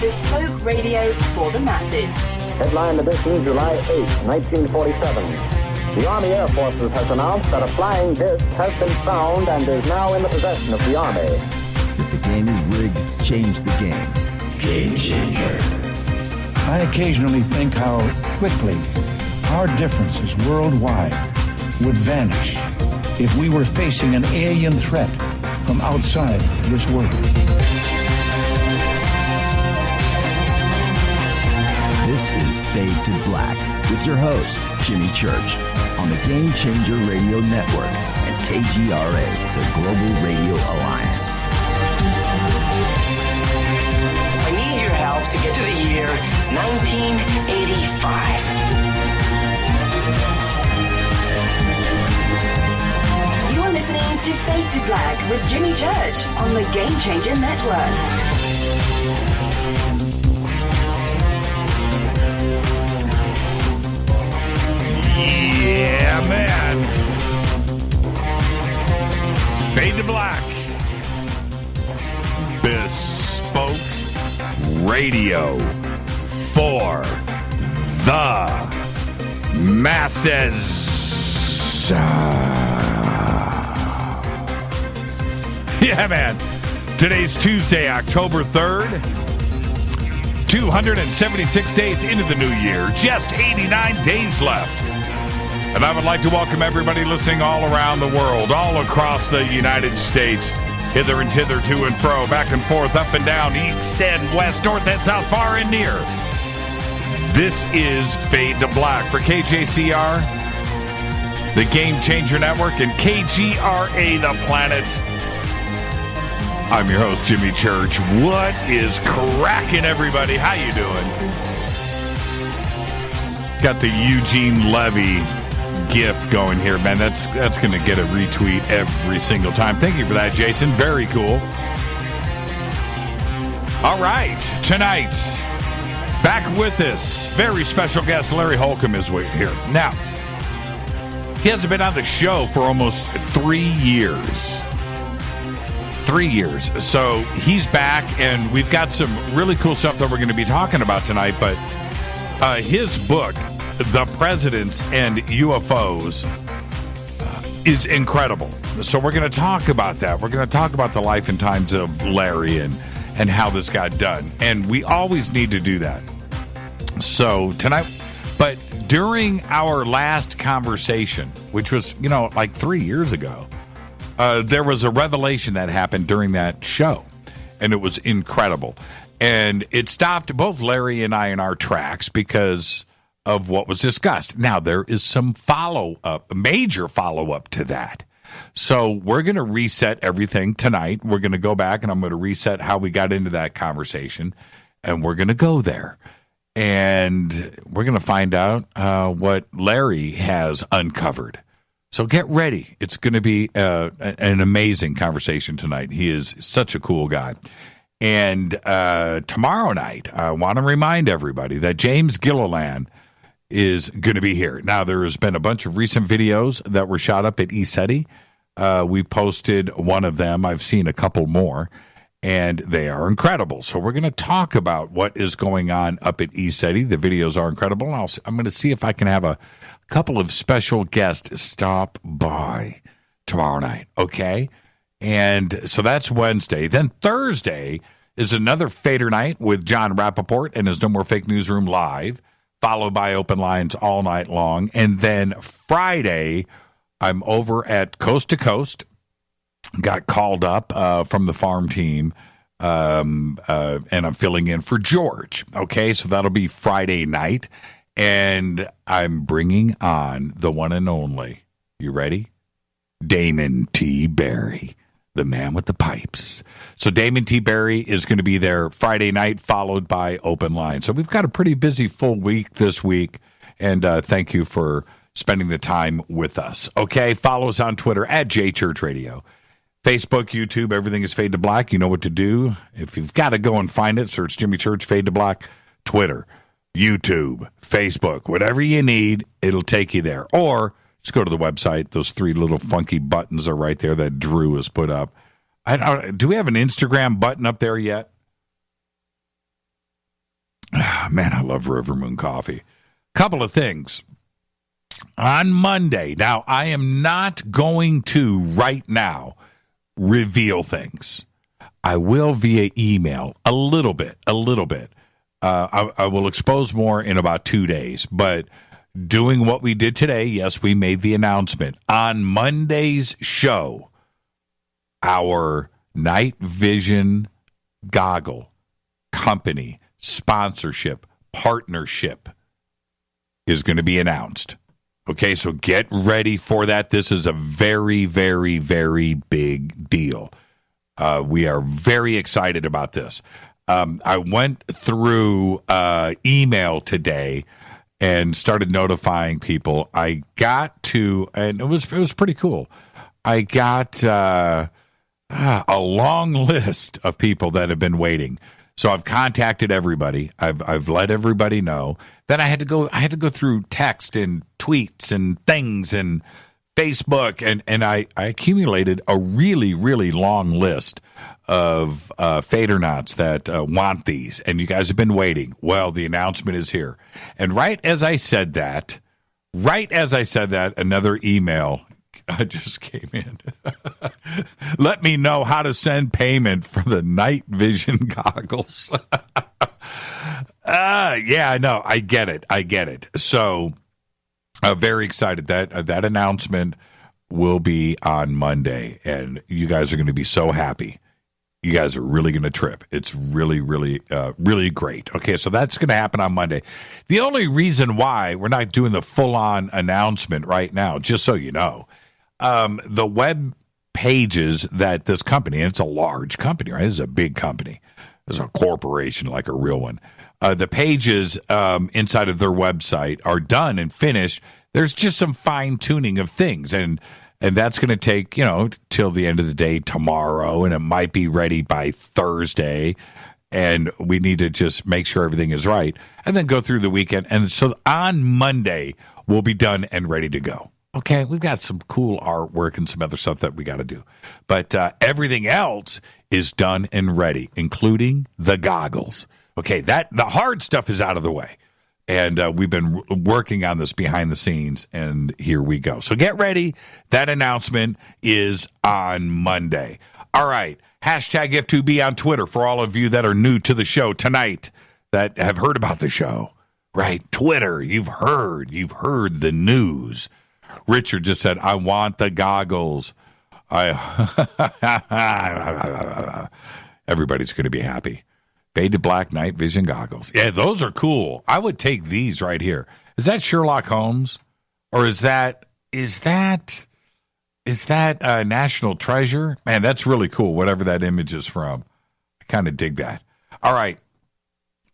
bespoke radio for the masses. Headline edition, July 8, 1947. The Army Air Forces has announced that a flying disc has been found and is now in the possession of the Army. If the game is rigged, change the game. Game changer. I occasionally think how quickly our differences worldwide would vanish if we were facing an alien threat from outside this world. This is Fade to Black with your host, Jimmy Church, on the Game Changer Radio Network and KGRA, the Global Radio Alliance. I need your help to get to the year 1985. You're listening to Fade to Black with Jimmy Church on the Game Changer Network. Yeah, man. Fade to Black. Bespoke radio for the masses. Yeah, man. Today's Tuesday, October 3rd. 276 days into the new year. Just 89 days left. And I would like to welcome everybody listening all around the world, all across the United States, hither and thither, to and fro, back and forth, up and down, east and west, north and south, far and near. This is Fade to Black for KJCR, the Game Changer Network, and KGRA, the planet. I'm your host, Jimmy Church. What is cracking, everybody? How you doing? Got the Eugene Levy GIF going here, man. That's going to get a retweet every single time. Thank you for that, Jason. Very cool. All right, tonight, back with this very special guest, Larry Holcombe, is here. Now, he hasn't been on the show for almost 3 years. 3 years. So he's back, and we've got some really cool stuff that we're going to be talking about tonight. But his book, The Presidents and UFOs, is incredible. So we're going to talk about that. We're going to talk about the life and times of Larry and how this got done. And we always need to do that. So tonight, but during our last conversation, which was, like 3 years ago, there was a revelation that happened during that show, and it was incredible. And it stopped both Larry and I in our tracks because of what was discussed. Now, there is some follow-up, major follow-up to that. So we're going to reset everything tonight. We're going to go back, and I'm going to reset how we got into that conversation, and we're going to go there. And we're going to find out what Larry has uncovered. So get ready. It's going to be an amazing conversation tonight. He is such a cool guy. And tomorrow night, I want to remind everybody that James Gilliland is going to be here. Now, there has been a bunch of recent videos that were shot up at ECETI. We posted one of them. I've seen a couple more, and they are incredible. So we're going to talk about what is going on up at ECETI. The videos are incredible. I'm going to see if I can have a couple of special guests stop by tomorrow night, okay? And so that's Wednesday. Then Thursday is another Fader night with John Rappaport and his No More Fake Newsroom live, followed by open lines all night long. And then Friday, I'm over at Coast to Coast. Got called up from the farm team, and I'm filling in for George. Okay, so that'll be Friday night. And I'm bringing on the one and only, you ready? Damon T. Barry, the man with the pipes. So Damon T. Barry is going to be there Friday night, followed by open line. So we've got a pretty busy full week this week, and thank you for spending the time with us. Okay, follow us on Twitter at JChurchRadio. Facebook, YouTube, everything is Fade to Black. You know what to do. If you've got to go and find it, search Jimmy Church Fade to Black. Twitter, YouTube, Facebook, whatever you need, it'll take you there. Or just go to the website. Those three little funky buttons are right there that Drew has put up. Do we have an Instagram button up there yet? man, I love River Moon Coffee. Couple of things. On Monday, now I am not going to right now reveal things. I will via email a little bit. I will expose more in about 2 days, but doing what we did today, yes, we made the announcement. On Monday's show, our night vision goggle company sponsorship partnership is going to be announced. Okay, so get ready for that. This is a very, very, very big deal. We are very excited about this. I went through email today and started notifying people. I got to, and it was pretty cool. I got a long list of people that have been waiting. So I've contacted everybody. I've let everybody know. Then I had to go through text and tweets and things and Facebook, and I accumulated a really, really long list of Fadernauts that want these, and you guys have been waiting. Well, the announcement is here. And right as I said that, another email just came in. Let me know how to send payment for the night vision goggles. Yeah, I know. I get it. So very excited that announcement will be on Monday, and you guys are going to be so happy. You guys are really going to trip. It's really, really, really great. Okay, so that's going to happen on Monday. The only reason why we're not doing the full-on announcement right now, just so you know, the web pages that this company, and it's a large company, right? It's a big company. It's a corporation, like a real one. The pages inside of their website are done and finished. There's just some fine-tuning of things, and that's going to take, till the end of the day tomorrow, and it might be ready by Thursday, and we need to just make sure everything is right, and then go through the weekend. And so on Monday, we'll be done and ready to go. Okay, we've got some cool artwork and some other stuff that we got to do. But everything else is done and ready, including the goggles. Okay, the hard stuff is out of the way. And we've been working on this behind the scenes, and here we go. So get ready. That announcement is on Monday. All right, hashtag F2B on Twitter for all of you that are new to the show tonight that have heard about the show. Right, Twitter, you've heard the news. Richard just said, I want the goggles. Everybody's going to be happy. Faded black night vision goggles. Yeah, those are cool. I would take these right here. Is that Sherlock Holmes? Or is that National Treasure? Man, that's really cool, whatever that image is from. I kind of dig that. All right.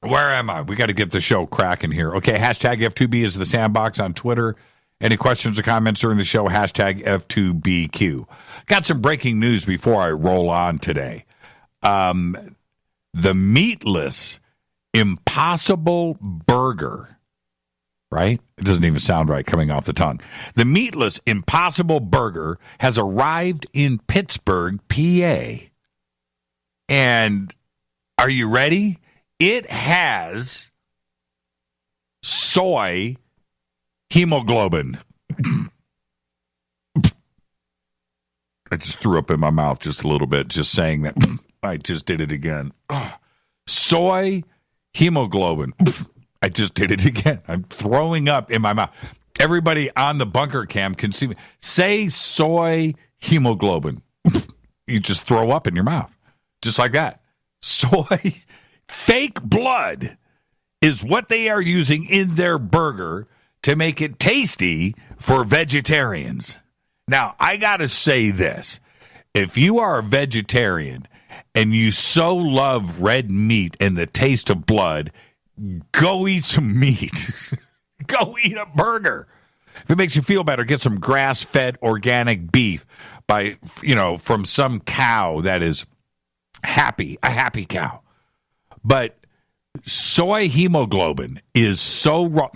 Where am I? We got to get the show cracking here. Okay, hashtag F2B is the sandbox on Twitter. Any questions or comments during the show, hashtag F2BQ. Got some breaking news before I roll on today. The meatless Impossible Burger, right? It doesn't even sound right coming off the tongue. The meatless Impossible Burger has arrived in Pittsburgh, PA. And are you ready? It has soy hemoglobin. I just threw up in my mouth just a little bit just saying that. I just did it again. Soy hemoglobin. I just did it again. I'm throwing up in my mouth. Everybody on the bunker cam can see me. Say soy hemoglobin. You just throw up in your mouth. Just like that. Soy fake blood is what they are using in their burger to make it tasty for vegetarians. Now, I got to say this. If you are a vegetarian and you so love red meat and the taste of blood, go eat some meat. Go eat a burger. If it makes you feel better, get some grass-fed organic beef from some cow that is a happy cow. But soy hemoglobin is so wrong.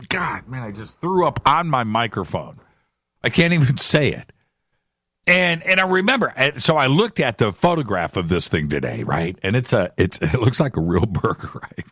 God, man, I just threw up on my microphone. I can't even say it. And I remember, so I looked at the photograph of this thing today, right? And it looks like a real burger, right?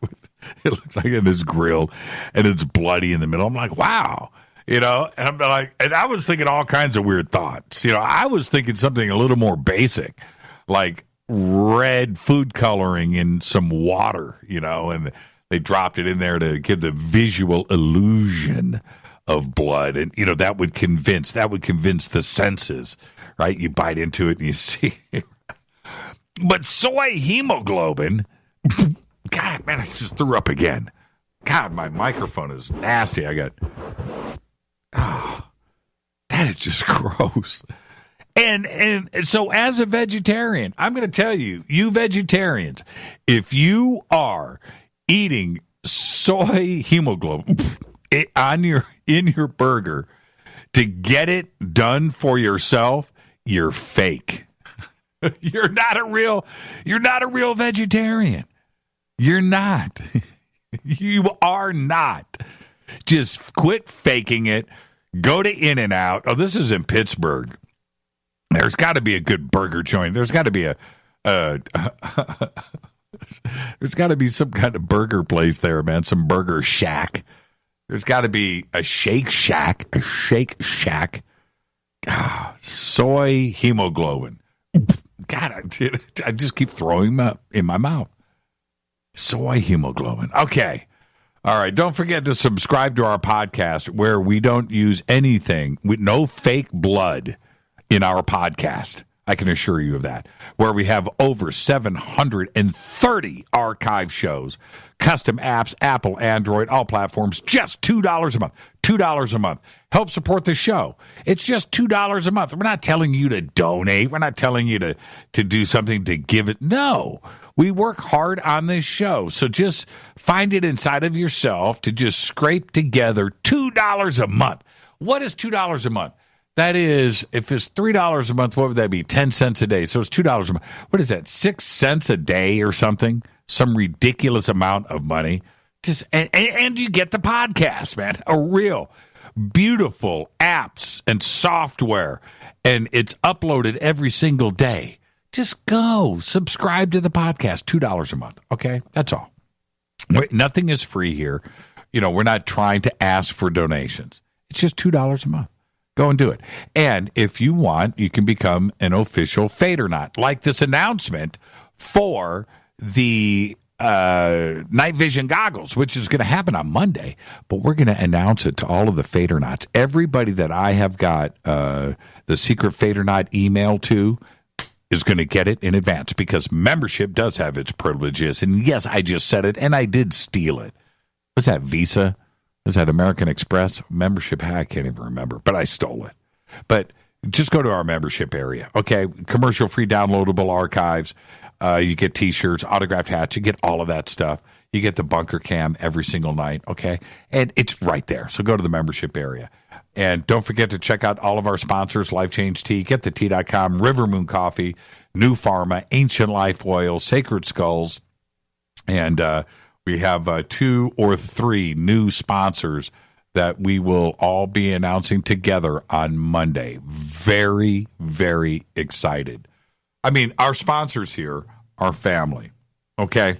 It looks like it is grilled, and it's bloody in the middle. I'm like, wow. And I'm like, and I was thinking all kinds of weird thoughts. I was thinking something a little more basic, like red food coloring in some water, and they dropped it in there to give the visual illusion of blood. And, that would convince the senses, right? You bite into it and you see. But soy hemoglobin, God, man, I just threw up again. God, my microphone is nasty. That is just gross. And so as a vegetarian, I'm going to tell you, you vegetarians, if you are eating soy hemoglobin in your burger to get it done for yourself, you're fake. You're not a real vegetarian. You're not. You are not. Just quit faking it. Go to In-N-Out. Oh, this is in Pittsburgh. There's got to be a good burger joint. There's got to be there's got to be some kind of burger place there, man. Some burger shack. There's got to be a Shake Shack. Soy hemoglobin. God, I just keep throwing them up in my mouth. Soy hemoglobin. Okay. All right. Don't forget to subscribe to our podcast where we don't use anything with no fake blood in our podcast. I can assure you of that. Where we have over 730 archive shows, custom apps, Apple, Android, all platforms, just $2 a month. $2 a month. Help support the show. It's just $2 a month. We're not telling you to donate. We're not telling you to do something to give it. No. We work hard on this show. So just find it inside of yourself to just scrape together $2 a month. What is $2 a month? That is, if it's $3 a month, what would that be? 10 cents a day. So it's $2 a month. What is that? 6 cents a day or something? Some ridiculous amount of money. Just and you get the podcast, man. A real beautiful apps and software. And it's uploaded every single day. Just go subscribe to the podcast. $2 a month. Okay? That's all. Nothing is free here. We're not trying to ask for donations. It's just $2 a month. Go and do it. And if you want, you can become an official Fadernaut. Like this announcement for the night vision goggles, which is going to happen on Monday. But we're going to announce it to all of the Fadernauts. Everybody that I have got the secret Fadernaut email to is going to get it in advance because membership does have its privileges. And yes, I just said it, and I did steal it. Was that Visa? Was that American Express? Membership? I can't even remember, but I stole it. But just go to our membership area, okay? Commercial-free downloadable archives. You get T-shirts, autographed hats. You get all of that stuff. You get the bunker cam every single night, okay? And it's right there. So go to the membership area. And don't forget to check out all of our sponsors, Life Change Tea, GetTheTea.com, River Moon Coffee, New Pharma, Ancient Life Oil, Sacred Skulls, and we have 2 or 3 new sponsors that we will all be announcing together on Monday. Very, very excited. I mean, our sponsors here are family, okay?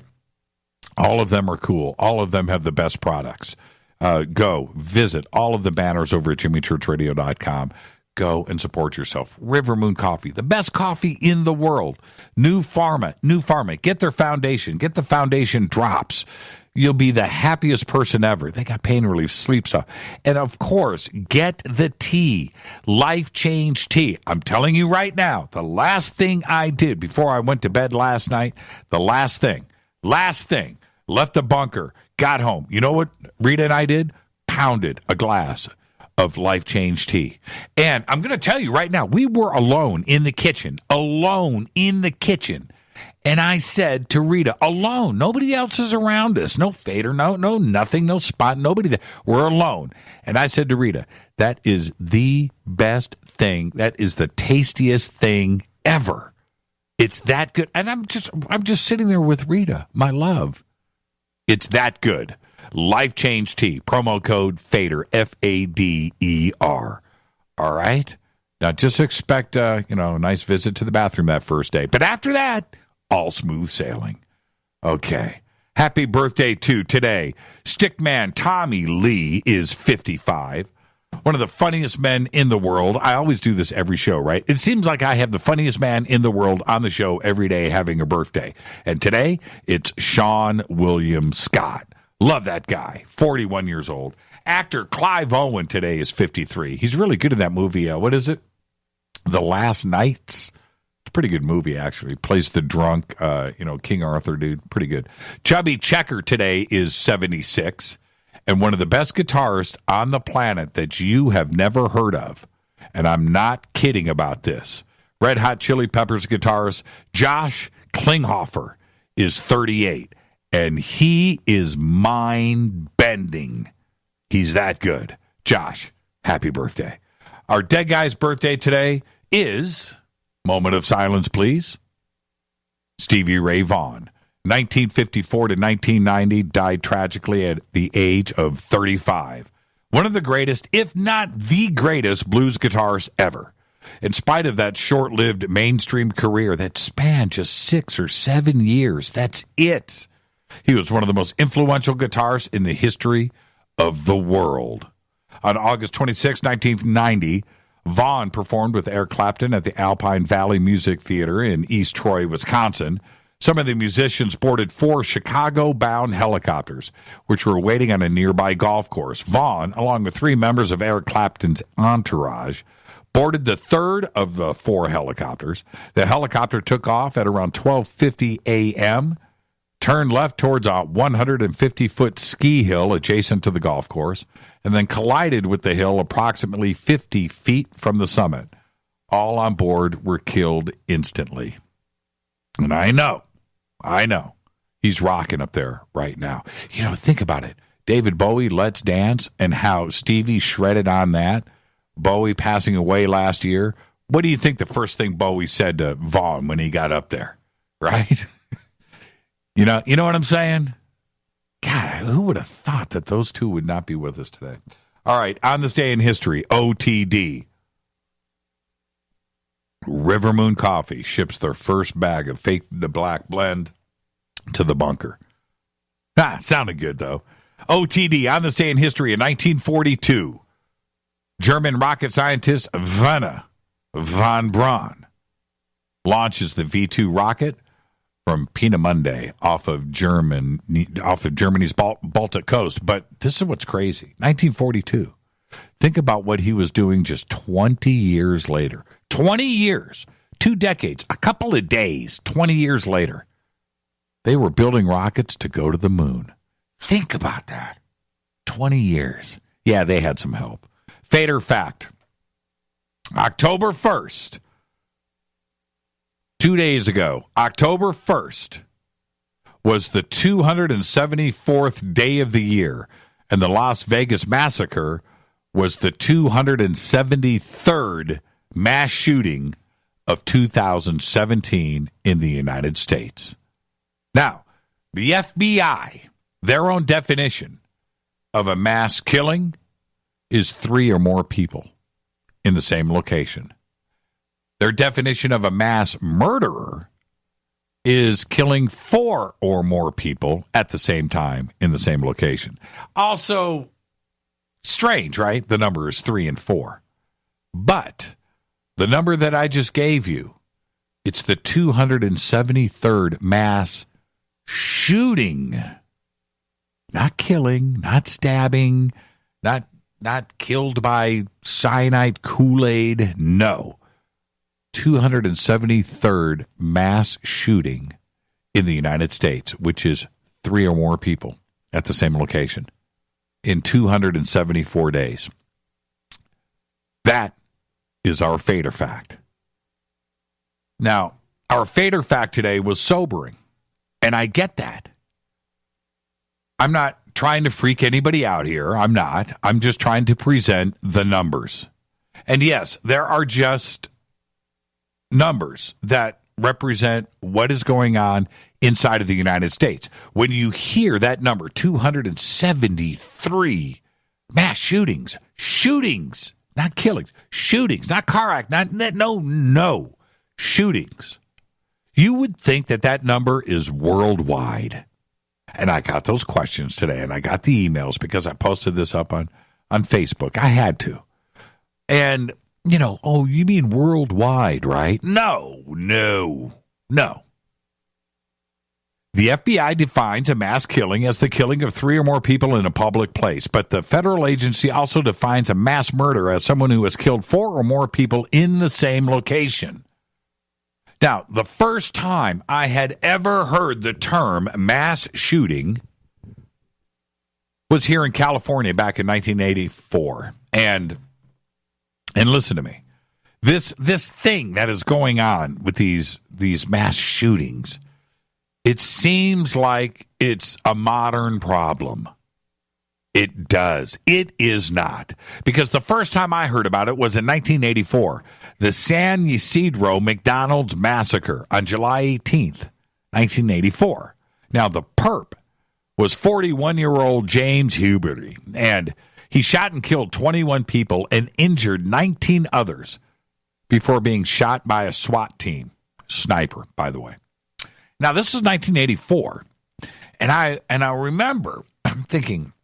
All of them are cool. All of them have the best products. Go visit all of the banners over at jimmychurchradio.com. Go and support yourself. River Moon Coffee, the best coffee in the world. New Pharma. Get their foundation. Get the foundation drops. You'll be the happiest person ever. They got pain relief, sleep stuff. And, of course, get the tea, Life Change Tea. I'm telling you right now, the last thing I did before I went to bed last night, last thing, left the bunker, got home. You know what Rita and I did? Pounded a glass of Life Change Tea. And I'm going to tell you right now, we were alone in the kitchen. And I said to Rita, alone, nobody else is around us. No fader, no nothing, no spot, nobody there. We're alone. And I said to Rita, that is the best thing. That is the tastiest thing ever. It's that good. And I'm just sitting there with Rita, my love. It's that good. Life Change Tea, promo code FADER, FADER. All right? Now just expect a nice visit to the bathroom that first day. But after that, all smooth sailing. Okay. Happy birthday to today. Stickman Tommy Lee is 55. One of the funniest men in the world. I always do this every show, right? It seems like I have the funniest man in the world on the show every day having a birthday. And today, it's Sean William Scott. Love that guy. 41 years old. Actor Clive Owen today is 53. He's really good in that movie. What is it? The Last Knights. It's a pretty good movie, actually. Plays the drunk, King Arthur dude. Pretty good. Chubby Checker today is 76. And one of the best guitarists on the planet that you have never heard of. And I'm not kidding about this. Red Hot Chili Peppers guitarist Josh Klinghoffer is 38. And he is mind-bending. He's that good. Josh, happy birthday. Our dead guy's birthday today is, moment of silence, please, Stevie Ray Vaughan. 1954 to 1990, died tragically at the age of 35. One of the greatest, if not the greatest, blues guitarists ever. In spite of that short-lived mainstream career that spanned just 6 or 7 years, that's it. He was one of the most influential guitarists in the history of the world. On August 26, 1990, Vaughan performed with Eric Clapton at the Alpine Valley Music Theater in East Troy, Wisconsin. Some of the musicians boarded 4 Chicago-bound helicopters, which were waiting on a nearby golf course. Vaughan, along with 3 members of Eric Clapton's entourage, boarded the third of the 4 helicopters. The helicopter took off at around 12:50 a.m., turned left towards a 150-foot ski hill adjacent to the golf course, and then collided with the hill approximately 50 feet from the summit. All on board were killed instantly. And I know, he's rocking up there right now. Think about it. David Bowie, Let's Dance, and how Stevie shredded on that. Bowie passing away last year. What do you think the first thing Bowie said to Vaughan when he got up there? Right? You know what I'm saying? God, who would have thought that those two would not be with us today? All right, on this day in history, OTD. River Moon Coffee ships their first bag of Fake to Black blend to the bunker. Sounded good, though. OTD, on this day in history, in 1942, German rocket scientist Wernher von Braun launches the V-2 rocket from Peenemünde off of Germany's Baltic coast. But this is what's crazy. 1942. Think about what he was doing just 20 years later. 20 years, 2 decades, a couple of days, 20 years later. They were building rockets to go to the moon. Think about that. 20 years. Yeah, they had some help. Fate or fact. October 1st. 2 days ago, October 1st, was the 274th day of the year, and the Las Vegas Massacre was the 273rd mass shooting of 2017 in the United States. Now, the FBI, their own definition of a mass killing is 3 or more people in the same location. Their definition of a mass murderer is killing 4 or more people at the same time in the same location. Also, strange, right? The number is 3 and 4. But the number that I just gave you, it's the 273rd mass shooting. Not killing, not stabbing, not killed by cyanide Kool-Aid. No. 273rd mass shooting in the United States, which is 3 or more people at the same location in 274 days. That is our fate or fact. Now, our fate or fact today was sobering, and I get that. I'm not trying to freak anybody out here. I'm not. I'm just trying to present the numbers. And yes, there are just numbers that represent what is going on inside of the United States. When you hear that number, 273 mass shootings, not killings, shootings, not car accidents, no, shootings. You would think that number is worldwide. And I got those questions today, and I got the emails because I posted this up on Facebook. I had to. And, oh, you mean worldwide, right? No. The FBI defines a mass killing as the killing of 3 or more people in a public place, but the federal agency also defines a mass murder as someone who has killed 4 or more people in the same location. Now, the first time I had ever heard the term mass shooting was here in California back in 1984. And listen to me. This thing that is going on with these mass shootings, it seems like it's a modern problem. It does. It is not. Because the first time I heard about it was in 1984, the San Ysidro McDonald's massacre on July 18th, 1984. Now, the perp was 41-year-old James Huberty, and he shot and killed 21 people and injured 19 others before being shot by a SWAT team. Sniper, by the way. Now, this is 1984, and I remember thinking,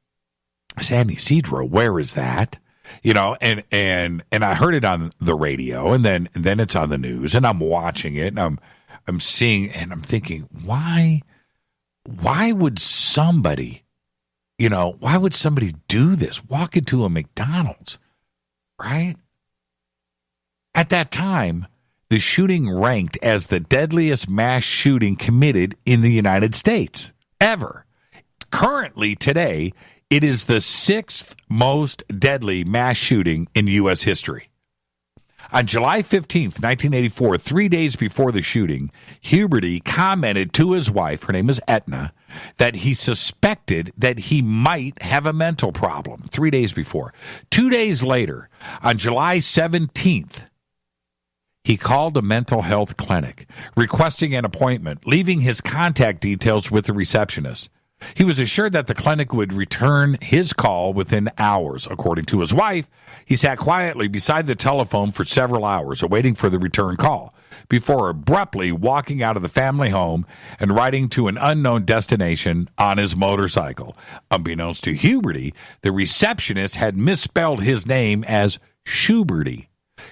San Ysidro, where is that? And I heard it on the radio, and then it's on the news, and I'm watching it, and I'm seeing, and I'm thinking, why would somebody, do this? Walk into a McDonald's, right? At that time, the shooting ranked as the deadliest mass shooting committed in the United States ever. Currently, today, it is the 6th most deadly mass shooting in U.S. history. On July 15th, 1984, 3 days before the shooting, Huberty commented to his wife, her name is Etna, that he suspected that he might have a mental problem 3 days before. 2 days later, on July 17th, he called a mental health clinic, requesting an appointment, leaving his contact details with the receptionist. He was assured that the clinic would return his call within hours. According to his wife, he sat quietly beside the telephone for several hours, awaiting for the return call, before abruptly walking out of the family home and riding to an unknown destination on his motorcycle. Unbeknownst to Huberty, the receptionist had misspelled his name as Schuberty.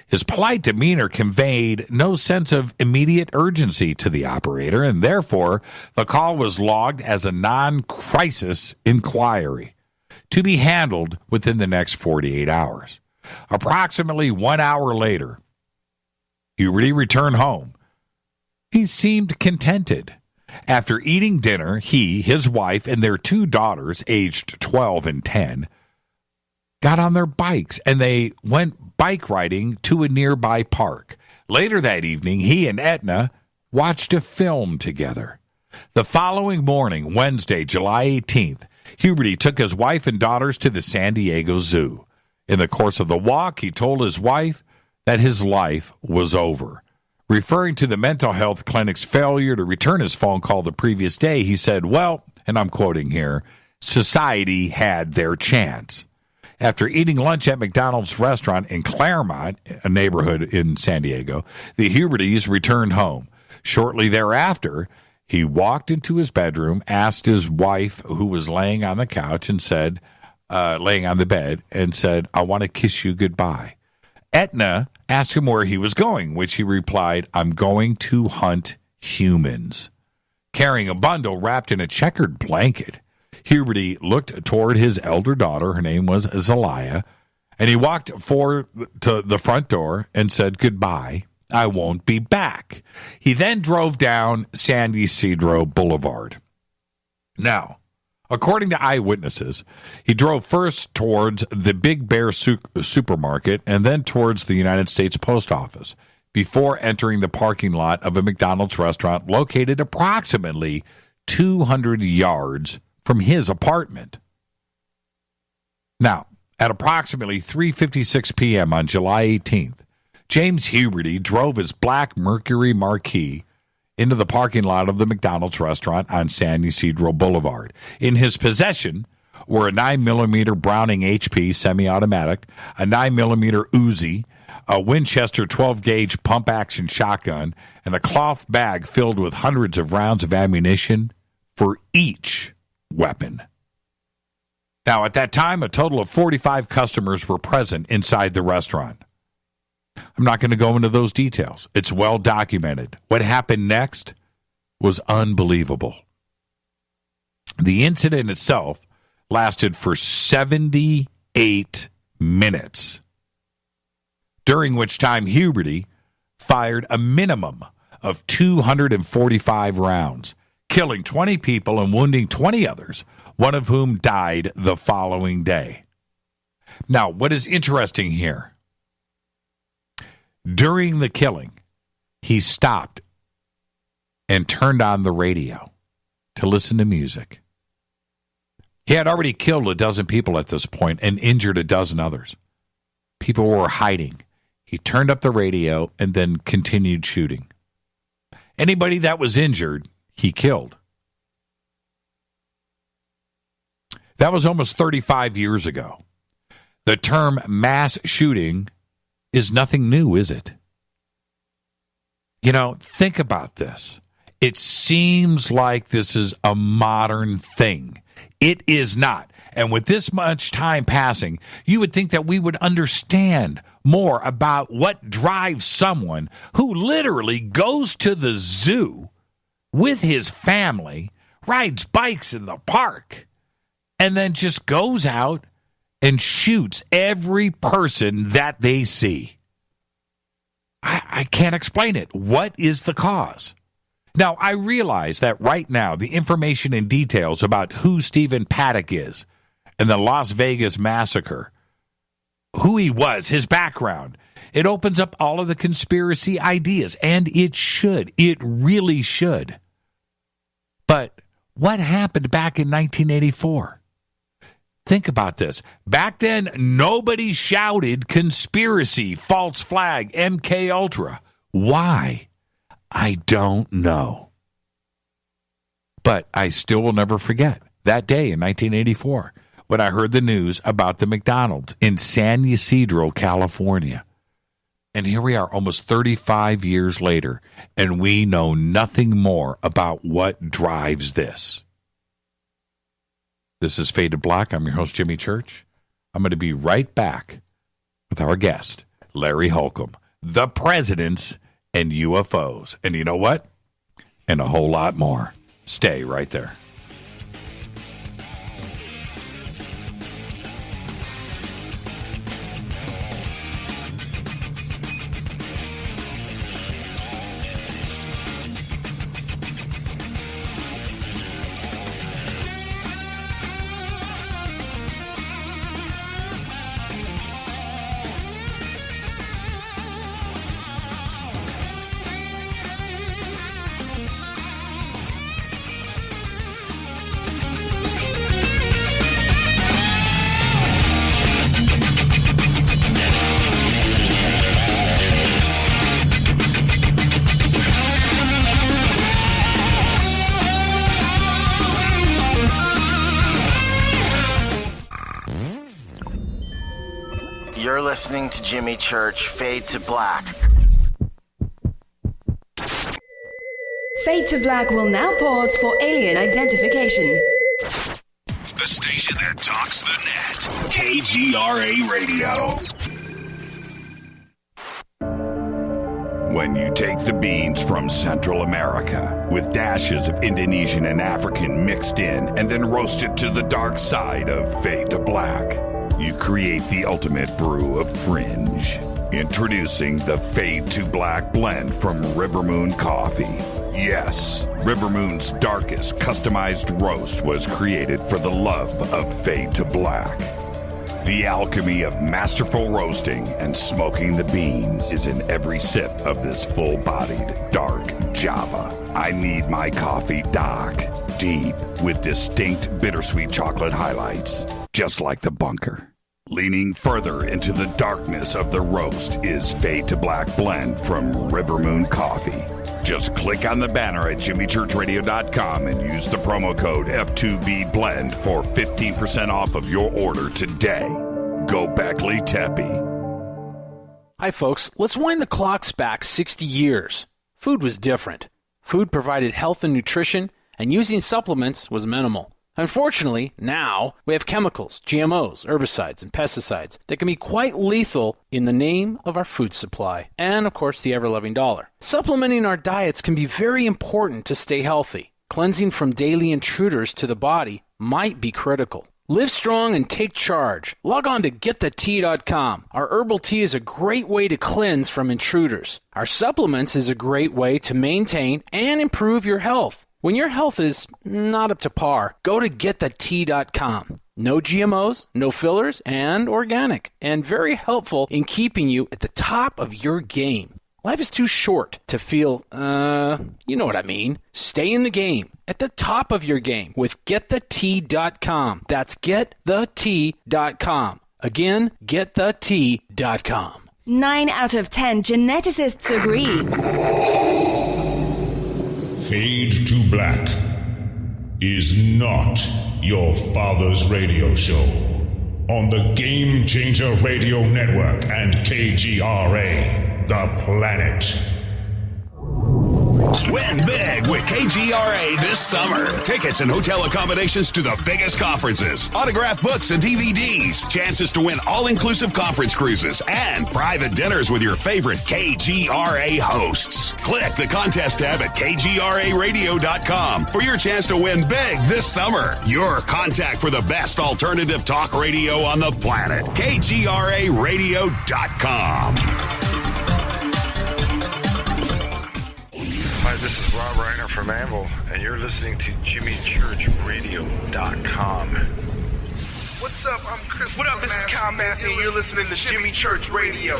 His polite demeanor conveyed no sense of immediate urgency to the operator, and therefore the call was logged as a non-crisis inquiry to be handled within the next 48 hours. Approximately 1 hour later, Huberty returned home. He seemed contented. After eating dinner, he, his wife, and their 2 daughters, aged 12 and 10, got on their bikes, and they went bike riding to a nearby park. Later that evening, he and Etna watched a film together. The following morning, Wednesday, July 18th, Huberty took his wife and daughters to the San Diego Zoo. In the course of the walk, he told his wife that his life was over. Referring to the mental health clinic's failure to return his phone call the previous day, he said, well, and I'm quoting here, society had their chance. After eating lunch at McDonald's restaurant in Claremont, a neighborhood in San Diego, the Hubertys returned home. Shortly thereafter, he walked into his bedroom, asked his wife, who was laying on the couch, and said, laying on the bed, and said, I want to kiss you goodbye. Etna asked him where he was going, which he replied, I'm going to hunt humans. Carrying a bundle wrapped in a checkered blanket, Huberty looked toward his elder daughter, her name was Zelaya, and he walked to the front door and said, goodbye, I won't be back. He then drove down San Ysidro Boulevard. Now, according to eyewitnesses, he drove first towards the Big Bear supermarket and then towards the United States Post Office before entering the parking lot of a McDonald's restaurant located approximately 200 yards from his apartment. Now, at approximately 3:56 p.m. on July 18th, James Huberty drove his black Mercury Marquis into the parking lot of the McDonald's restaurant on San Ysidro Boulevard. In his possession were a 9mm Browning HP semi-automatic, a 9mm Uzi, a Winchester 12-gauge pump-action shotgun, and a cloth bag filled with hundreds of rounds of ammunition for each weapon. Now, at that time, a total of 45 customers were present inside the restaurant. I'm not going to go into those details. It's well documented. What happened next was unbelievable. The incident itself lasted for 78 minutes, during which time Huberty fired a minimum of 245 rounds, killing 20 people and wounding 20 others, one of whom died the following day. Now, what is interesting here, during the killing, he stopped and turned on the radio to listen to music. He had already killed a dozen people at this point and injured a dozen others. People were hiding. He turned up the radio and then continued shooting. Anybody that was injured, he killed. That was almost 35 years ago. The term mass shooting is nothing new, is it? You know, think about this. It seems like this is a modern thing. It is not. And with this much time passing, you would think that we would understand more about what drives someone who literally goes to the zoo with his family, rides bikes in the park, and then just goes out and shoots every person that they see. I can't explain it. What is the cause? Now, I realize that right now, the information and details about who Stephen Paddock is and the Las Vegas massacre, who he was, his background, it opens up all of the conspiracy ideas, and it should. It really should. But what happened back in 1984? Think about this. Back then, nobody shouted conspiracy, false flag, MK Ultra. Why? I don't know. But I still will never forget that day in 1984 when I heard the news about the McDonald's in San Ysidro, California. And here we are almost 35 years later, and we know nothing more about what drives this. This is Faded Black. I'm your host, Jimmy Church. I'm going to be right back with our guest, Larry Holcombe, the Presidents and UFOs. And you know what? And a whole lot more. Stay right there. You're listening to Jimmy Church, Fade to Black. Fade to Black will now pause for alien identification. The station that talks the net. KGRA Radio. When you take the beans from Central America with dashes of Indonesian and African mixed in and then roast it to the dark side of Fade to Black, you create the ultimate brew of fringe. Introducing the Fade to Black blend from Rivermoon Coffee. Yes, Rivermoon's darkest customized roast was created for the love of Fade to Black. The alchemy of masterful roasting and smoking the beans is in every sip of this full-bodied, dark Java. I need my coffee dark, deep, with distinct bittersweet chocolate highlights, just like the bunker. Leaning further into the darkness of the roast is Fade to Black blend from Rivermoon Coffee. Just click on the banner at jimmychurchradio.com and use the promo code F2BBLEND for 15% off of your order today. Go Beckley Teppy. Hi, folks. Let's wind the clocks back 60 years. Food was different. Food provided health and nutrition, and using supplements was minimal. Unfortunately, now we have chemicals, GMOs, herbicides, and pesticides that can be quite lethal in the name of our food supply and, of course, the ever-loving dollar. Supplementing our diets can be very important to stay healthy. Cleansing from daily intruders to the body might be critical. Live strong and take charge. Log on to getthetea.com. Our herbal tea is a great way to cleanse from intruders. Our supplements is a great way to maintain and improve your health. When your health is not up to par, go to getthetea.com. No GMOs, no fillers, and organic, and very helpful in keeping you at the top of your game. Life is too short to feel, you know what I mean. Stay in the game, at the top of your game with getthetea.com. That's getthetea.com. Again, getthetea.com. 9 out of 10 geneticists agree. Fade to Black is not your father's radio show on the Game Changer Radio Network and KGRA, The Planet. Win big with KGRA this summer. Tickets and hotel accommodations to the biggest conferences, autographed books and DVDs, chances to win all-inclusive conference cruises, and private dinners with your favorite KGRA hosts. Click the contest tab at kgraradio.com for your chance to win big this summer. Your contact for the best alternative talk radio on the planet. kgraradio.com. Hi, this is Rob Reiner from Anvil, and you're listening to JimmyChurchRadio.com. What's up? I'm Chris. What up? This is Kyle Massey, and you're listening to Jimmy Church Radio.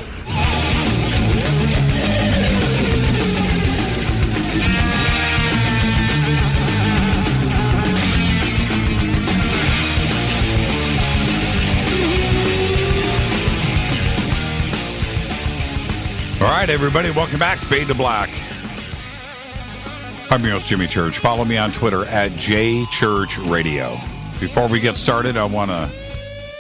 All right, everybody, welcome back. Fade to Black. I'm your host, Jimmy Church. Follow me on Twitter at JChurchRadio. Before we get started, I want to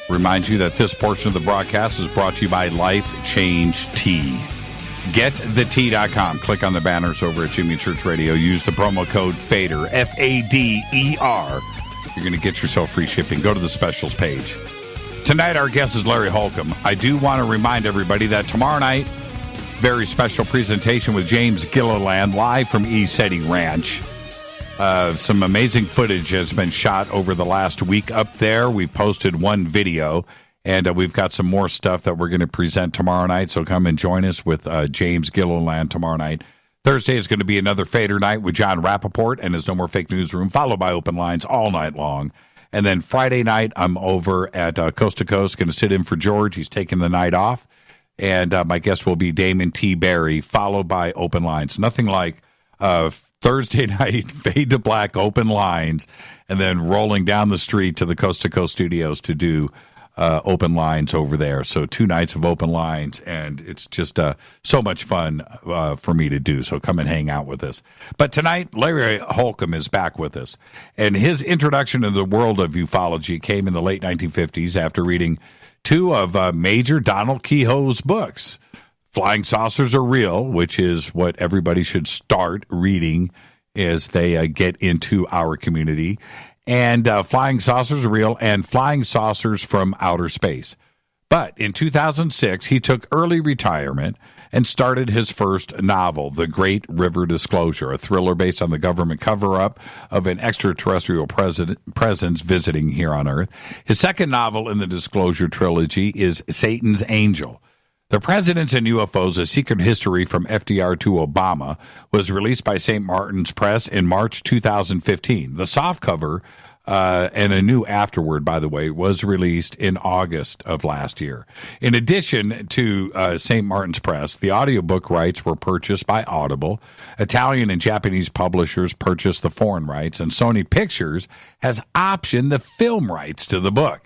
remind you that this portion of the broadcast is brought to you by Life Change Tea. GetTheTea.com. Click on the banners over at Jimmy Church Radio. Use the promo code FADER, F-A-D-E-R. You're going to get yourself free shipping. Go to the specials page. Tonight, our guest is Larry Holcombe. I do want to remind everybody that tomorrow night, very special presentation with James Gilliland live from ECETI Ranch. Some amazing footage has been shot over the last week up there. We've posted one video, and we've got some more stuff that we're going to present tomorrow night. So come and join us with James Gilliland tomorrow night. Thursday is going to be another Fader night with John Rappaport and his No More Fake Newsroom, followed by Open Lines all night long. And then Friday night, I'm over at Coast to Coast, going to sit in for George. He's taking the night off. And my guest will be Damon T. Barry, followed by Open Lines. Nothing like Thursday night, Fade to Black, Open Lines, and then rolling down the street to the Coast to Coast studios to do Open Lines over there. So 2 nights of Open Lines, and it's just so much fun for me to do. So come and hang out with us. But tonight, Larry Holcombe is back with us. And his introduction to the world of ufology came in the late 1950s after reading 2 of Major Donald Keyhoe's books, Flying Saucers Are Real, which is what everybody should start reading as they get into our community, and Flying Saucers Are Real and Flying Saucers from Outer Space. But in 2006, he took early retirement and started his first novel, The Great River Disclosure, a thriller based on the government cover-up of an extraterrestrial presence visiting here on Earth. His second novel in the Disclosure Trilogy is Satan's Angel. The Presidents and UFOs, A Secret History From FDR to Obama, was released by St. Martin's Press in March 2015. The softcover and a new Afterword, by the way, was released in August of last year. In addition to St. Martin's Press, the audiobook rights were purchased by Audible. Italian and Japanese publishers purchased the foreign rights, and Sony Pictures has optioned the film rights to the book.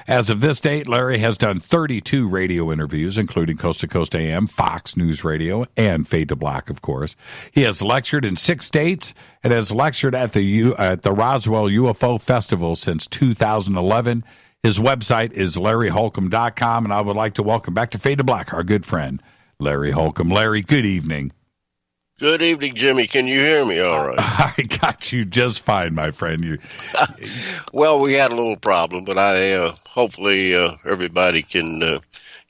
As of this date, Larry has done 32 radio interviews, including Coast to Coast AM, Fox News Radio, and Fade to Black, of course. He has lectured in 6 states and has lectured at the Roswell UFO Festival since 2011. His website is LarryHolcombe.com, and I would like to welcome back to Fade to Black our good friend, Larry Holcombe. Larry, good evening. Good evening, Jimmy. Can you hear me all right? I got you just fine, my friend. Well, we had a little problem, but hopefully everybody can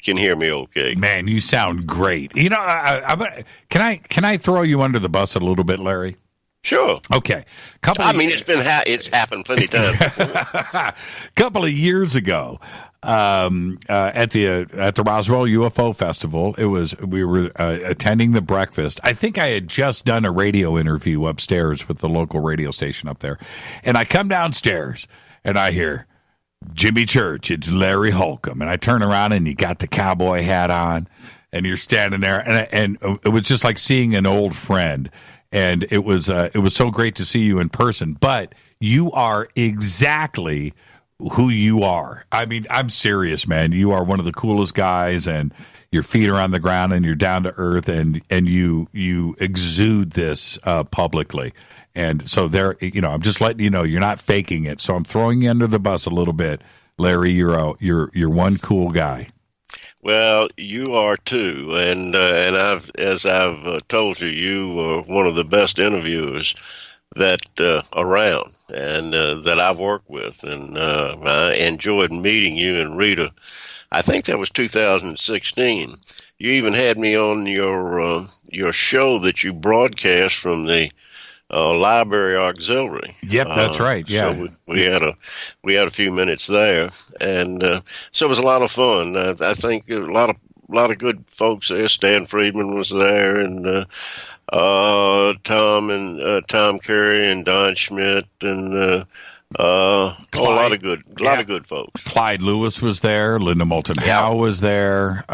hear me okay. Man, you sound great. You know, can I throw you under the bus a little bit, Larry? Sure. Okay. It's happened plenty of times before. Couple of years ago, at the Roswell UFO Festival, we were attending the breakfast. I think I had just done a radio interview upstairs with the local radio station up there, and I come downstairs and I hear Jimmy Church. It's Larry Holcombe, and I turn around and you got the cowboy hat on, and you're standing there, and it was just like seeing an old friend. And it was so great to see you in person. But you are exactly who you are. I mean, I'm serious, man. You are one of the coolest guys, and your feet are on the ground, and you're down to earth, and you exude this publicly. And so I'm just letting you know you're not faking it. So I'm throwing you under the bus a little bit, Larry. You're one cool guy. Well, you are too, and as I've told you, you are one of the best interviewers that around, and that I've worked with, and I enjoyed meeting you and Rita. I think that was 2016. You even had me on your show that you broadcast from the library auxiliary. Yep, that's right. Yeah, so we had a few minutes there, and so it was a lot of fun. I think a lot of good folks there. Stan Friedman was there, and Tom Curry and Don Schmidt, and a lot of good folks. Clyde Lewis was there. Linda Moulton Howe was there.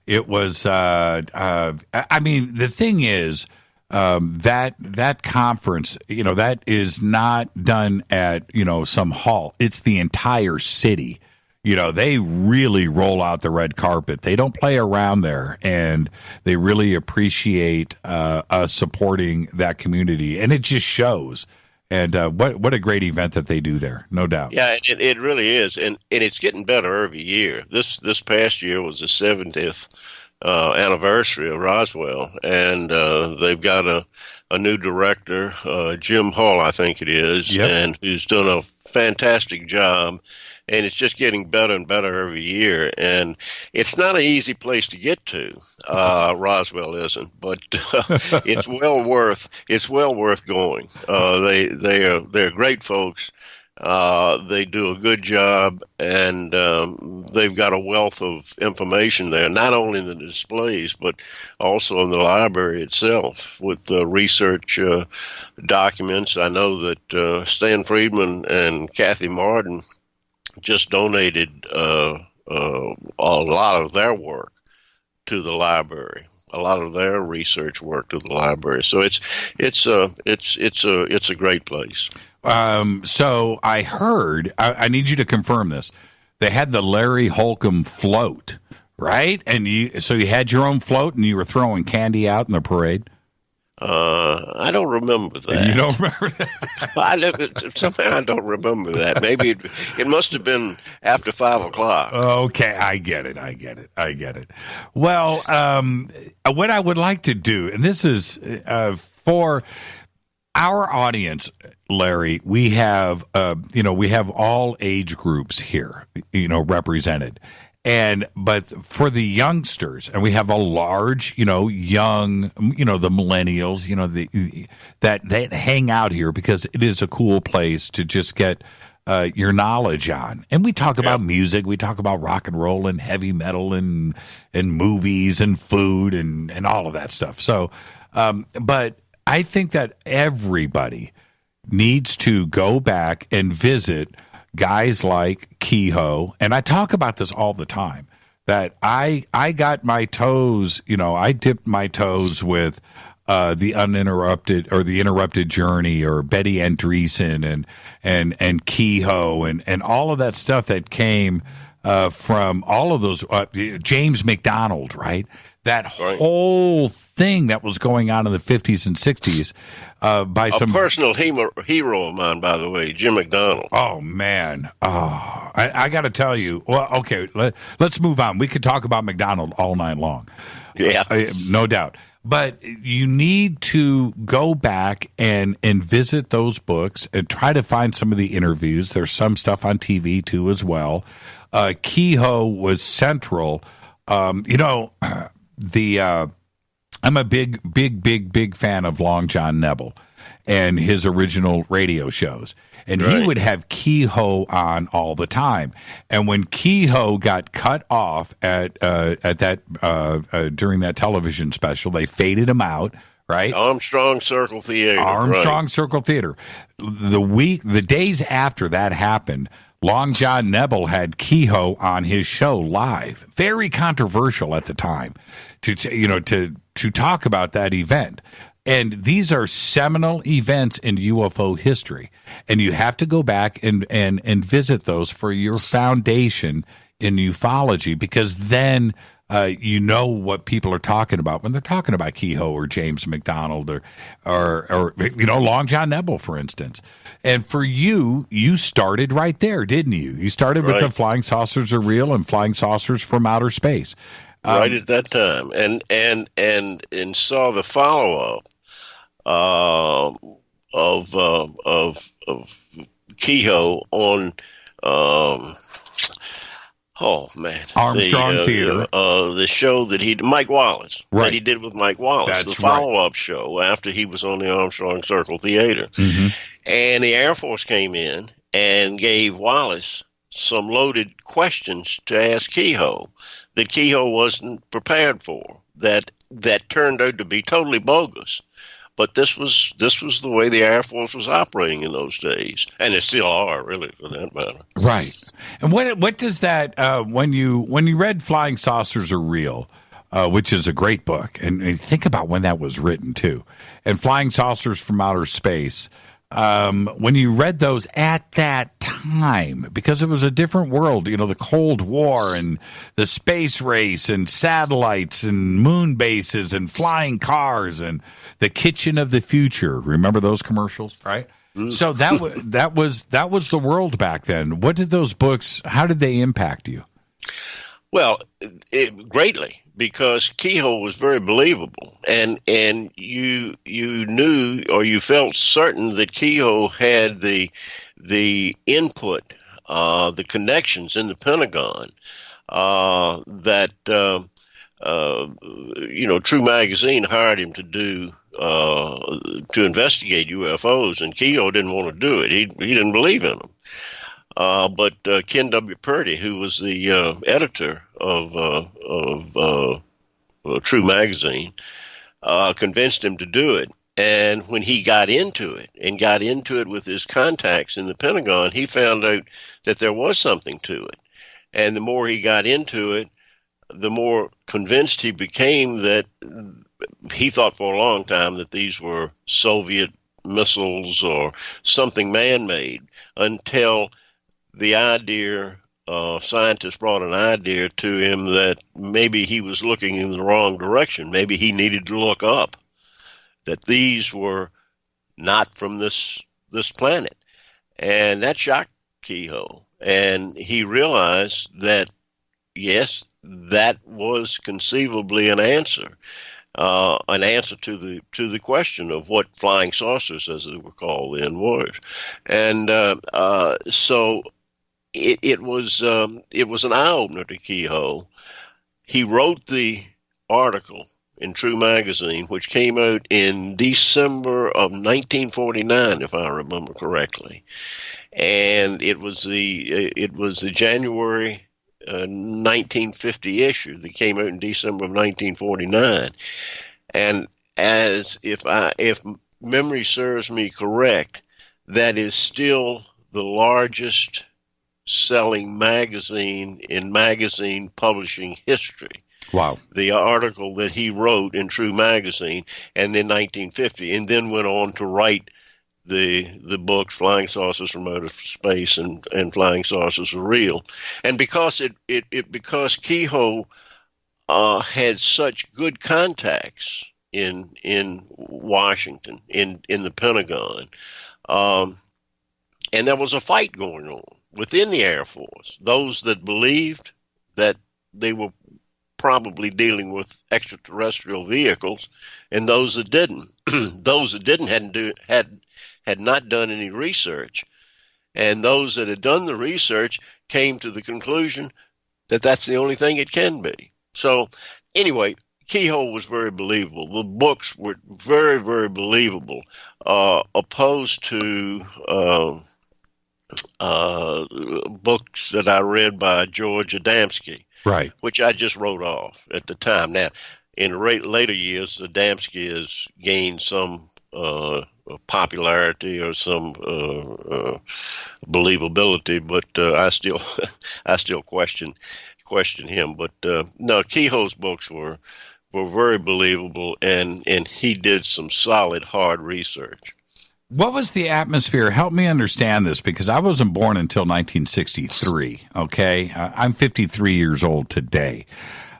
It was. I mean, the thing is. That conference, that is not done at, some hall. It's the entire city. They really roll out the red carpet. They don't play around there, and they really appreciate us supporting that community, and it just shows. And what a great event that they do there, no doubt. Yeah, it really is, and it's getting better every year. This past year was the 70th anniversary of Roswell, and they've got a new director, Jim Hall, I think it is, and who's done a fantastic job, and it's just getting better and better every year, and it's not an easy place to get to. Roswell isn't, but it's well worth going. They're great folks. They do a good job, and they've got a wealth of information there, not only in the displays, but also in the library itself with research documents. I know that Stan Friedman and Kathy Martin just donated a lot of their work to the library. A lot of their research work to the library, so it's a great place. So I heard. I need you to confirm this. They had the Larry Holcombe float, right? And you had your own float, and you were throwing candy out in the parade. I don't remember that. You don't remember that? Somehow I don't remember that. Maybe it must have been after 5 o'clock. Okay, I get it. Well, what I would like to do, and this is for our audience, Larry, we have all age groups here, represented. But for the youngsters, and we have a large, young, the millennials, that hang out here because it is a cool place to just get your knowledge on. And we talk about music, we talk about rock and roll and heavy metal and movies and food and all of that stuff. So, but I think that everybody needs to go back and visit guys like Keyhoe, and I talk about this all the time, that I got my toes, I dipped my toes with the Uninterrupted or the Interrupted Journey or Betty Andreessen and Keyhoe and all of that stuff that came from all of those, James McDonald, right? That whole thing that was going on in the 50s and 60s by some personal hero of mine, by the way, Jim McDonald. Oh, man. Oh, I got to tell you. Well, okay, let's move on. We could talk about McDonald all night long. Yeah. No doubt. But you need to go back and visit those books and try to find some of the interviews. There's some stuff on TV too as well. Keyhoe was central. I'm a big fan of Long John Nebel and his original radio shows. And he would have Keyhoe on all the time. And when Keyhoe got cut off at that during that television special, they faded him out, right? Armstrong Circle Theater. Circle Theater. The days after that happened, Long John Nebel had Keyhoe on his show live. Very controversial at the time to talk about that event. And these are seminal events in UFO history. And you have to go back and visit those for your foundation in ufology, because then you know what people are talking about when they're talking about Keyhoe or James McDonald or Long John Nebel, for instance. And for you started right there, didn't you? You started with the flying saucers are real and flying saucers from outer space. Right at that time, and saw the follow up of Keyhoe on Armstrong Theater, the show that Mike Wallace that he did with Mike Wallace, the follow up show after he was on the Armstrong Circle Theater, and the Air Force came in and gave Wallace some loaded questions to ask Keyhoe that Keyhoe wasn't prepared for, that turned out to be totally bogus. But this was the way the Air Force was operating in those days, and they still are, really, for that matter. Right. And what does that when you read Flying Saucers Are Real, which is a great book, and think about when that was written too, and Flying Saucers from Outer Space. When you read those at that time, because it was a different world, the Cold War and the space race and satellites and moon bases and flying cars and the kitchen of the future. Remember those commercials, right? So that was the world back then. What did those books, how did they impact you? Well, greatly, because Keyhoe was very believable, and you knew, or you felt certain, that Keyhoe had the input, the connections in the Pentagon, that True Magazine hired him to do to investigate UFOs, and Keyhoe didn't want to do it. He didn't believe in them. But Ken W. Purdy, who was the editor of True Magazine, convinced him to do it. And when he got into it with his contacts in the Pentagon, he found out that there was something to it. And the more he got into it, the more convinced he became that he thought for a long time that these were Soviet missiles or something man-made, until the idea, scientists brought an idea to him that maybe he was looking in the wrong direction. Maybe he needed to look up, that these were not from this planet. And that shocked Keyhoe. And he realized that, yes, that was conceivably an answer to the question of what flying saucers, as they were called then, was. And so it was an eye-opener to Keyhoe. He wrote the article in True Magazine, which came out in December of 1949, if I remember correctly, and it was the January 1950 issue that came out in December of 1949, and if memory serves me correct, that is still the largest selling magazine in magazine publishing history. Wow. The article that he wrote in True Magazine and in 1950, and then went on to write the books Flying Saucers from Outer Space and Flying Saucers Are Real. And because because Keyhoe had such good contacts in Washington, in the Pentagon, and there was a fight going on within the Air Force. Those that believed that they were probably dealing with extraterrestrial vehicles, and those that didn't. Those that didn't had not done any research, and those that had done the research came to the conclusion that that's the only thing it can be. So anyway, Keyhoe was very believable. The books were very, very believable, opposed to books that I read by George Adamski, right, which I just wrote off at the time. Now, in later years, Adamski has gained some popularity or some believability, but I still question him. But no, Keyhoe's books were very believable, and he did some solid, hard research. What was the atmosphere? Help me understand this, because I wasn't born until 1963, okay? I'm 53 years old today.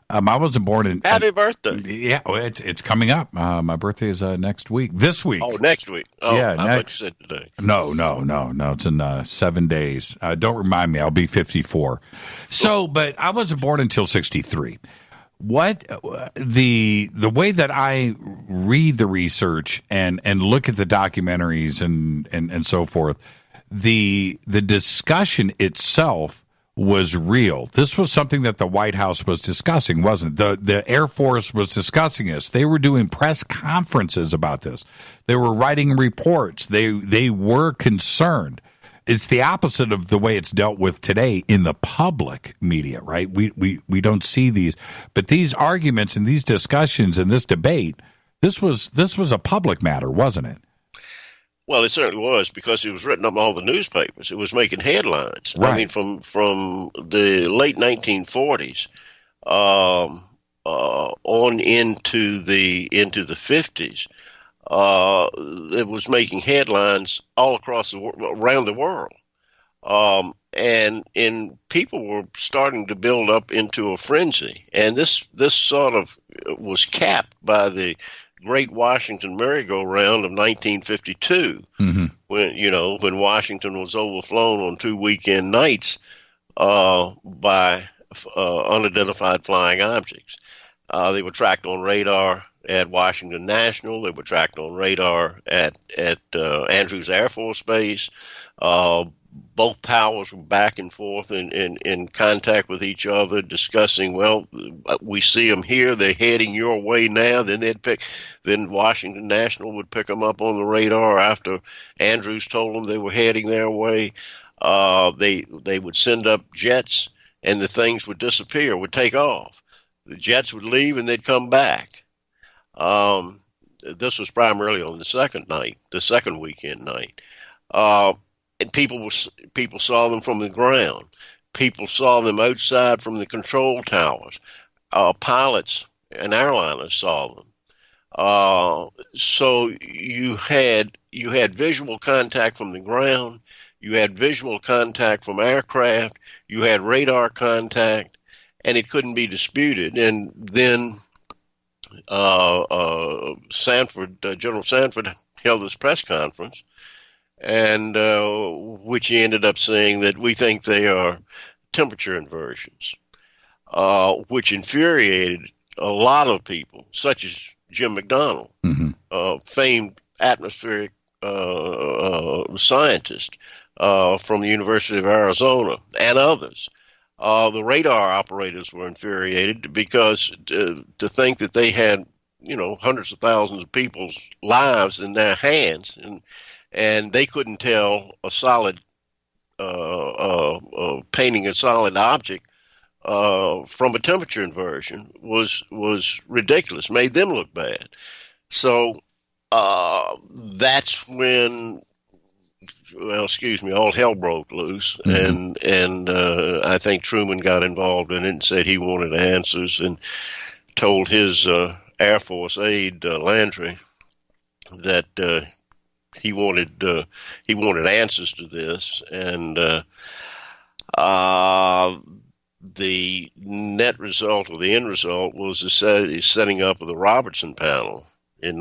I wasn't born in... Happy birthday. Yeah, it's coming up. My birthday is next week. This week. Oh, next week. Oh, yeah, I thought you said today. No. It's in 7 days. Don't remind me. I'll be 54. So, but I wasn't born until 63. What the way that I read the research and look at the documentaries and so forth, the discussion itself was real. This was something that the White House was discussing, wasn't it? The Air Force was discussing this. They were doing press conferences about this. They were writing reports. They were concerned. It's the opposite of the way it's dealt with today in the public media, right? We don't see these, but these arguments and these discussions and this debate, this was a public matter, wasn't it? Well, it certainly was, because it was written up in all the newspapers. It was making headlines. Right. I mean, from the late 1940s on into the 50s. It was making headlines all across around the world. And people were starting to build up into a frenzy. And this sort of was capped by the Great Washington Merry-Go-Round of 1952, when Washington was overflown on 2 weekend nights by unidentified flying objects. They were tracked on radar at Washington National. They were tracked on radar at Andrews Air Force Base. Both towers were back and forth in contact with each other, discussing, well, we see them here, they're heading your way now. Then Washington National would pick them up on the radar after Andrews told them they were heading their way. They would send up jets, and the things would disappear, would take off. The jets would leave, and they'd come back. This was primarily on the second weekend night. And people saw them from the ground. People saw them outside from the control towers. Pilots and airliners saw them. So you had visual contact from the ground. You had visual contact from aircraft. You had radar contact, and it couldn't be disputed. And then General Sanford held this press conference, and which he ended up saying that we think they are temperature inversions, which infuriated a lot of people, such as Jim McDonnell, famed atmospheric scientist from the University of Arizona, and others. The radar operators were infuriated because to think that they had, hundreds of thousands of people's lives in their hands, and they couldn't tell a solid, painting a solid object from a temperature inversion was ridiculous, made them look bad. So that's when, all hell broke loose, and I think Truman got involved in it and said he wanted answers, and told his Air Force aide Landry that he wanted answers to this, and the net result, or the end result, was the setting up of the Robertson panel in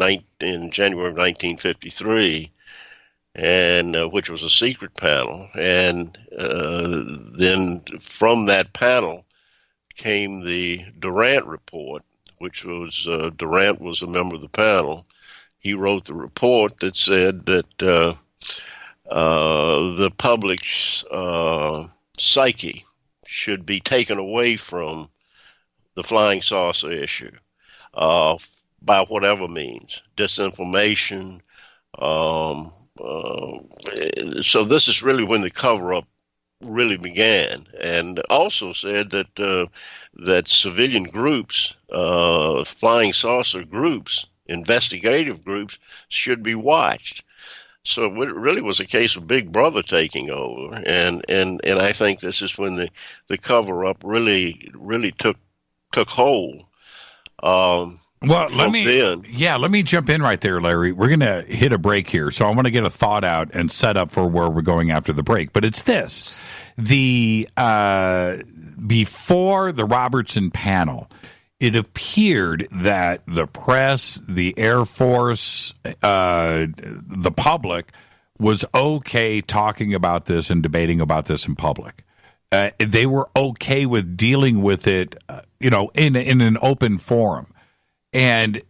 January of 1953. And which was a secret panel, and then from that panel came the Durant report, which was Durant was a member of the panel. He wrote the report that said that the public's psyche should be taken away from the flying saucer issue by whatever means, disinformation. So this is really when the cover-up really began, and also said that that civilian groups, flying saucer groups, investigative groups, should be watched. So it really was a case of Big Brother taking over, and I think this is when the cover-up really took hold. Well, let me jump in right there, Larry. We're going to hit a break here, so I want to get a thought out and set up for where we're going after the break. But it's this: before the Robertson panel, it appeared that the press, the Air Force, the public was okay talking about this and debating about this in public. They were okay with dealing with it, in an open forum. And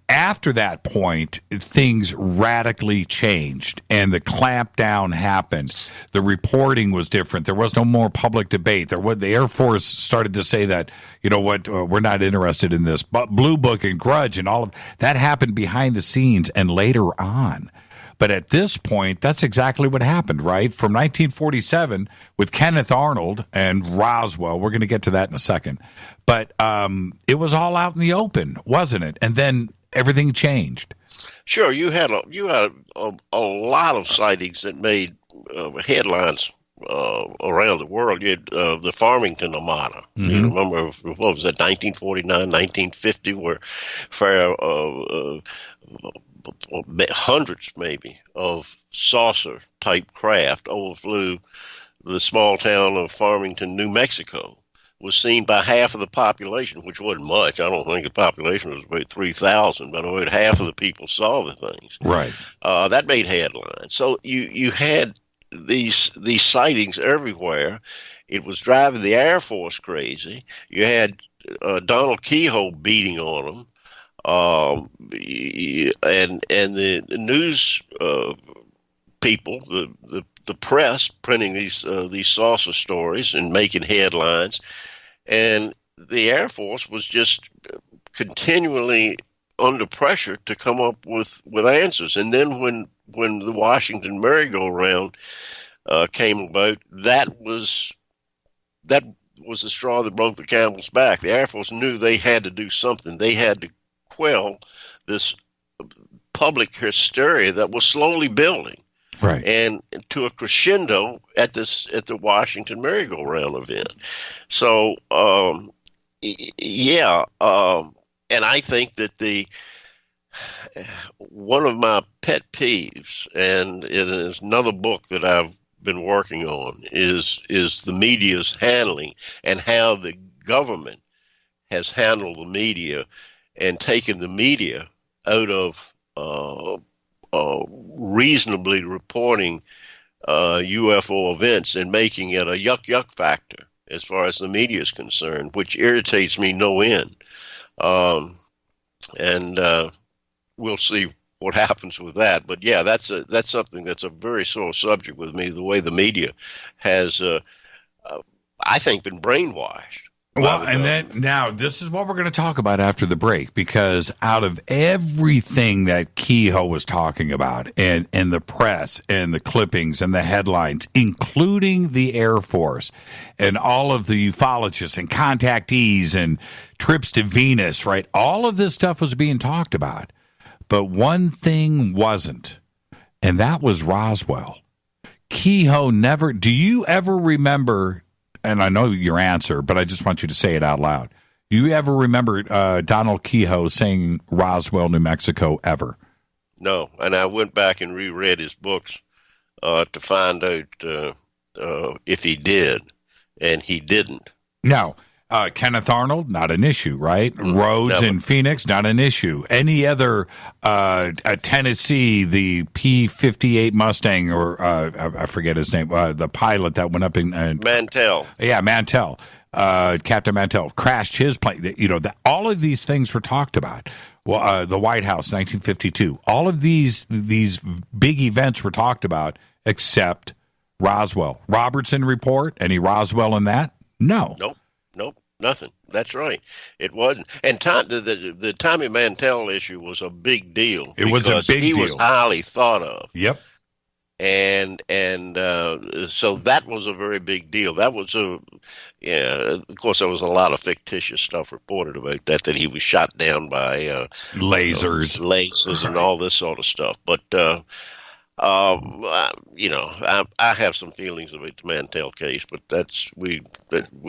after that point, things radically changed, and the clampdown happened. The reporting was different. There was no more public debate. The Air Force started to say that, we're not interested in this. But Blue Book and Grudge and all of that happened behind the scenes and later on. But at this point, that's exactly what happened, right? From 1947 with Kenneth Arnold and Roswell. We're going to get to that in a second. But it was all out in the open, wasn't it? And then everything changed. Sure, you had a lot of sightings that made headlines around the world. You had the Farmington Armada. Mm-hmm. You remember, what was that, 1949, 1950, where hundreds maybe of saucer-type craft overflew the small town of Farmington, New Mexico. Was seen by half of the population, which wasn't much. I don't think the population was about 3,000, but about half of the people saw the things. Right. That made headlines. So you had these sightings everywhere. It was driving the Air Force crazy. You had Donald Keyhoe beating on them, and the news people, the press, printing these saucer stories and making headlines, and the Air Force was just continually under pressure to come up with answers. And then when the Washington merry-go-round came about, that was the straw that broke the camel's back. The Air Force knew they had to do something. They had to quell this public hysteria that was slowly building. Right. And to a crescendo at the Washington merry-go-round event. So, and I think that one of my pet peeves, and it is another book that I've been working on, is the media's handling and how the government has handled the media and taken the media out of reasonably reporting UFO events and making it a yuck factor as far as the media is concerned, which irritates me no end. And we'll see what happens with that. But yeah, that's something that's a very sore subject with me. The way the media has, I think, been brainwashed. Well, and then now this is what we're going to talk about after the break, because out of everything that Keyhoe was talking about and the press and the clippings and the headlines, including the Air Force and all of the ufologists and contactees and trips to Venus, right? All of this stuff was being talked about. But one thing wasn't, and that was Roswell. Keyhoe never, do you ever remember, and I know your answer, but I just want you to say it out loud. Do you ever remember Donald Keyhoe saying Roswell, New Mexico, ever? No, and I went back and reread his books to find out if he did, and he didn't. No. Kenneth Arnold, not an issue, right? Rhodes in Phoenix, not an issue. Any other Tennessee, the P-58 Mustang, or I forget his name, the pilot that went up in... Mantell. Yeah, Mantell. Captain Mantell crashed his plane. You know, all of these things were talked about. Well, the White House, 1952. All of these big events were talked about, except Roswell. Robertson report, any Roswell in that? No. Nope, nothing. That's right. It wasn't. And the Tommy Mantell issue was a big deal. It was a big deal. He was highly thought of. Yep. And so that was a very big deal. That was of course, there was a lot of fictitious stuff reported about that he was shot down by lasers and all this sort of stuff. But I have some feelings about the Mantell case, but we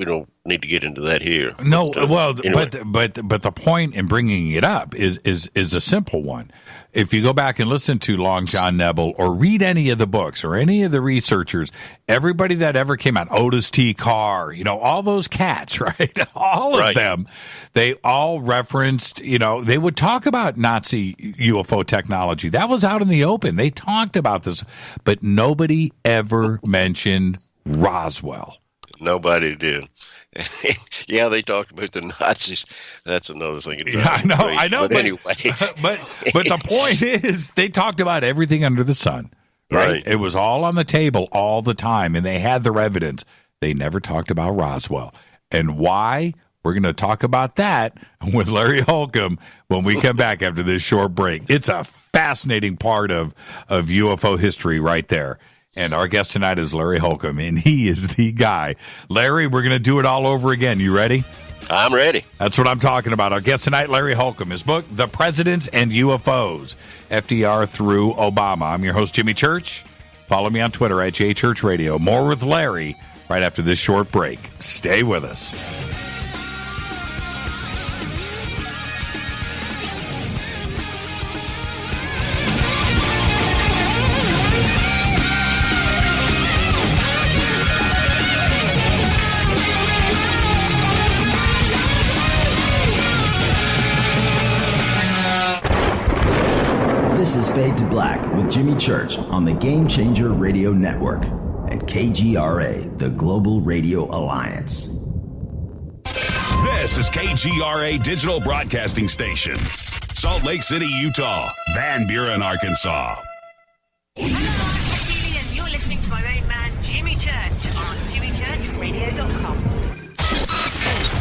don't need to get into that here. No, anyway. but the point in bringing it up is a simple one. If you go back and listen to Long John Nebel or read any of the books or any of the researchers, everybody that ever came out, Otis T. Carr, all those cats, right? All of them, they all referenced, they would talk about Nazi UFO technology. That was out in the open. They talked about this, but nobody ever mentioned Roswell. Nobody did. Yeah, they talked about the Nazis. That's another thing. I know. But anyway, but the point is, they talked about everything under the sun. Right? It was all on the table all the time, and they had their evidence. They never talked about Roswell, and why? We're going to talk about that with Larry Holcombe when we come back after this short break. It's a fascinating part of UFO history right there. And our guest tonight is Larry Holcombe, and he is the guy. Larry, we're going to do it all over again. You ready? I'm ready. That's what I'm talking about. Our guest tonight, Larry Holcombe. His book, The Presidents and UFOs, FDR through Obama. I'm your host, Jimmy Church. Follow me on Twitter at JChurchRadio. More with Larry right after this short break. Stay with us. This is Fade to Black with Jimmy Church on the Game Changer Radio Network and KGRA, the Global Radio Alliance. This is KGRA Digital Broadcasting Station, Salt Lake City, Utah, Van Buren, Arkansas. Hello, I'm Katie, and you're listening to my own man, Jimmy Church, on jimmychurchradio.com.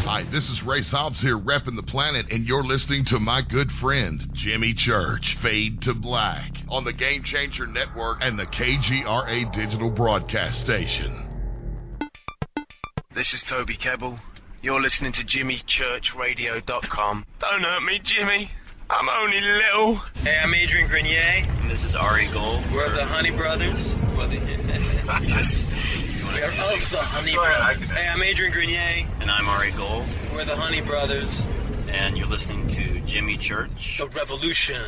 Hi, this is Ray Hobbs here, repping the planet, and you're listening to my good friend, Jimmy Church, Fade to Black, on the Game Changer Network and the KGRA Digital Broadcast Station. This is Toby Kebbell. You're listening to jimmychurchradio.com. Don't hurt me, Jimmy. I'm only little. Hey, I'm Adrian Grenier. And this is Ari Gold. We're the Honey Brothers. We're of the Honey Brothers. Hey, I'm Adrian Grenier. And I'm Ari Gold. We're the Honey Brothers. And you're listening to Jimmy Church. The Revolution.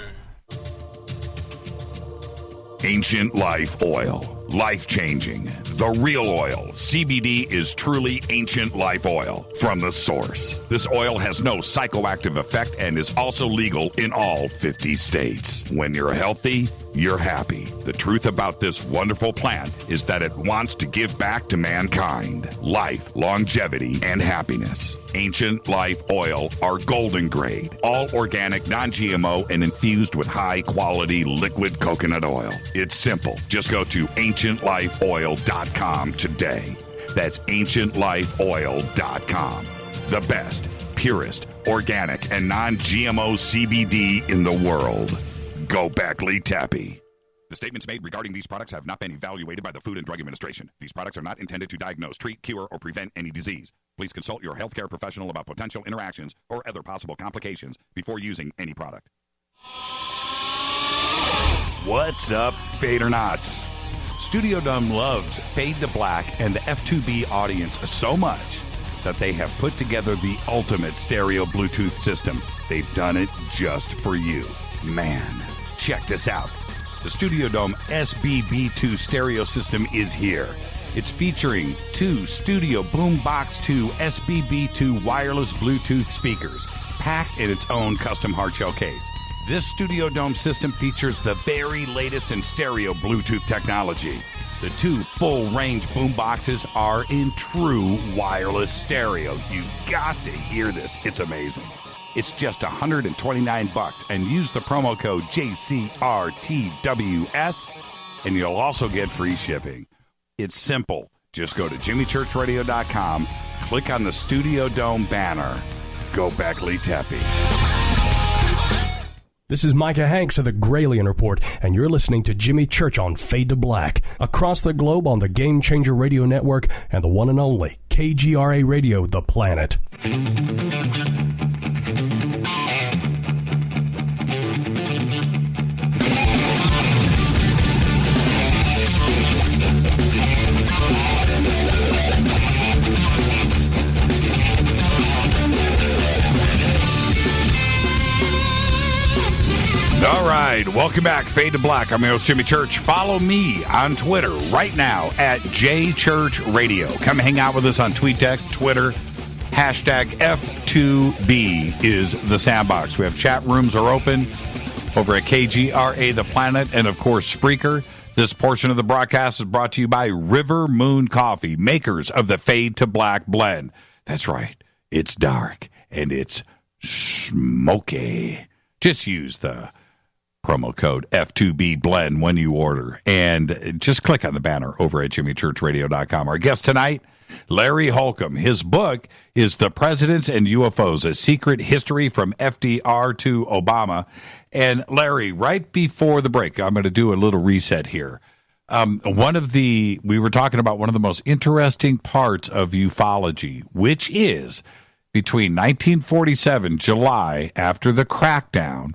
Ancient Life Oil. Life-changing. The real oil. CBD is truly ancient life oil from the source. This oil has no psychoactive effect and is also legal in all 50 states. When you're healthy, you're happy. The truth about this wonderful plant is that it wants to give back to mankind life, longevity, and happiness. Ancient Life Oil are golden grade, all organic, non-GMO, and infused with high-quality liquid coconut oil. It's simple. Just go to ancientlifeoil.com today. That's ancientlifeoil.com. The best, purest, organic, and non-GMO CBD in the world. Go Beckley Tappy. The statements made regarding these products have not been evaluated by the Food and Drug Administration. These products are not intended to diagnose, treat, cure, or prevent any disease. Please consult your healthcare professional about potential interactions or other possible complications before using any product. What's up, Fadernauts? Studio Dome loves Fade to Black and the F2B audience so much that they have put together the ultimate stereo Bluetooth system. They've done it just for you. Man, check this out. The Studio Dome SBB2 stereo system is here. It's featuring 2 Studio Boombox 2 SBB2 wireless Bluetooth speakers, packed in its own custom hardshell case. This Studio Dome system features the very latest in stereo Bluetooth technology. The 2 full-range boom boxes are in true wireless stereo. You've got to hear this. It's amazing. It's just $129 and use the promo code JCRTWS and you'll also get free shipping. It's simple. Just go to jimmychurchradio.com, click on the Studio Dome banner. Go Beckley Tepe. This is Micah Hanks of the Gralien Report, and you're listening to Jimmy Church on Fade to Black, across the globe on the Game Changer Radio Network and the one and only KGRA Radio, The Planet. All right, welcome back. Fade to Black. I'm your host, Jimmy Church. Follow me on Twitter right now at JChurchRadio. Come hang out with us on TweetDeck, Twitter. Hashtag F2B is the sandbox. We have chat rooms are open over at KGRA The Planet and, of course, Spreaker. This portion of the broadcast is brought to you by River Moon Coffee, makers of the Fade to Black blend. That's right. It's dark and it's smoky. Just use the promo code F2B blend when you order, and just click on the banner over at jimmychurchradio.com. Our guest tonight, Larry Holcombe. His book is The Presidents and UFOs, A Secret History From FDR to Obama. And Larry, right before the break, I'm going to do a little reset here. We were talking about one of the most interesting parts of ufology, which is between 1947, July, after the crackdown,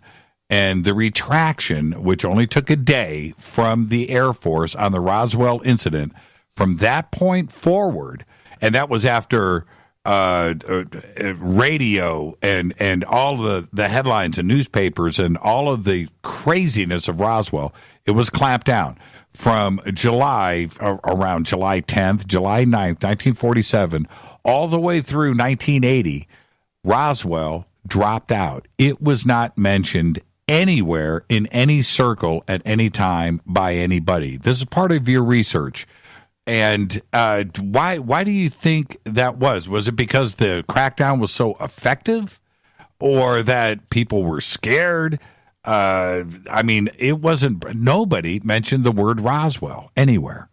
and the retraction, which only took a day from the Air Force on the Roswell incident. From that point forward, and that was after radio and all the headlines and newspapers and all of the craziness of Roswell, it was clamped down. From July, around July 10th, July 9th, 1947, all the way through 1980, Roswell dropped out. It was not mentioned anywhere in any circle at any time by anybody. This is part of your research. And why do you think that was? Was it because the crackdown was so effective, or that people were scared? I mean, it wasn't. Nobody mentioned the word Roswell anywhere.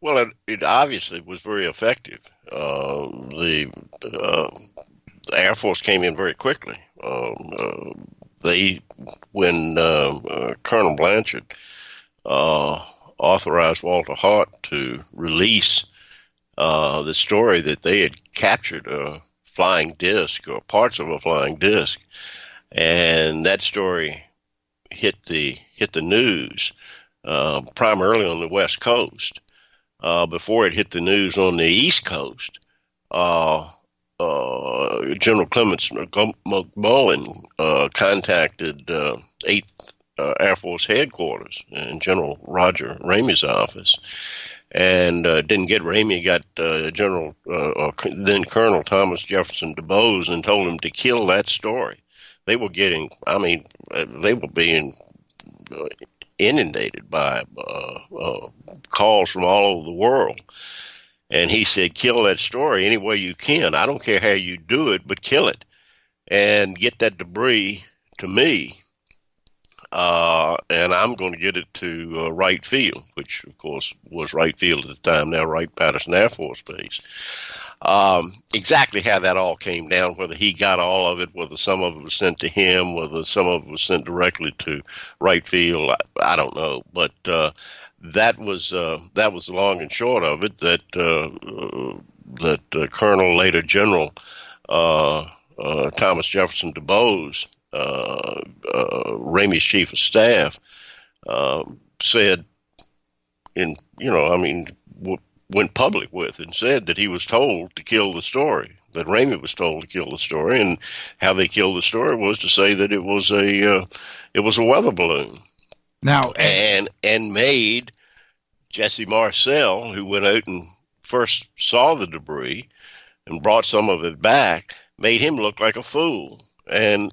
Well, it obviously was very effective. The Air Force came in very quickly. When Colonel Blanchard authorized Walter Hart to release the story that they had captured a flying disc or parts of a flying disc, and that story hit the news primarily on the West Coast. Before it hit the news on the East Coast, General Clements McMullen contacted 8th Air Force headquarters in General Roger Ramey's office, and didn't get Ramey, got then Colonel Thomas Jefferson DuBose, and told him to kill that story. They were getting, they were being inundated by calls from all over the world. And he said, kill that story any way you can. I don't care how you do it, but kill it and get that debris to me. And I'm going to get it to Wright Field, which, of course, was Wright Field at the time, now Wright-Patterson Air Force Base. Exactly how that all came down, whether he got all of it, whether some of it was sent to him, whether some of it was sent directly to Wright Field, I don't know. But that was the long and short of it. That Colonel, later General Thomas Jefferson DuBose, Ramey's chief of staff, said, went public with and said that he was told to kill the story, that Ramey was told to kill the story, and how they killed the story was to say that it was a weather balloon. Now, and made Jesse Marcel, who went out and first saw the debris and brought some of it back, made him look like a fool. And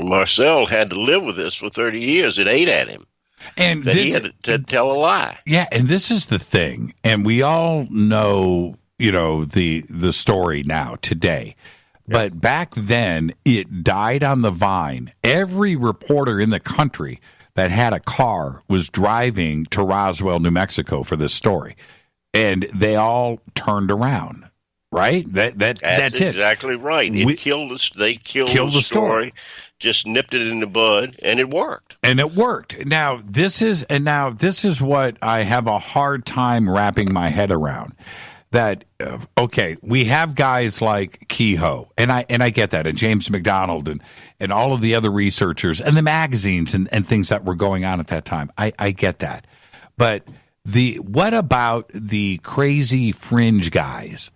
Marcel had to live with this for 30 years. It ate at him. And that he had to tell a lie. Yeah, and this is the thing, and we all know, the story now today. But back then, it died on the vine. Every reporter in the country that had a car was driving to Roswell, New Mexico for this story. And they all turned around, right? That's it. Exactly right. They killed the story, just nipped it in the bud, and it worked. Now, this is what I have a hard time wrapping my head around. That we have guys like Keyhoe, and I get that, and James McDonald, and all of the other researchers, and the magazines and things that were going on at that time. I get that, but what about the crazy fringe guys,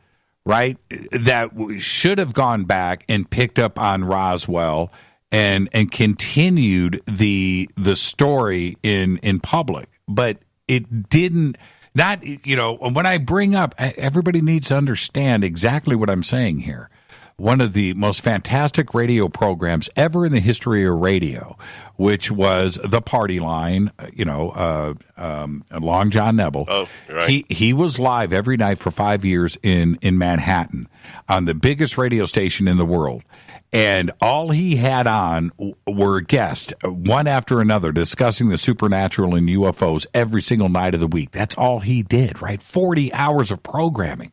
right? That should have gone back and picked up on Roswell and continued the story in public, but it didn't. Not, when I bring up, everybody needs to understand exactly what I'm saying here. One of the most fantastic radio programs ever in the history of radio, which was The Party Line, Long John Nebel. Oh, right. He was live every night for 5 years in Manhattan on the biggest radio station in the world. And all he had on were guests, one after another, discussing the supernatural and UFOs every single night of the week. That's all he did, right? 40 hours of programming.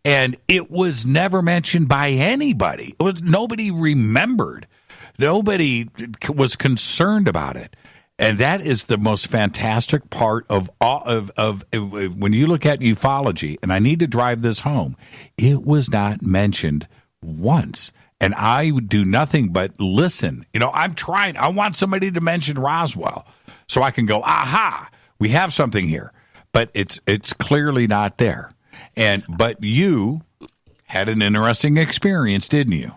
And it was never mentioned by anybody. Nobody remembered. Nobody was concerned about it. And that is the most fantastic part of all of when you look at ufology, and I need to drive this home, it was not mentioned once. And I would do nothing but listen. I'm trying. I want somebody to mention Roswell so I can go, aha, we have something here. But it's clearly not there. But you had an interesting experience, didn't you?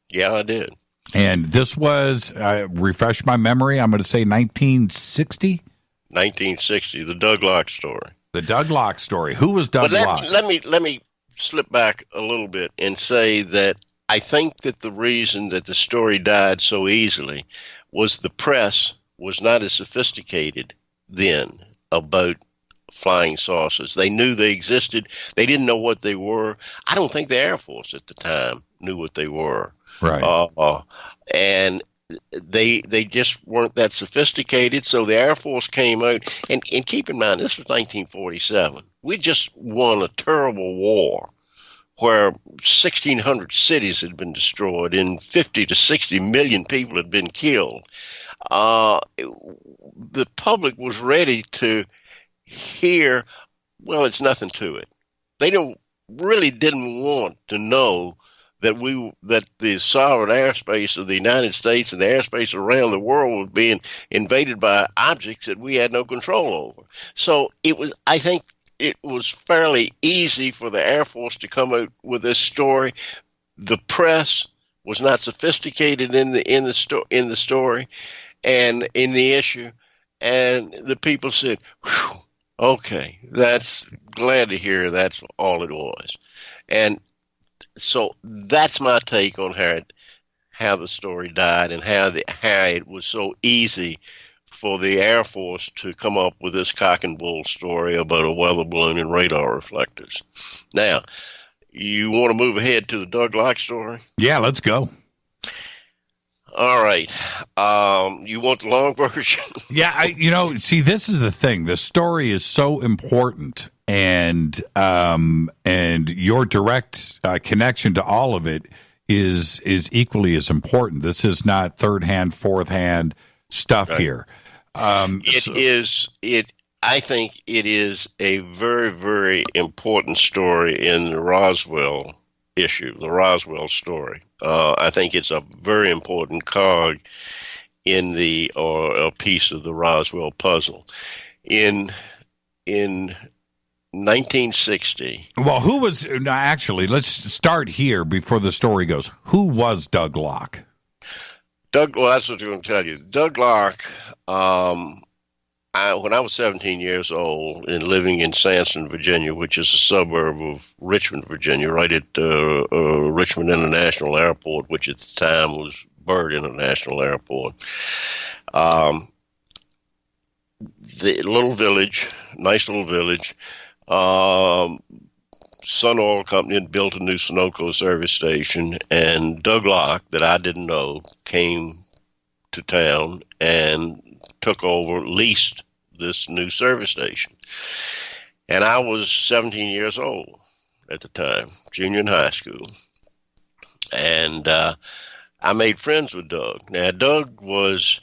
Yeah, I did. And this was, refresh my memory, I'm going to say 1960? 1960, the Doug Locke story. The Doug Locke story. Who was Doug Locke? Let me slip back a little bit and say that I think that the reason that the story died so easily was the press was not as sophisticated then about flying saucers. They knew they existed. They didn't know what they were. I don't think the Air Force at the time knew what they were. Right. And they just weren't that sophisticated. So the Air Force came out. And keep in mind, this was 1947. We just won a terrible war where 1,600 cities had been destroyed and 50 to 60 million people had been killed. The public was ready to hear, well, it's nothing to it. They really didn't want to know that the sovereign airspace of the United States and the airspace around the world was being invaded by objects that we had no control over. So I think it was fairly easy for the Air Force to come out with this story. The press was not sophisticated in the story and in the issue, and the people said, whew, okay, that's glad to hear that's all it was. And so that's my take on how the story died and how it was so easy for the Air Force to come up with this cock and bull story about a weather balloon and radar reflectors. Now, you want to move ahead to the Doug Locke story? Yeah, let's go. All right. You want the long version? Yeah, see, this is the thing. The story is so important, and your direct connection to all of it is equally as important. This is not third-hand, fourth-hand stuff here. I think it is a very, very important story in the Roswell issue, the Roswell story. I think it's a very important cog in a piece of the Roswell puzzle. In 1960. Well, let's start here before the story goes. Who was Doug Locke? Well, that's what I'm going to tell you. Doug Locke, when I was 17 years old and living in Sanson, Virginia, which is a suburb of Richmond, Virginia, right at Richmond International Airport, which at the time was Byrd International Airport. the little village, nice little village, Sun Oil Company had built a new Sunoco service station, and Doug Locke, that I didn't know, came to town and took over, leased this new service station. And I was 17 years old at the time, junior in high school. And I made friends with Doug. Now, Doug was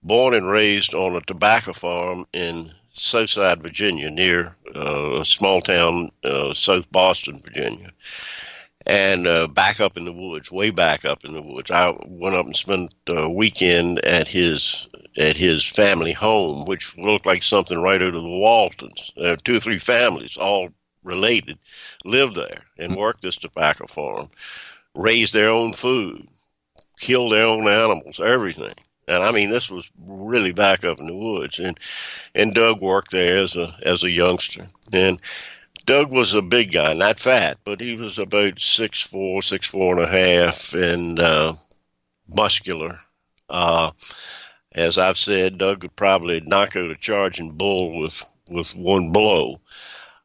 born and raised on a tobacco farm in Southside, Virginia, near a small town, South Boston, Virginia. And back up in the woods, way back up in the woods. I went up and spent a weekend at his family home, which looked like something right out of the Waltons. 2 or 3 families, all related, lived there and worked this tobacco farm, raised their own food, killed their own animals, everything. And I mean, this was really back up in the woods. And Doug worked there as a youngster. And Doug was a big guy, not fat, but he was about 6'4", 6'4.5", and muscular. As I've said, Doug could probably knock out a charging bull with one blow.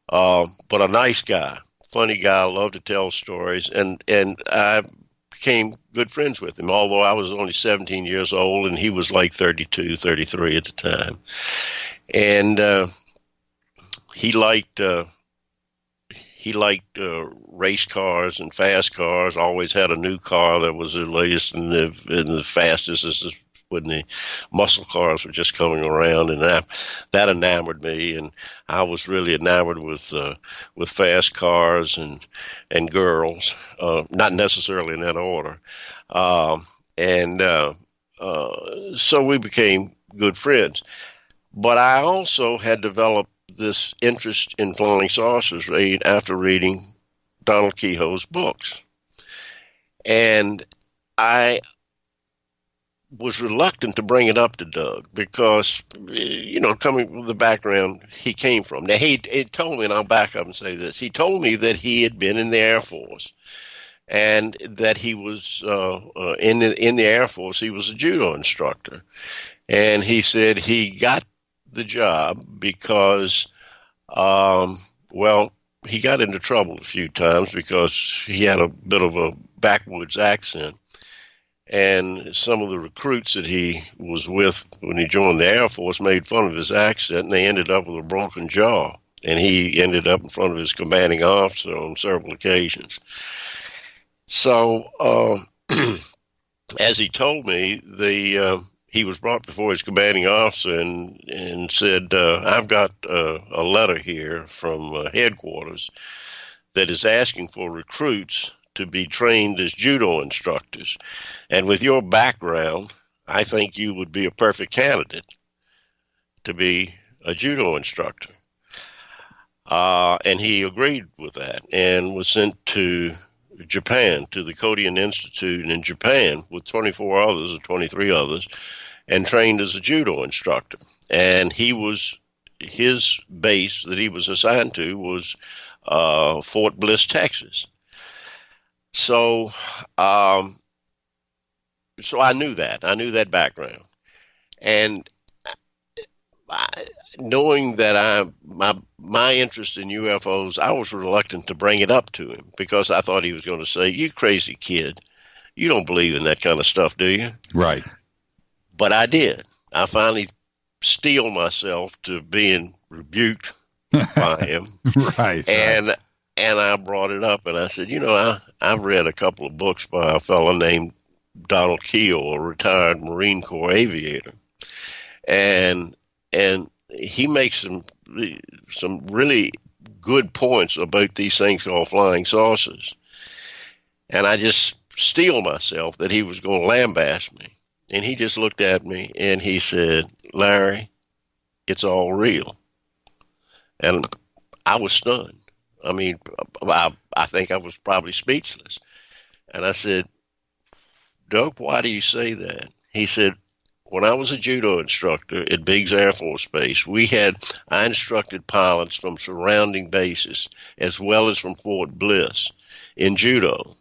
But a nice guy, funny guy, loved to tell stories, and I became good friends with him, although I was only 17 years old and he was like 32, 33 at the time. And he liked race cars and fast cars. Always had a new car that was the latest and the fastest. This is when the muscle cars were just coming around, and that enamored me. And I was really enamored with fast cars and girls, not necessarily in that order. So we became good friends. But I also had developed this interest in flying saucers after reading Donald Keyhoe's books. And I was reluctant to bring it up to Doug because, coming from the background he came from. Now, he told me, and I'll back up and say this, he told me that he had been in the Air Force and that he was in the Air Force, he was a judo instructor. And he said he got the job because, he got into trouble a few times because he had a bit of a backwoods accent. And some of the recruits that he was with when he joined the Air Force made fun of his accent, and they ended up with a broken jaw. And he ended up in front of his commanding officer on several occasions. So, as he told me, he was brought before his commanding officer and said, I've got a letter here from headquarters that is asking for recruits to be trained as judo instructors. And with your background, I think you would be a perfect candidate to be a judo instructor. And he agreed with that and was sent to Japan, to the Kodokan Institute in Japan with 24 others or 23 others, and trained as a judo instructor. And his base that he was assigned to was Fort Bliss, Texas. So I knew that. I knew that background. And knowing that my interest in UFOs, I was reluctant to bring it up to him because I thought he was going to say, "You crazy kid, you don't believe in that kind of stuff, do you?" Right. But I did. I finally steeled myself to being rebuked by him. Right. And I brought it up and I said, I've read a couple of books by a fellow named Donald Keyhoe, a retired Marine Corps aviator. And he makes some really good points about these things called flying saucers. And I just steeled myself that he was going to lambaste me. And he just looked at me and he said, "Larry, it's all real." And I was stunned. I mean, I think I was probably speechless. And I said, "Doug, why do you say that?" He said, "When I was a judo instructor at Biggs Air Force Base, I instructed pilots from surrounding bases as well as from Fort Bliss in judo.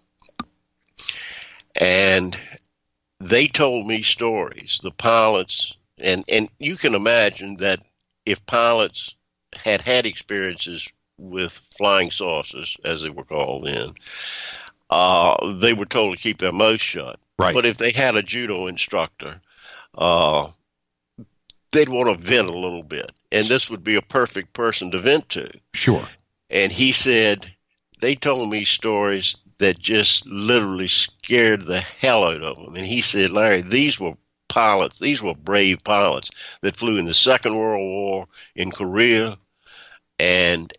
And they told me stories, the pilots And you can imagine that if pilots had experiences with flying saucers, as they were called then, they were told to keep their mouth shut. Right. But if they had a judo instructor, they'd want to vent a little bit. And this would be a perfect person to vent to. Sure. And he said, they told me stories that just literally scared the hell out of them. And he said, Larry, these were pilots, these were brave pilots that flew in the Second World War, in Korea. And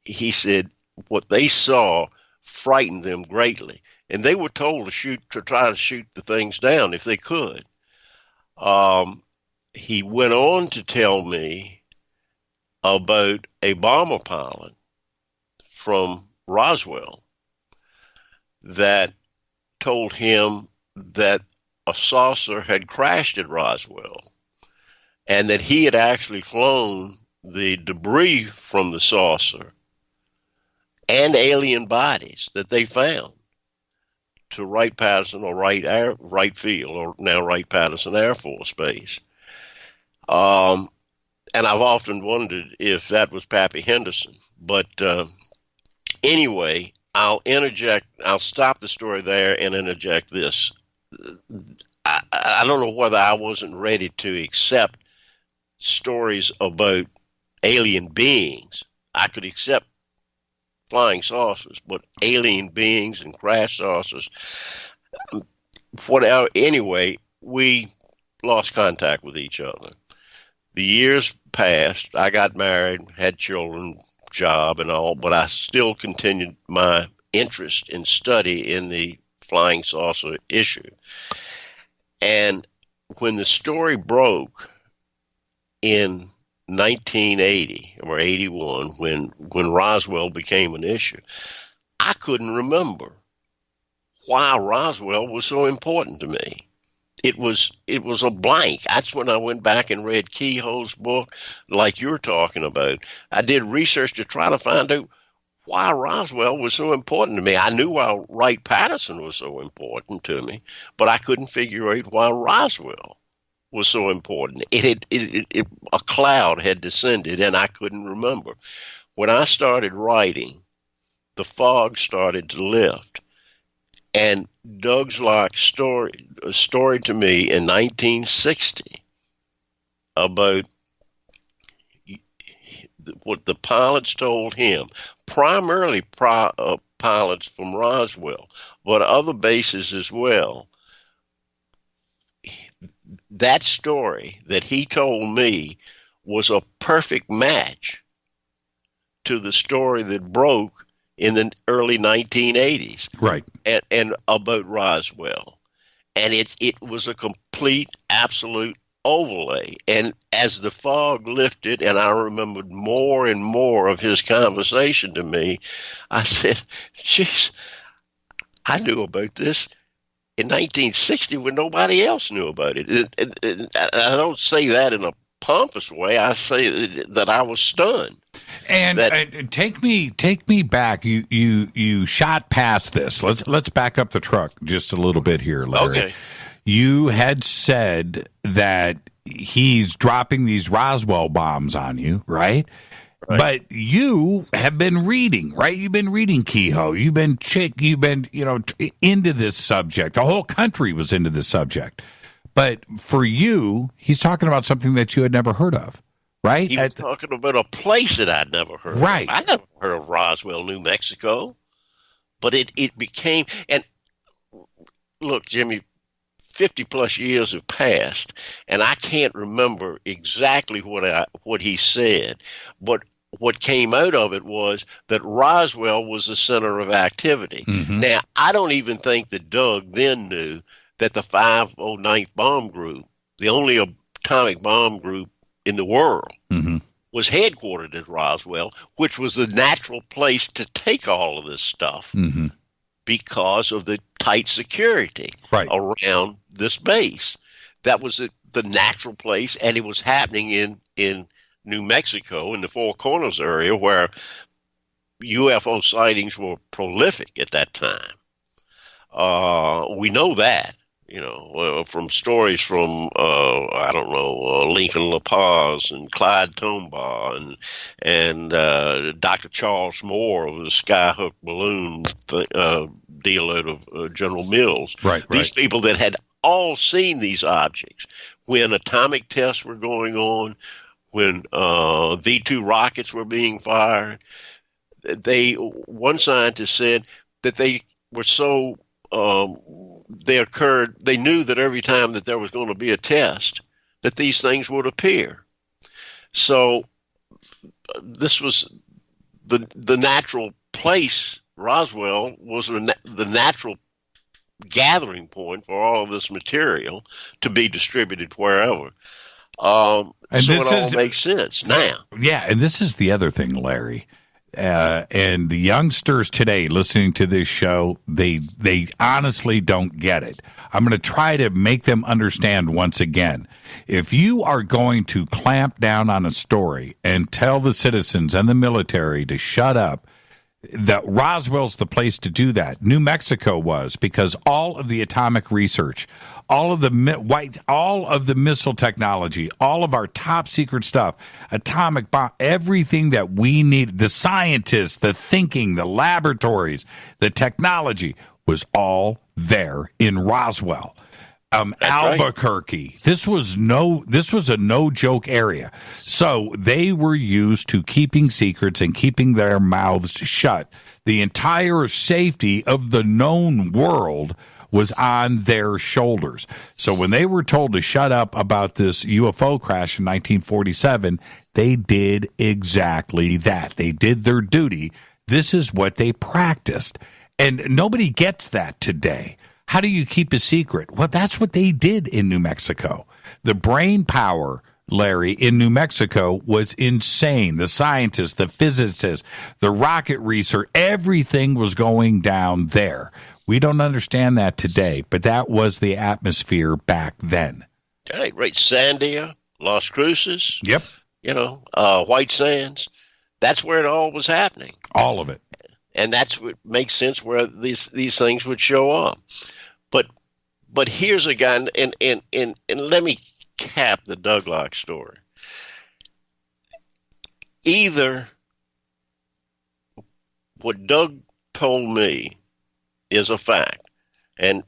he said what they saw frightened them greatly. And they were told to try to shoot the things down if they could. He went on to tell me about a bomber pilot from Roswell that told him that a saucer had crashed at Roswell and that he had actually flown the debris from the saucer and alien bodies that they found to Wright-Patterson or Wright Field, or now Wright-Patterson Air Force Base. And I've often wondered if that was Pappy Henderson. But anyway, I'll stop the story there and interject this. I don't know whether I wasn't ready to accept stories about alien beings. I could accept flying saucers, but alien beings and crash saucers, whatever. Anyway, we lost contact with each other. The years passed. I got married, had children, job and all, but I still continued my interest in study in the flying saucer issue. And when the story broke in 1980 or 81, when Roswell became an issue, I couldn't remember why Roswell was so important to me. It was a blank. That's when I went back and read Keyhoe's book, like you're talking about. I did research to try to find out why Roswell was so important to me. I knew why Wright-Patterson was so important to me, but I couldn't figure out why Roswell was so important. A cloud had descended, and I couldn't remember. When I started writing, the fog started to lift. And Doug Zlock's story to me in 1960 about what the pilots told him, primarily pilots from Roswell, but other bases as well. That story that he told me was a perfect match to the story that broke in the early 1980s. Right. And about Roswell. And it was a complete, absolute overlay. And as the fog lifted and I remembered more and more of his conversation to me, I said, geez, I knew about this in 1960 when nobody else knew about it. And I don't say that in a pompous way. I say that I was stunned. And take me back. You shot past this. Let's back up the truck just a little bit here, Larry. Okay. You had said that he's dropping these Roswell bombs on you, right? But you have been reading, right? You've been reading Keyhoe. You've been into this subject. The whole country was into this subject. But for you, he's talking about something that you had never heard of, right? He was talking about a place that I'd never heard of. Right. I never heard of Roswell, New Mexico. But it became, and look, Jimmy, 50 plus years have passed, and I can't remember exactly what he said, but what came out of it was that Roswell was the center of activity. Mm-hmm. Now, I don't even think that Doug then knew that the 509th Bomb Group, the only atomic bomb group in the world, was headquartered at Roswell, which was the natural place to take all of this stuff because of the tight security around this base. That was the natural place, and it was happening in New Mexico, in the Four Corners area, where UFO sightings were prolific at that time. We know that. from stories from Lincoln La Paz and Clyde Tombaugh and Dr. Charles Moore of the skyhook balloon deal out of General Mills. Right. These people that had all seen these objects when atomic tests were going on, when V-2 rockets were being fired. One scientist said that they were so they knew that every time that there was going to be a test that these things would appear. So this was the natural place. Roswell was the natural gathering point for all of this material to be distributed wherever. And so it all makes sense now. Yeah, and this is the other thing, Larry. And the youngsters today listening to this show, they honestly don't get it. I'm going to try to make them understand once again. If you are going to clamp down on a story and tell the citizens and the military to shut up, that Roswell's the place to do that. New Mexico was, because all of the atomic research, all of the missile technology, all of our top secret stuff, atomic bomb, everything that we need, the scientists, the thinking, the laboratories, the technology was all there in Roswell. Albuquerque. Right. This was a no joke area. So they were used to keeping secrets and keeping their mouths shut. The entire safety of the known world was on their shoulders. So when they were told to shut up about this UFO crash in 1947, they did exactly that. They did their duty. This is what they practiced. And nobody gets that today. How do you keep a secret? Well, that's what they did in New Mexico. The brain power, Larry, in New Mexico was insane. The scientists, the physicists, the rocket research, everything was going down there. We don't understand that today, but that was the atmosphere back then. Right. Sandia, Las Cruces. Yep. White Sands. That's where it all was happening. All of it. And that's what makes sense where these things would show up. But here's a guy, and let me cap the Douglock story. Either what Doug told me is a fact, and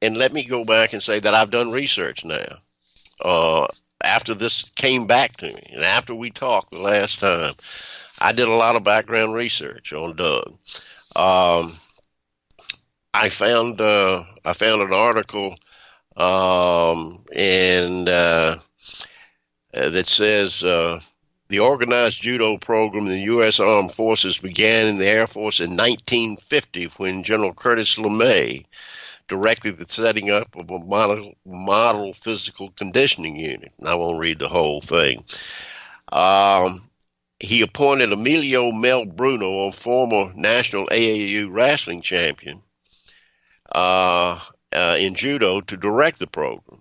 let me go back and say that I've done research now. After this came back to me, and after we talked the last time, I did a lot of background research on Doug. I found an article that says the organized judo program in the U.S. Armed Forces began in the Air Force in 1950 when General Curtis LeMay directed the setting up of a model physical conditioning unit. And I won't read the whole thing. He appointed Emilio Mel Bruno, a former national AAU wrestling champion, in judo to direct the program.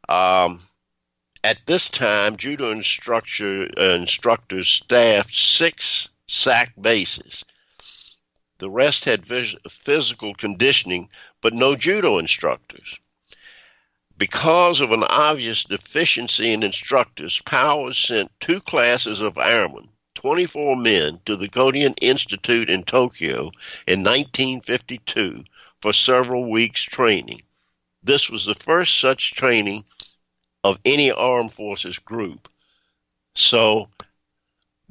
At this time, judo instructors staffed 6 SAC bases. The rest had physical conditioning, but no judo instructors. Because of an obvious deficiency in instructors, Powers sent 2 classes of airmen, 24 men, to the Korean Institute in Tokyo in 1952 for several weeks' training. This was the first such training of any armed forces group. So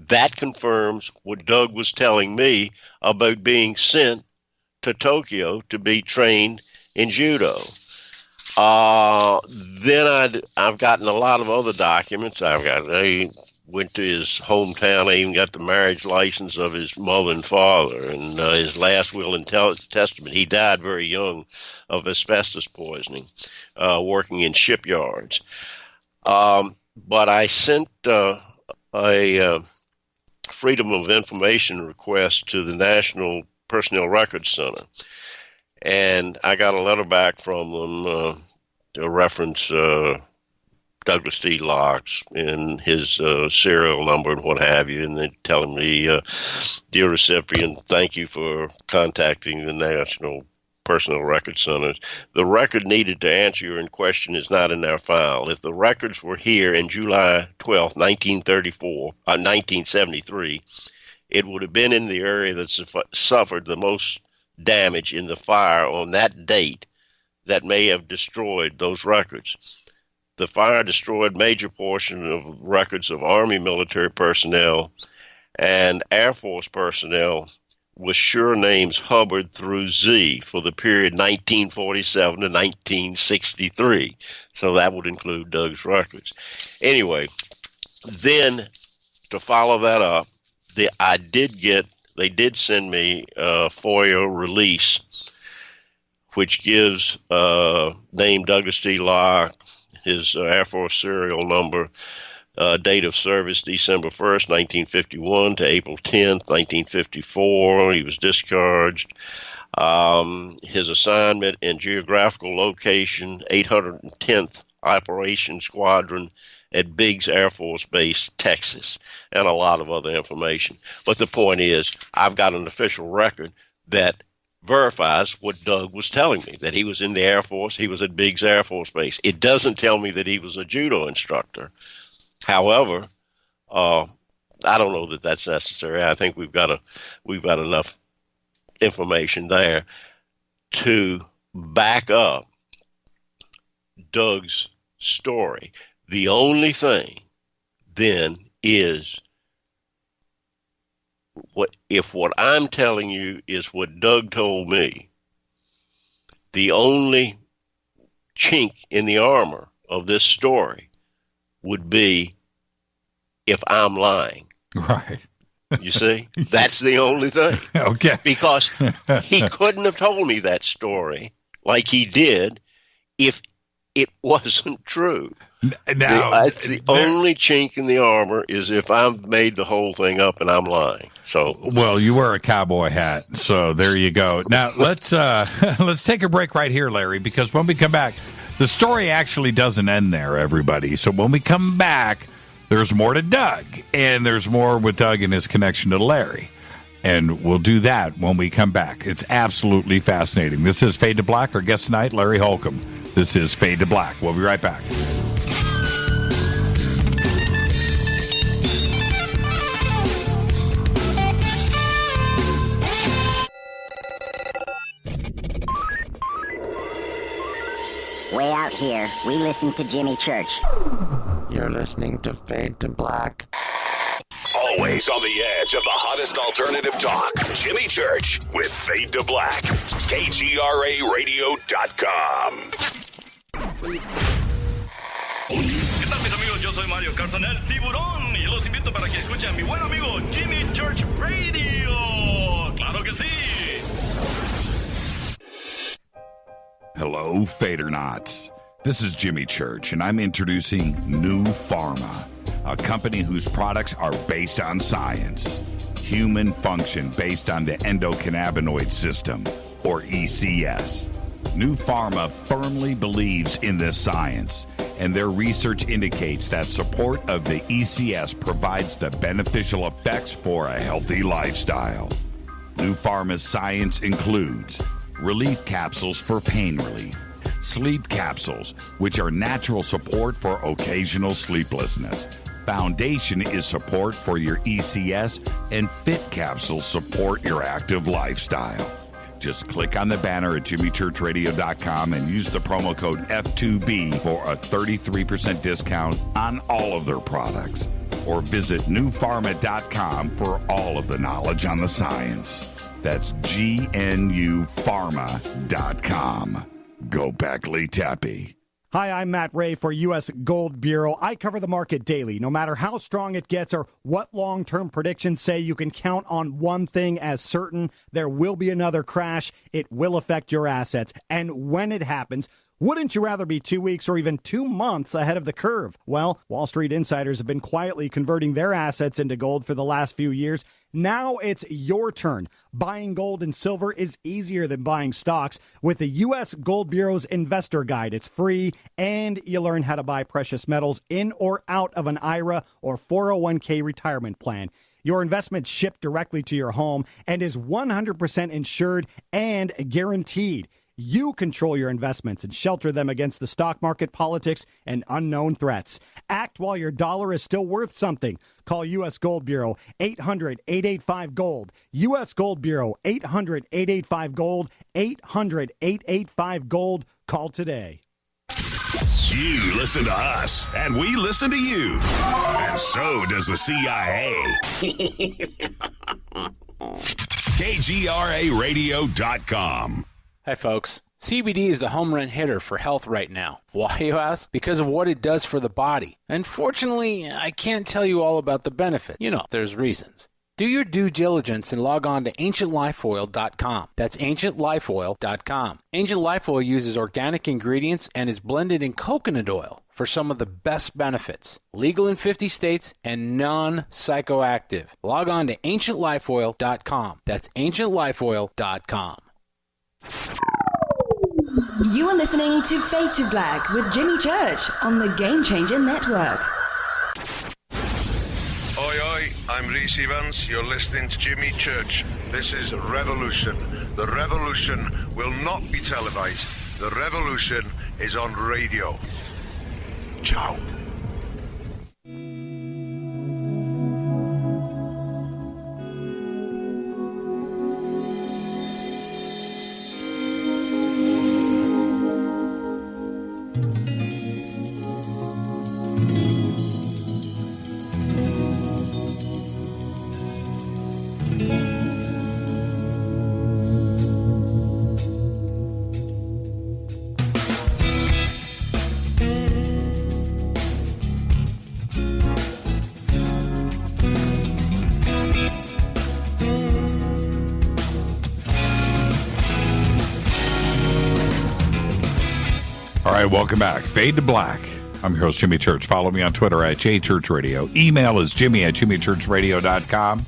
that confirms what Doug was telling me about being sent to Tokyo to be trained in judo. Then I've gotten a lot of other documents. I went to his hometown. I even got the marriage license of his mother and father, and his last will and testament. He died very young of asbestos poisoning, working in shipyards. But I sent a Freedom of Information request to the National Personnel Records Center, and I got a letter back from them to reference Douglas D. Locks and his serial number and what have you, and they're telling me, dear recipient, thank you for contacting the National Personnel Record Centers. The record needed to answer your question is not in our file. If the records were here in July 12th, 1973, it would have been in the area that suffered the most damage in the fire on that date that may have destroyed those records. The fire destroyed major portion of records of Army military personnel and Air Force personnel with sure names Hubbard through Z for the period 1947 to 1963. So that would include Doug's records. Anyway, then to follow that up, they did send me a FOIA release, which gives name Douglas T. Locke, his Air Force serial number, date of service December 1st, 1951 to April 10th, 1954. He was discharged. His assignment and geographical location, 810th Operation Squadron at Biggs Air Force Base, Texas, and a lot of other information. But the point is, I've got an official record that verifies what Doug was telling me, that he was in the Air Force, he was at Biggs Air Force Base. It doesn't tell me that he was a judo instructor. However, I don't know that that's necessary. I think we've got enough information there to back up Doug's story. The only thing then is what I'm telling you is what Doug told me. The only chink in the armor of this story would be if I'm lying. Right. You see? That's the only thing. Okay. Because he couldn't have told me that story like he did if it wasn't true. Now, the only chink in the armor is if I've made the whole thing up and I'm lying. So, well, you wear a cowboy hat, so there you go. Now let's take a break right here, Larry, because when we come back, the story actually doesn't end there, everybody. So when we come back, there's more to Doug, and there's more with Doug and his connection to Larry. And we'll do that when we come back. It's absolutely fascinating. This is Fade to Black. Our guest tonight, Larry Holcombe. This is Fade to Black. We'll be right back. Way out here, we listen to Jimmy Church. You're listening to Fade to Black. Always on the edge of the hottest alternative talk. Jimmy Church with Fade to Black. KGRARadio.com. ¿Qué tal, mis amigos? Yo soy Mario Carson, el tiburón, y los invito para que escuchen a mi buen amigo Jimmy Church Radio. ¡Claro que sí! Hello, Fadernauts. This is Jimmy Church, and I'm introducing New Pharma, a company whose products are based on science. Human function based on the endocannabinoid system, or ECS. New Pharma firmly believes in this science, and their research indicates that support of the ECS provides the beneficial effects for a healthy lifestyle. New Pharma's science includes relief capsules for pain relief, sleep capsules, which are natural support for occasional sleeplessness. Foundation is support for your ECS, and Fit capsules support your active lifestyle. Just click on the banner at jimmychurchradio.com and use the promo code F2B for a 33% discount on all of their products. Or visit newpharma.com for all of the knowledge on the science. That's GNUpharma.com. Go Beckley Tappy. Hi, I'm Matt Ray for U.S. Gold Bureau. I cover the market daily. No matter how strong it gets or what long-term predictions say, you can count on one thing as certain. There will be another crash. It will affect your assets. And when it happens, wouldn't you rather be 2 weeks or even 2 months ahead of the curve? Well, Wall Street insiders have been quietly converting their assets into gold for the last few years. Now it's your turn. Buying gold and silver is easier than buying stocks. With the U.S. Gold Bureau's Investor Guide, it's free, and you learn how to buy precious metals in or out of an IRA or 401k retirement plan. Your investment shipped directly to your home and is 100% insured and guaranteed. You control your investments and shelter them against the stock market, politics, and unknown threats. Act while your dollar is still worth something. Call U.S. Gold Bureau, 800-885-GOLD. U.S. Gold Bureau, 800-885-GOLD, 800-885-GOLD. Call today. You listen to us, and we listen to you. And so does the CIA. KGRARadio.com. Hi, folks. CBD is the home run hitter for health right now. Why, you ask? Because of what it does for the body. Unfortunately, I can't tell you all about the benefit. You know, there's reasons. Do your due diligence and log on to ancientlifeoil.com. That's ancientlifeoil.com. Ancient Life Oil uses organic ingredients and is blended in coconut oil for some of the best benefits. Legal in 50 states and non-psychoactive. Log on to ancientlifeoil.com. That's ancientlifeoil.com. You are listening to Fade to Black with Jimmy Church on the Game Changer Network. Oi, oi, I'm Reese Evans. You're listening to Jimmy Church. This is Revolution. The revolution will not be televised. The revolution is on radio. Ciao. All right, welcome back. Fade to Black. I'm your host, Jimmy Church. Follow me on Twitter at JChurchRadio. Email is jimmy@jimmychurchradio.com.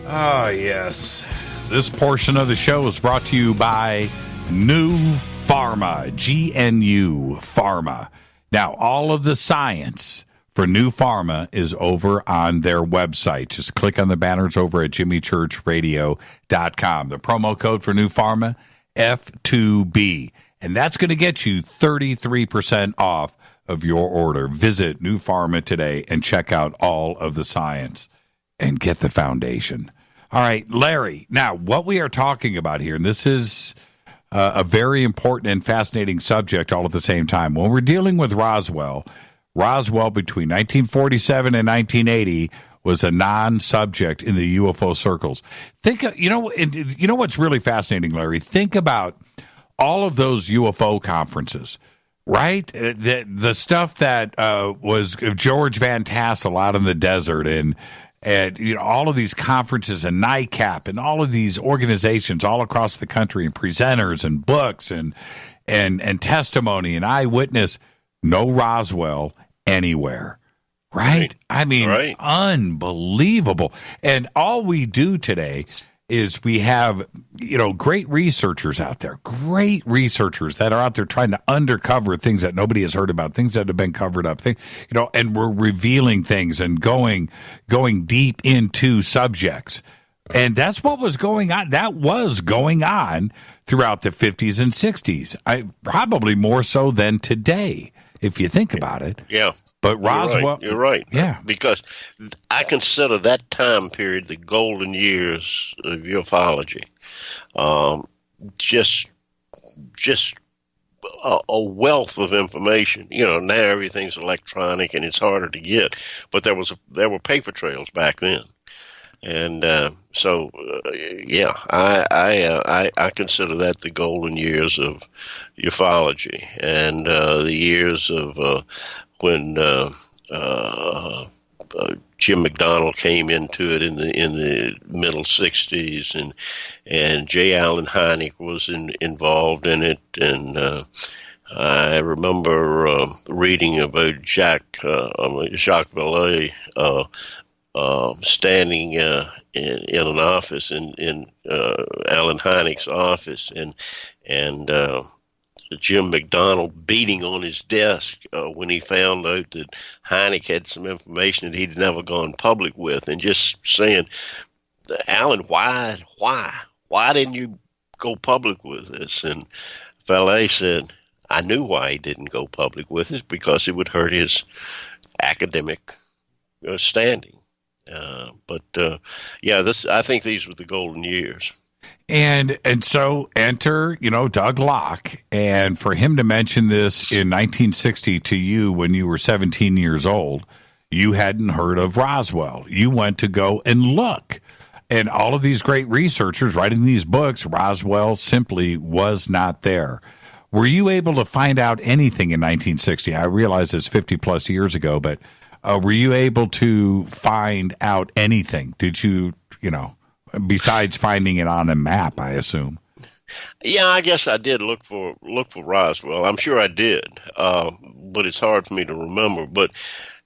Ah, yes. This portion of the show is brought to you by New Pharma, GNU Pharma. Now, all of the science for New Pharma is over on their website. Just click on the banners over at jimmychurchradio.com. The promo code for New Pharma, F2B. And that's going to get you 33% off of your order. Visit New Pharma today and check out all of the science and get the foundation. All right, Larry. Now, what we are talking about here, and this is a very important and fascinating subject all at the same time. When we're dealing with Roswell between 1947 and 1980 was a non-subject in the UFO circles. You know what's really fascinating, Larry? Think about all of those UFO conferences, right? The stuff that was George Van Tassel out in the desert, and all of these conferences and NICAP and all of these organizations all across the country, and presenters and books and testimony and eyewitness. No Roswell anywhere, right? I mean, right. Unbelievable. And all we do today is we have, great researchers out there, great researchers that are out there trying to uncover things that nobody has heard about, things that have been covered up, and we're revealing things and going deep into subjects. And that's what was going on. That was going on throughout the 50s and 60s. Probably more so than today, if you think about it. Yeah. But Roswell, you're right. Yeah, because I consider that time period the golden years of ufology. Just a wealth of information. Now everything's electronic and it's harder to get, but there were paper trails back then, and I consider that the golden years of ufology, and the years of when Jim McDonnell came into it in the middle '60s, and J. Allen Hynek was involved in it, and I remember reading about Jacques Vallée standing in an office in Allen Hynek's office, and Jim McDonnell beating on his desk when he found out that Hynek had some information that he'd never gone public with, and just saying, Alan, why didn't you go public with this. And Valet said, I knew why he didn't go public with it, because it would hurt his academic standing. I think these were the golden years. And so enter, Doug Locke. And for him to mention this in 1960 to you when you were 17 years old, you hadn't heard of Roswell. You went to go and look. And all of these great researchers writing these books, Roswell simply was not there. Were you able to find out anything in 1960? I realize it's 50 plus years ago, but were you able to find out anything? Did you, besides finding it on a map, I assume? Yeah, I guess I did look for Roswell. I'm sure I did, but it's hard for me to remember. But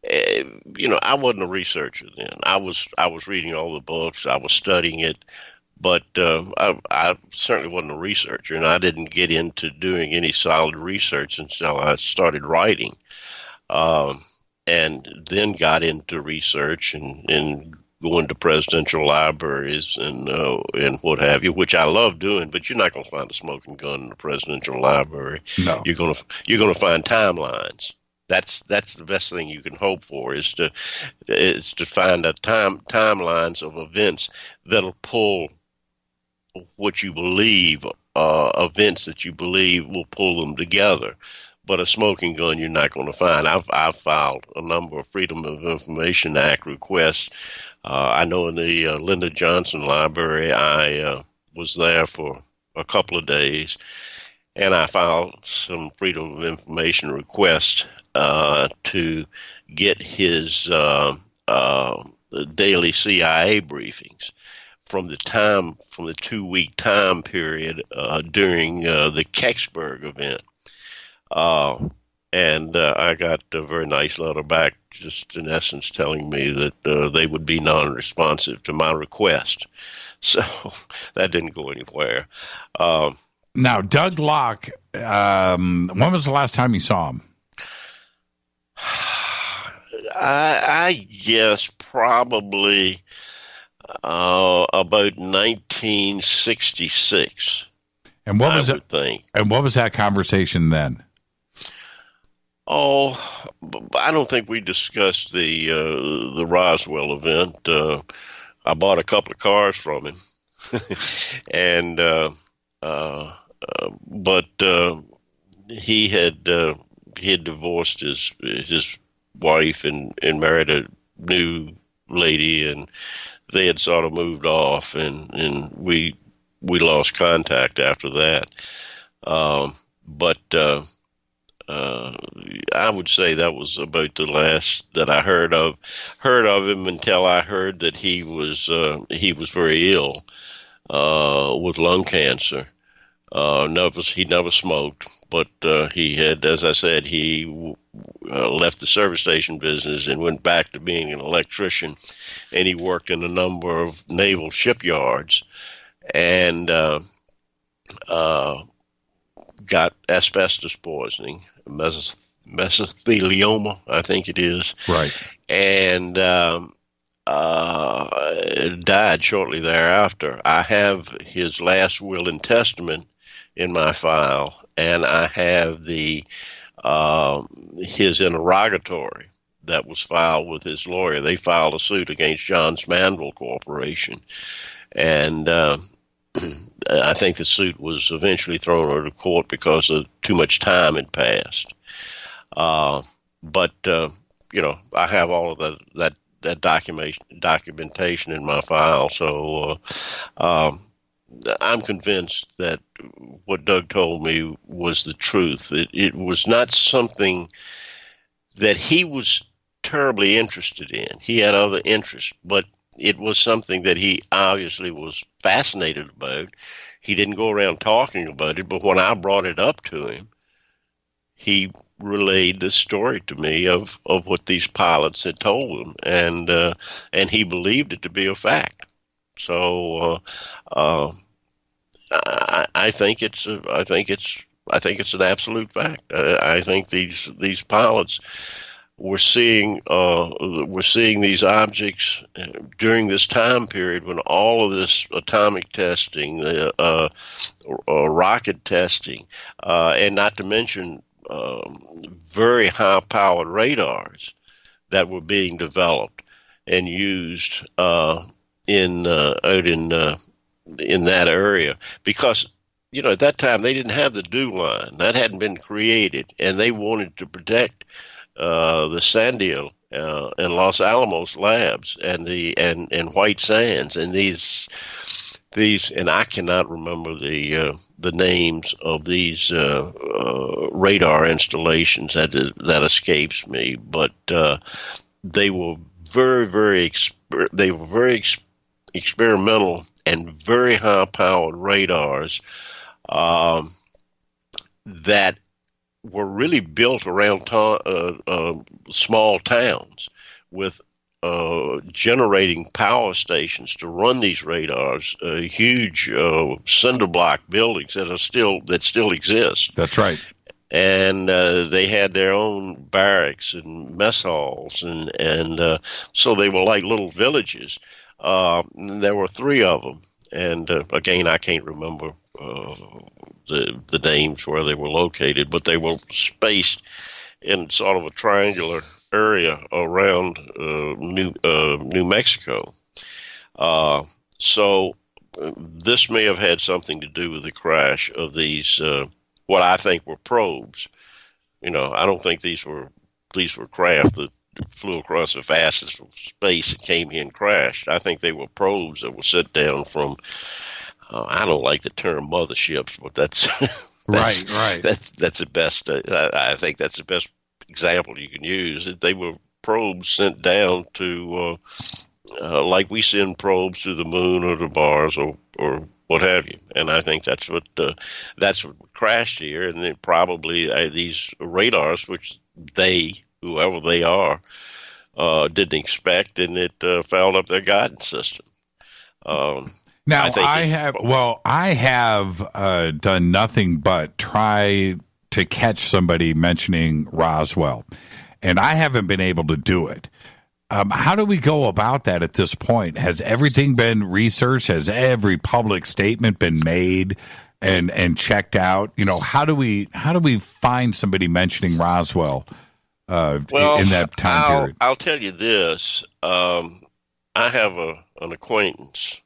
I wasn't a researcher then. I was reading all the books. I was studying it, but I certainly wasn't a researcher, and I didn't get into doing any solid research until I started writing, and then got into research and going to presidential libraries and what have you, which I love doing. But you're not going to find a smoking gun in the presidential library. No, you're going to find timelines. That's the best thing you can hope for is to find timelines of events that'll pull what you believe, events that you believe will pull them together. But a smoking gun you're not going to find. I've filed a number of Freedom of Information Act requests. I know in the Lyndon Johnson Library, I was there for a couple of days, and I filed some Freedom of Information requests to get his daily CIA briefings from the 2-week time period during the Kecksburg event. And I got a very nice letter back, just in essence telling me that they would be non-responsive to my request. So that didn't go anywhere. Now, Doug Locke, when was the last time you saw him? I guess probably about 1966. And what was I would think. And what was that conversation then? Oh, I don't think we discussed the Roswell event. I bought a couple of cars from him, and but he had divorced his wife and married a new lady, and they had sort of moved off, and we lost contact after that. But I would say that was about the last that I heard of him, until I heard that he was very ill with lung cancer. He never smoked, but he had, as I said, he left the service station business and went back to being an electrician, and he worked in a number of naval shipyards, and got asbestos poisoning, mesothelioma, I think it is. Right. And died shortly thereafter. I have his last will and testament in my file, and I have his interrogatory that was filed with his lawyer. They filed a suit against Johns Manville Corporation, and I think the suit was eventually thrown out of court because of too much time had passed. But I have all of that documentation in my file, so I'm convinced that what Doug told me was the truth. It was not something that he was terribly interested in. He had other interests, but it was something that he obviously was fascinated about. He didn't go around talking about it, but when I brought it up to him, he relayed the story to me of what these pilots had told him, and he believed it to be a fact. So I think it's an absolute fact. I think these pilots we're seeing these objects during this time period when all of this atomic testing, rocket testing, and not to mention very high-powered radars that were being developed and used out in that area, because at that time they didn't have the DEW line, that hadn't been created, and they wanted to protect the Sandia and Los Alamos labs and White Sands and these and I cannot remember the names of these radar installations that escapes me, but they were very experimental and very high powered radars that were really built around small towns with generating power stations to run these radars, huge cinder block buildings that still exist. That's right. And they had their own barracks and mess halls, and so they were like little villages. There were 3 of them, and again, I can't remember the names where they were located, but they were spaced in sort of a triangular area around New Mexico. So this may have had something to do with the crash of these, what I think were probes. I don't think these were craft that flew across the fastest of space and came here and crashed. I think they were probes that were sent down from, I don't like the term motherships, but that's right. That's the best. I think that's the best example you can use. They were probes sent down to, like we send probes to the moon or to Mars or what have you. And I think that's what crashed here. And then probably these radars, which whoever they are, didn't expect, and it fouled up their guidance system. Now, I have done nothing but try to catch somebody mentioning Roswell, and I haven't been able to do it. How do we go about that at this point? Has everything been researched? Has every public statement been made and checked out? How do we find somebody mentioning Roswell in that time period? I'll tell you this. I have an acquaintance.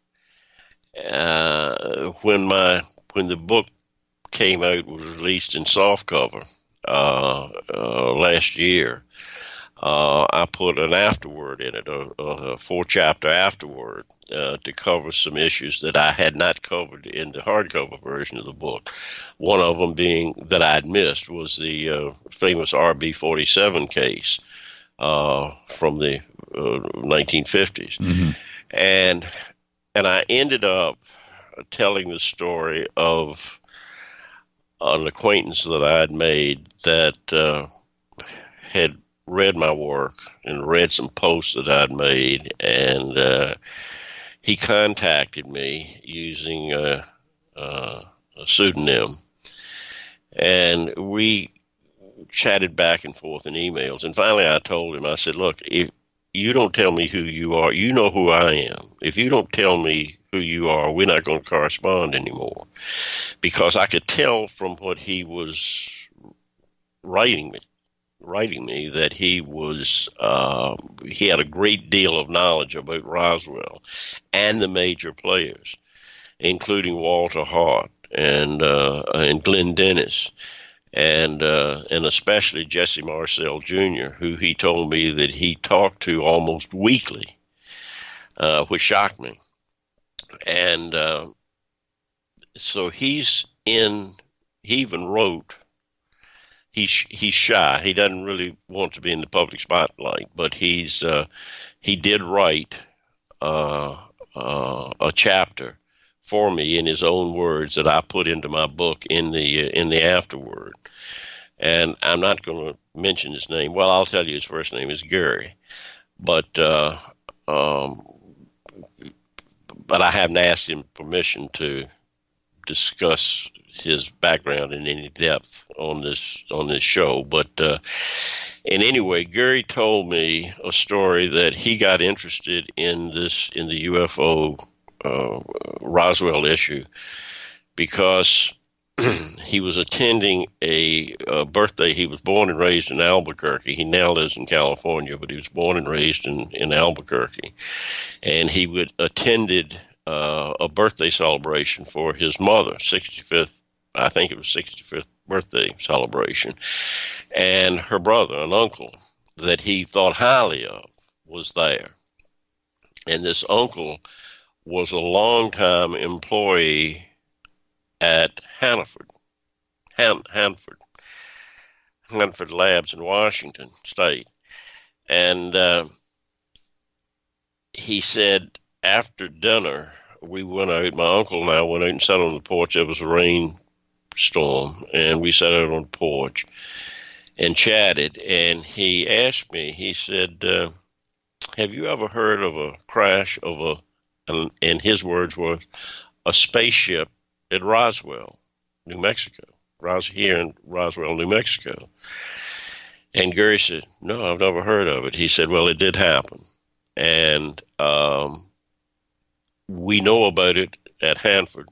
When the book came out, was released in softcover last year, I put an afterword in it, a 4-chapter afterword, to cover some issues that I had not covered in the hardcover version of the book. One of them being that I had missed was the famous RB-47 case from the 1950s. Mm-hmm. And I ended up telling the story of an acquaintance that I had made that had read my work and read some posts that I'd made, and he contacted me using a pseudonym, and we chatted back and forth in emails. And finally I told him, I said, look, if you don't tell me who you are, you know who I am. If you don't tell me who you are, we're not going to correspond anymore. Because I could tell from what he was writing me that he was he had a great deal of knowledge about Roswell and the major players, including Walter Hart and Glenn Dennis, and especially Jesse Marcel Jr., who he told me that he talked to almost weekly, which shocked me. And so he even wrote. He's shy. He doesn't really want to be in the public spotlight, but he did write a chapter for me in his own words that I put into my book in the afterword. And I'm not going to mention his name. Well, I'll tell you his first name is Gary, but I haven't asked him permission to discuss his background in any depth on this show, but and anyway, Gary told me a story that he got interested in the UFO Roswell issue because he was attending a birthday. He was born and raised in Albuquerque. He now lives in California, but he was born and raised in Albuquerque. And he attended a birthday celebration for his mother, 65th, I think it was 65th birthday celebration. And her brother, an uncle that he thought highly of, was there. And this uncle was a longtime employee at Hanford Labs in Washington State. And he said after dinner, we went out, my uncle and I went out and sat on the porch. It was a rainstorm, and we sat out on the porch and chatted. And he asked me, he said, have you ever heard of a crash of and his words were, a spaceship at Roswell, New Mexico, here in Roswell, New Mexico? And Gary said, no, I've never heard of it. He said, well, it did happen. And we know about it at Hanford.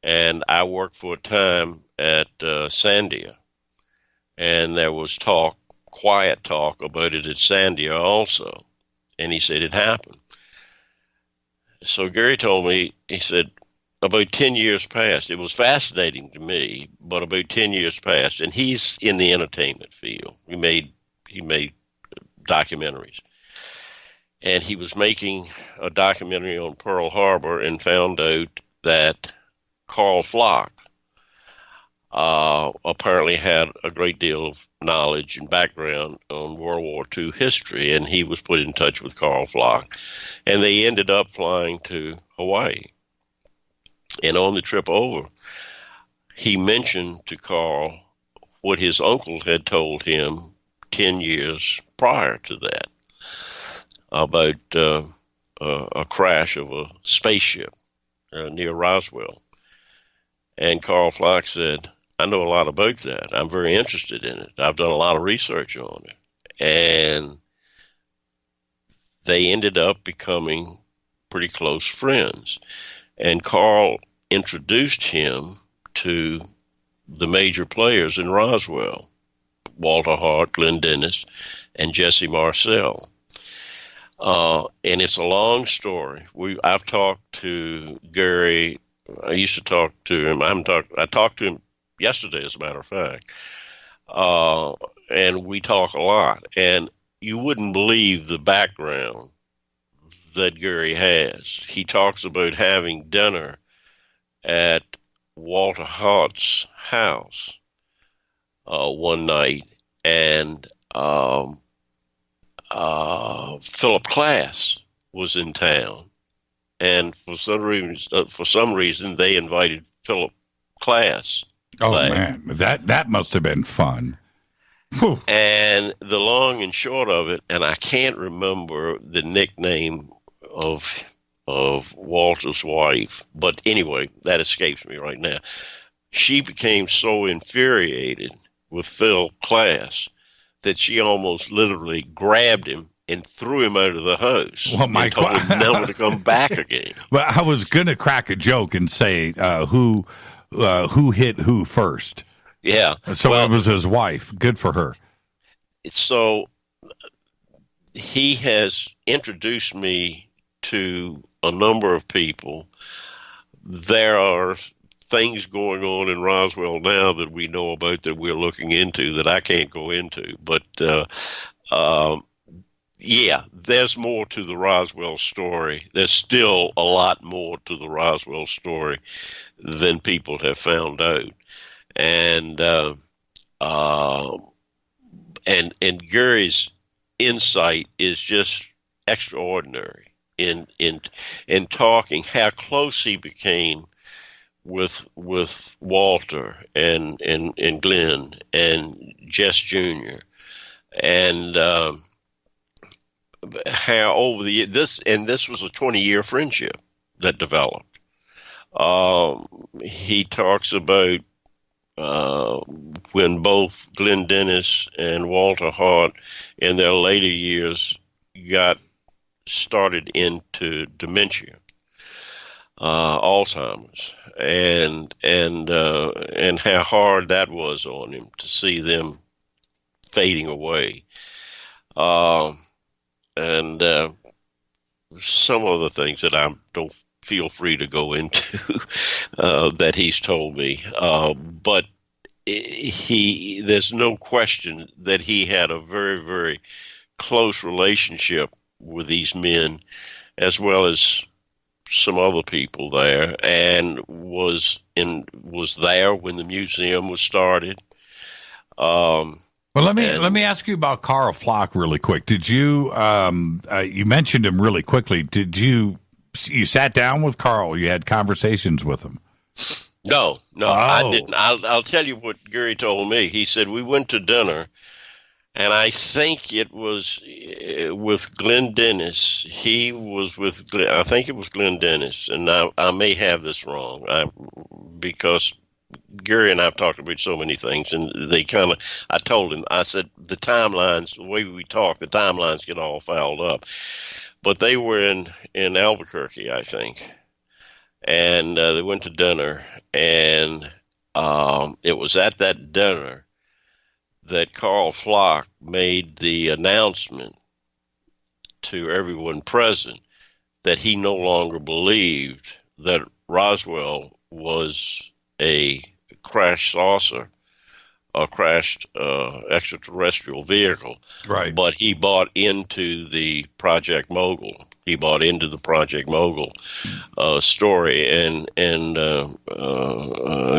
And I worked for a time at Sandia. And there was quiet talk about it at Sandia also. And he said it happened. So Gary told me, he said, about 10 years passed. It was fascinating to me, but about 10 years passed, and he's in the entertainment field. He made documentaries. And he was making a documentary on Pearl Harbor and found out that Carl Flock apparently had a great deal of knowledge and background on World War II history, and he was put in touch with Carl Flock, and they ended up flying to Hawaii. And on the trip over, he mentioned to Carl what his uncle had told him 10 years prior to that about a crash of a spaceship near Roswell. And Carl Flock said, I know a lot about that. I'm very interested in it. I've done a lot of research on it. And they ended up becoming pretty close friends. And Carl introduced him to the major players in Roswell, Walter Hart, Glenn Dennis, and Jesse Marcel. And it's a long story. I've talked to Gary. I used to talk to him. I talked to him yesterday, as a matter of fact. And we talk a lot. And you wouldn't believe the background that Gary has. He talks about having dinner at Walter Hart's house one night, and Philip Klass was in town, and for some reason they invited Philip Klass. Oh man, that must have been fun. Whew. And the long and short of it, and I can't remember the nickname of Walter's wife, but anyway, that escapes me right now. She became so infuriated with Phil Klass that she almost literally grabbed him and threw him out of the house. Well, and told him never to come back again. Well, I was going to crack a joke and say who hit who first. Yeah. So it was his wife. Good for her. So he has introduced me to a number of people. There are things going on in Roswell now that we know about that we're looking into that I can't go into. But, yeah, there's more to the Roswell story. There's still a lot more to the Roswell story than people have found out. And Gary's insight is just extraordinary in talking how close he became with Walter and Glenn and Jess Jr. and how over the year this was a 20-year friendship that developed. he talks about when both Glenn Dennis and Walter Hart in their later years got started into dementia, Alzheimer's, and how hard that was on him to see them fading away, and some other things that I don't feel free to go into that he's told me, but there's no question that he had a very, very close relationship with these men, as well as some other people there, and was there when the museum was started. Well, let me ask you about Carl Flock really quick. Did you you mentioned him really quickly? Did you sat down with Carl? You had conversations with him? No, I didn't. I'll tell you what Gary told me. He said we went to dinner, and I think it was with Glenn Dennis. He was with Glenn, I think it was Glenn Dennis, and I may have this wrong because Gary and I have talked about so many things, and I told him, I said, the timelines, the way we talk, the timelines get all fouled up. But they were in Albuquerque, I think, and they went to dinner, and it was at that dinner that Carl Flock made the announcement to everyone present that he no longer believed that Roswell was a crashed saucer, a crashed extraterrestrial vehicle. Right. But he bought into the Project Mogul. He bought into the Project Mogul story, and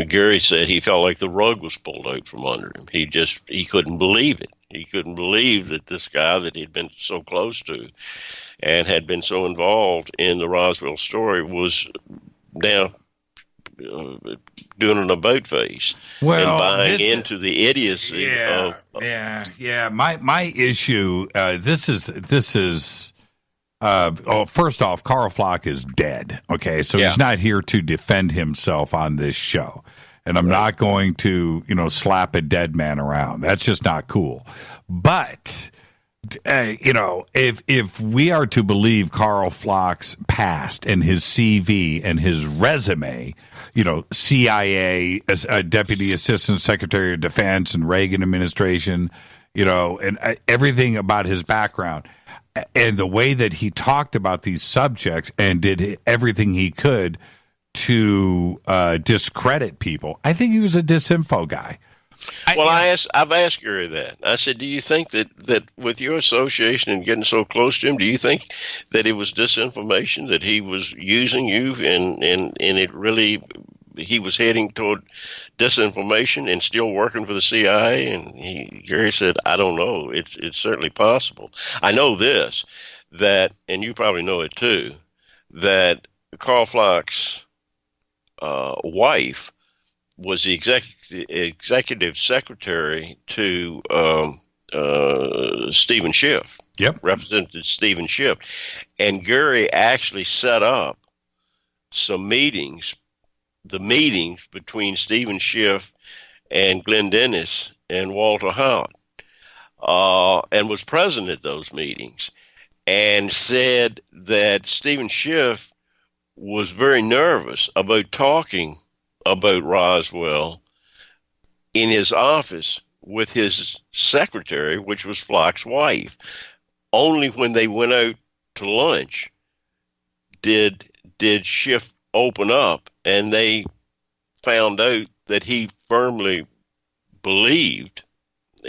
Gary said he felt like the rug was pulled out from under him. He couldn't believe it. He couldn't believe that this guy that he'd been so close to and had been so involved in the Roswell story was now doing an about face and buying into the idiocy of My issue. This is. First off, Carl Flock is dead. Okay, so he's not here to defend himself on this show, and I'm not going to slap a dead man around. That's just not cool. But if we are to believe Carl Flock's past and his CV and his resume, CIA as a Deputy Assistant Secretary of Defense and Reagan administration, and everything about his background and the way that he talked about these subjects and did everything he could to discredit people, I think he was a disinfo guy. I've asked Gary that. I said, do you think that with your association and getting so close to him, do you think that it was disinformation that he was using you and it really, he was heading toward disinformation and still working for the CIA? And Gary said, I don't know. It's certainly possible. I know this, that, and you probably know it too, that Carl Flock's wife was the executive secretary to Stephen Schiff. Yep. Representative Stephen Schiff. And Gary actually set up some meetings, the meetings between Stephen Schiff and Glenn Dennis and Walter Hart, and was present at those meetings, and said that Stephen Schiff was very nervous about talking about Roswell in his office with his secretary, which was Flock's wife. Only when they went out to lunch did Schiff open up, and they found out that he firmly believed,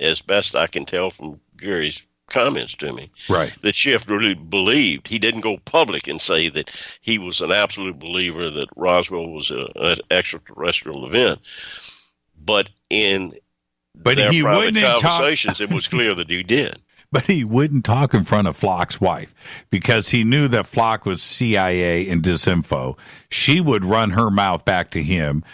as best I can tell from Gary's comments to me, right, that Schiff really believed. He didn't go public and say that he was an absolute believer that Roswell was an extraterrestrial event, but in their private conversations, it was clear that he did. But he wouldn't talk in front of Flock's wife because he knew that Flock was CIA and disinfo. She would run her mouth back to him.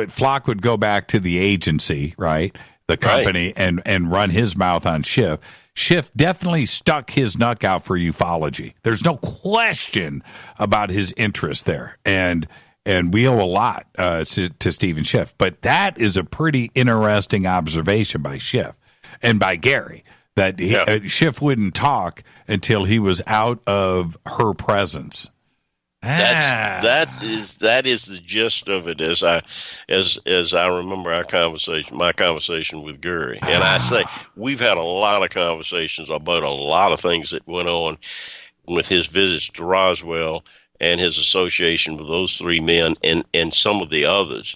Flock would go back to the agency, right, the company, right, and run his mouth on Schiff. Schiff definitely stuck his neck out for ufology. There's no question about his interest there. And And we owe a lot to Stephen Schiff. But that is a pretty interesting observation by Schiff and by Gary, that Schiff wouldn't talk until he was out of her presence. That is the gist of it, as I remember my conversation with Gary. And I say we've had a lot of conversations about a lot of things that went on with his visits to Roswell and his association with those three men and some of the others,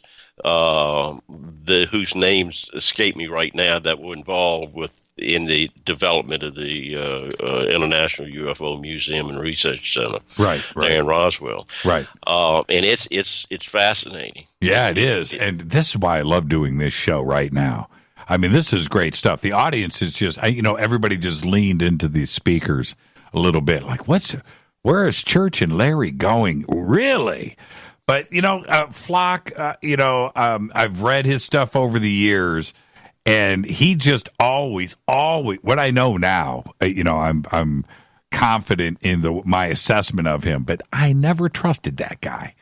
whose names escape me right now, that were involved in the development of the International UFO Museum and Research Center, right there in Roswell, right. And it's fascinating. Yeah, it is, and this is why I love doing this show right now. I mean, this is great stuff. The audience is just, everybody just leaned into these speakers a little bit, like, where is Church and Larry going? Really? But, Flock, I've read his stuff over the years, and he just always, what I know now, I'm confident in my assessment of him, but I never trusted that guy.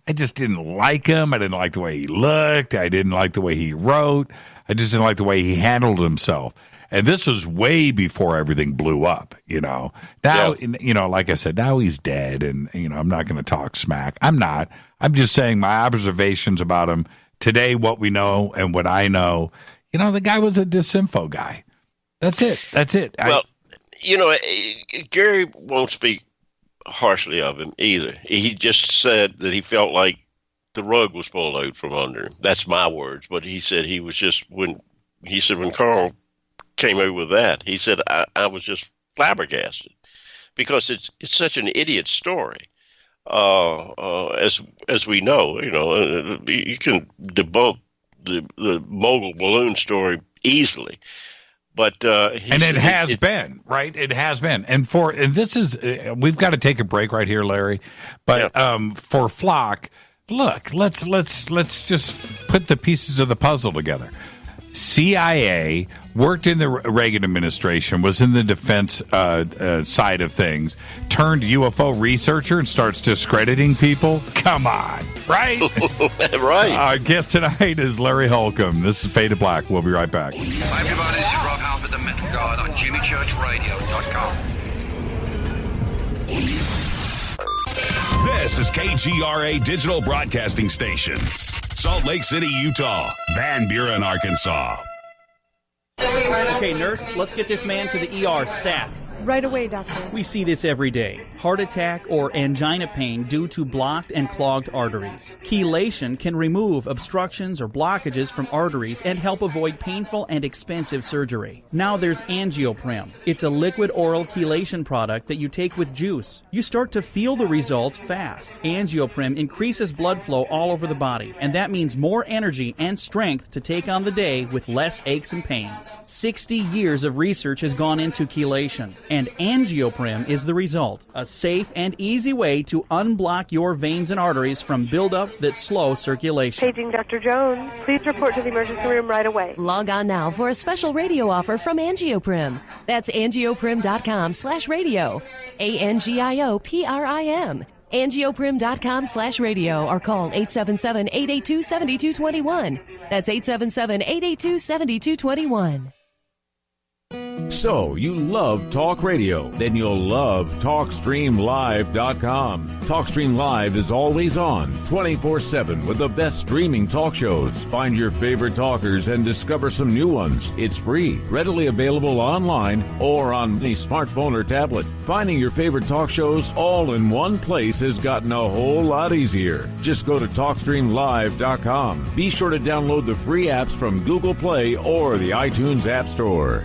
I just didn't like him. I didn't like the way he looked. I didn't like the way he wrote. I just didn't like the way he handled himself. And this was way before everything blew up, Now, like I said, now he's dead, and, I'm not going to talk smack. I'm not. I'm just saying my observations about him today, what we know and what I know. The guy was a disinfo guy. That's it. Well, Gary won't speak harshly of him either. He just said that he felt like the rug was pulled out from under him. That's my words. But he said when Carl came out with that, he said, I was just flabbergasted, because it's such an idiot story. As we know, you can debunk the mogul balloon story easily, but it has been, right? It has been, and this is we've got to take a break right here, Larry. But for Flock, look, let's just put the pieces of the puzzle together. CIA worked in the Reagan administration, was in the defense side of things, turned UFO researcher and starts discrediting people. Come on, right? Right. Our guest tonight is Larry Holcombe. This is Faded Black. We'll be right back. Hi, everybody. This is Rob Halford, the Metal Guard on JimmyChurchRadio.com. This is KGRA Digital Broadcasting Station. Salt Lake City, Utah. Van Buren, Arkansas. Okay, nurse, let's get this man to the ER stat. Right away, doctor. We see this every day. Heart attack or angina pain due to blocked and clogged arteries. Chelation can remove obstructions or blockages from arteries and help avoid painful and expensive surgery. Now there's Angioprim. It's a liquid oral chelation product that you take with juice. You start to feel the results fast. Angioprim increases blood flow all over the body, and that means more energy and strength to take on the day with less aches and pains. 60 years of research has gone into chelation, and Angioprim is the result. A safe and easy way to unblock your veins and arteries from buildup that slow circulation. Paging Dr. Jones. Please report to the emergency room right away. Log on now for a special radio offer from Angioprim. That's angioprim.com/radio. ANGIOPRIM. Angioprim.com/radio or call 877-882-7221. That's 877-882-7221. So, you love talk radio? Then you'll love TalkStreamLive.com. TalkStream Live is always on, 24/7 with the best streaming talk shows. Find your favorite talkers and discover some new ones. It's free, readily available online or on any smartphone or tablet. Finding your favorite talk shows all in one place has gotten a whole lot easier. Just go to TalkStreamLive.com. Be sure to download the free apps from Google Play or the iTunes App Store.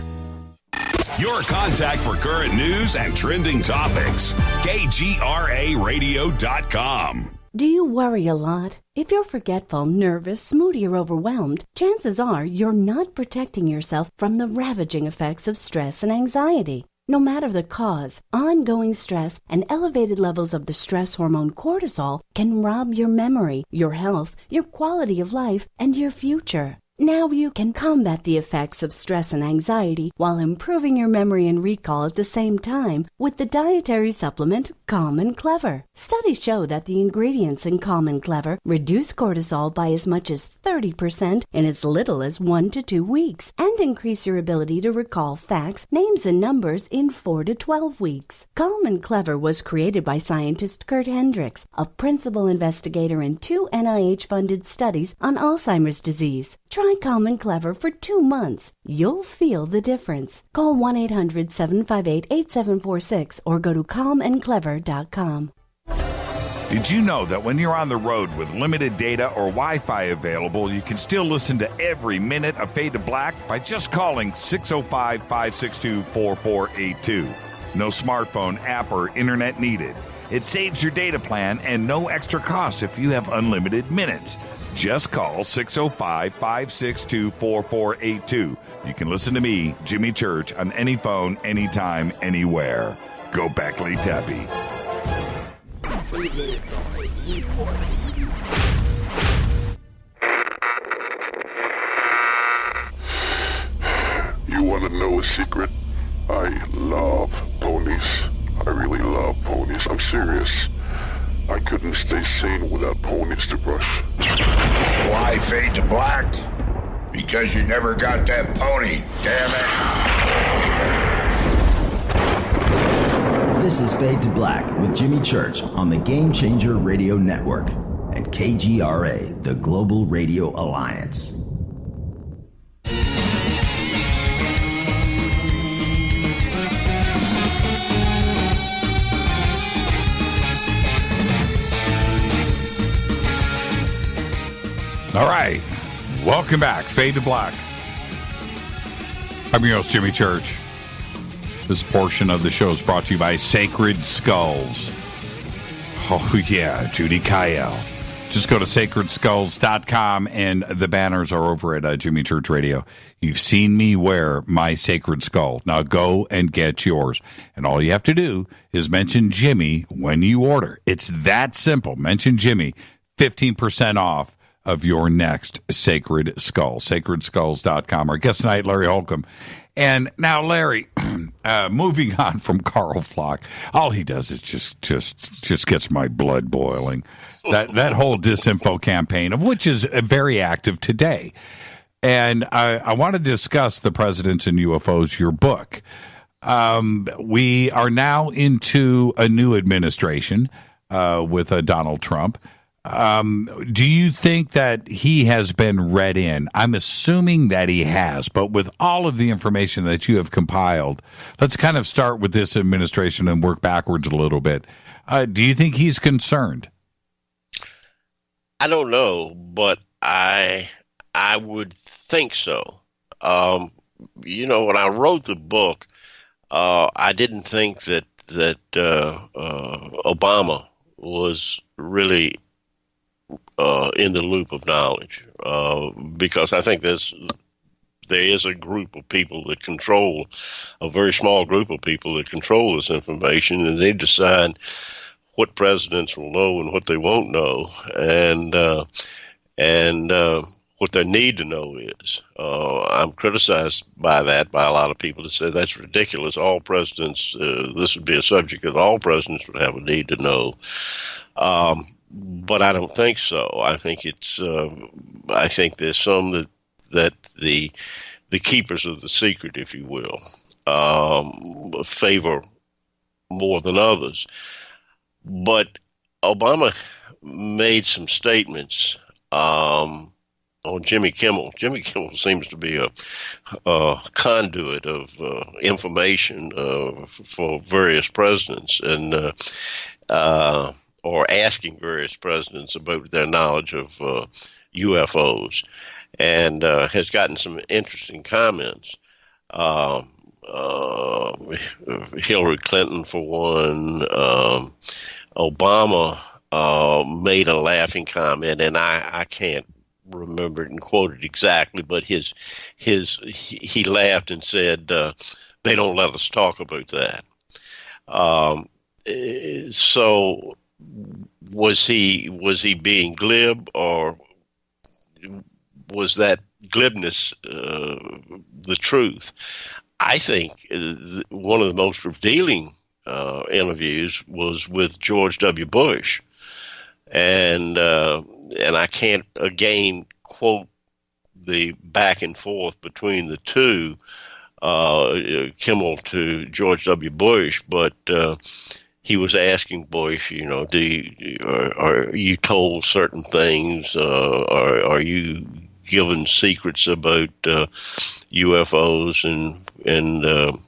Your contact for current news and trending topics. KGRARadio.com. Do you worry a lot? If you're forgetful, nervous, moody, or overwhelmed, chances are you're not protecting yourself from the ravaging effects of stress and anxiety. No matter the cause, ongoing stress and elevated levels of the stress hormone cortisol can rob your memory, your health, your quality of life, and your future. Now you can combat the effects of stress and anxiety while improving your memory and recall at the same time with the dietary supplement Calm and Clever. Studies show that the ingredients in Calm and Clever reduce cortisol by as much as 30% in as little as 1 to 2 weeks and increase your ability to recall facts, names, and numbers in 4 to 12 weeks. Calm and Clever was created by scientist Kurt Hendricks, a principal investigator in 2 NIH-funded studies on Alzheimer's disease. Try Calm and Clever for 2 months. You'll feel the difference. Call 1-800-758-8746 or go to calmandclever.com. Did you know that when you're on the road with limited data or Wi-Fi available, you can still listen to every minute of Fade to Black by just calling 605-562-4482. No smartphone, app, or internet needed. It saves your data plan and no extra cost if you have unlimited minutes. Just call 605-562-4482. You can listen to me, Jimmy Church, on any phone, anytime, anywhere. Go Beckley Tappy. You want to know a secret? I love ponies. I really love ponies. I'm serious. I couldn't stay sane without ponies to brush. Why Fade to Black? Because you never got that pony, damn it. This is Fade to Black with Jimmy Church on the Game Changer Radio Network and KGRA, the Global Radio Alliance. All right. Welcome back. Fade to Black. I'm your host, Jimmy Church. This portion of the show is brought to you by Sacred Skulls. Oh, yeah, Judy Kyle. Just go to sacredskulls.com, and the banners are over at Jimmy Church Radio. You've seen me wear my Sacred Skull. Now go and get yours. And all you have to do is mention Jimmy when you order. It's that simple. Mention Jimmy, 15% off of your next Sacred Skull. Sacredskulls.com. Our guest tonight, Larry Holcombe. And now, Larry, moving on from Carl Flock, all he does is just gets my blood boiling. That whole disinfo campaign, of which is very active today. And I want to discuss the Presidents and UFOs, your book. We are now into a new administration with Donald Trump. Do you think that he has been read in? I'm assuming that he has, but with all of the information that you have compiled, let's kind of start with this administration and work backwards a little bit. Do you think he's concerned? I don't know, but I would think so. When I wrote the book, I didn't think that Obama was really in the loop of knowledge, because I think there is a group of people that control, a very small group of people that control this information, and they decide what presidents will know and what they won't know, and what they need to know is. I'm criticized by that by a lot of people that say that's ridiculous. All presidents, this would be a subject that all presidents would have a need to know. But I don't think so. I think I think there's some that the keepers of the secret, if you will, favor more than others. But Obama made some statements on Jimmy Kimmel. Jimmy Kimmel seems to be a conduit of information for various presidents, and or asking various presidents about their knowledge of UFOs, and has gotten some interesting comments. Hillary Clinton, for one, Obama made a laughing comment, and I can't remember it and quote it exactly, but he laughed and said, "They don't let us talk about that." So was he being glib, or was that glibness the truth? I think one of the most revealing interviews was with George W. Bush, and I can't again quote the back and forth between the two, Kimmel to George W. Bush, but he was asking Bush, are you told certain things? Are you given secrets about UFOs and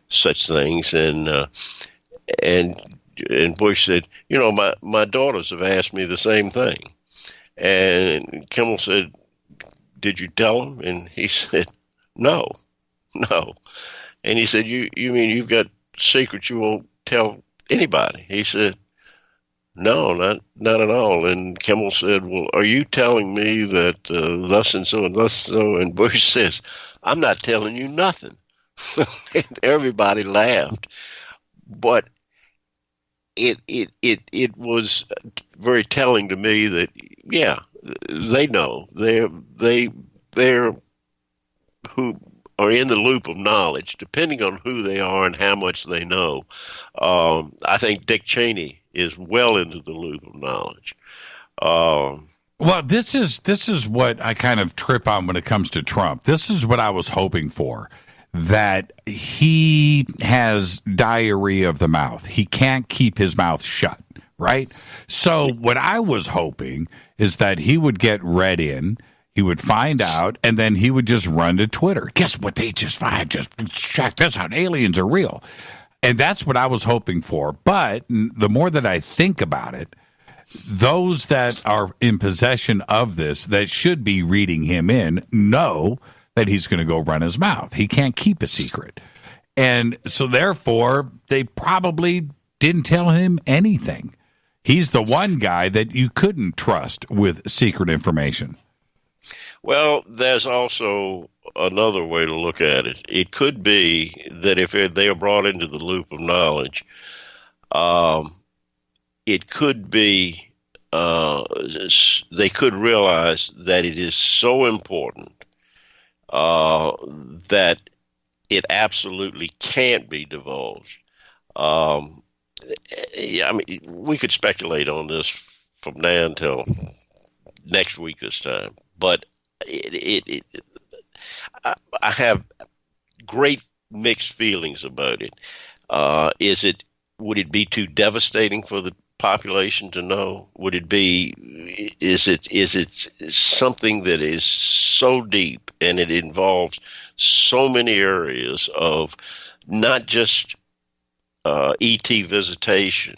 such things? And Bush said, my daughters have asked me the same thing. And Kimmel said, did you tell them? And he said, no. And he said, you mean you've got secrets you won't tell anybody? He said, no, not at all. And Kimmel said, well, are you telling me that thus and so and thus so? And Bush says, I'm not telling you nothing. And everybody laughed. But it was very telling to me that, yeah, they know. They're who are in the loop of knowledge, depending on who they are and how much they know. I think Dick Cheney is well into the loop of knowledge. Well, this is what I kind of trip on when it comes to Trump. This is what I was hoping for, that he has diarrhea of the mouth. He can't keep his mouth shut, right? So what I was hoping is that he would get read in, he would find out, and then he would just run to Twitter. Guess what they just find? Just check this out. Aliens are real. And that's what I was hoping for. But the more that I think about it, those that are in possession of this, that should be reading him in, know that he's going to go run his mouth. He can't keep a secret. And so therefore, they probably didn't tell him anything. He's the one guy that you couldn't trust with secret information. Well, there's also another way to look at it. It could be that if they are brought into the loop of knowledge, it could be they could realize that it is so important that it absolutely can't be divulged. I mean, we could speculate on this from now until next week this time, but I have great mixed feelings about it. Would it be too devastating for the population to know? Would it be? Is it something that is so deep and it involves so many areas of not just ET visitation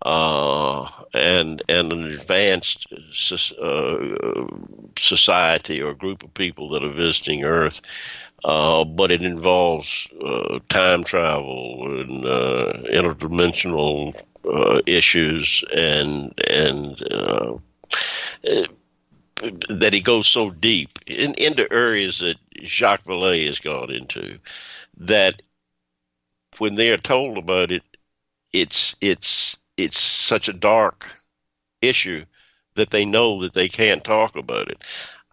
and an advanced society or group of people that are visiting Earth, but it involves time travel and interdimensional issues, and that he goes so deep into areas that Jacques Vallée has gone into, that when they are told about it, it's such a dark issue that they know that they can't talk about it.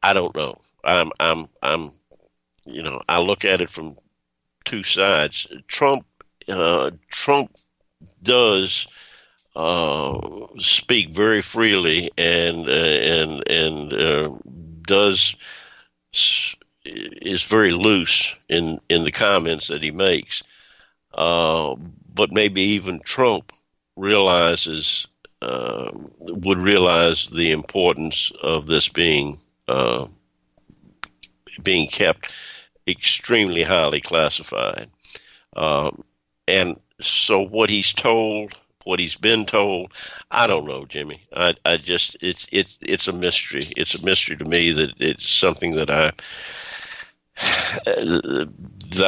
I don't know. I'm I look at it from two sides. Trump does speak very freely and is very loose in the comments that he makes. But maybe even Trump would realize the importance of this being kept extremely highly classified. And so what he's told, what he's been told, I don't know, Jimmy. I just it's a mystery. It's a mystery to me that it's something that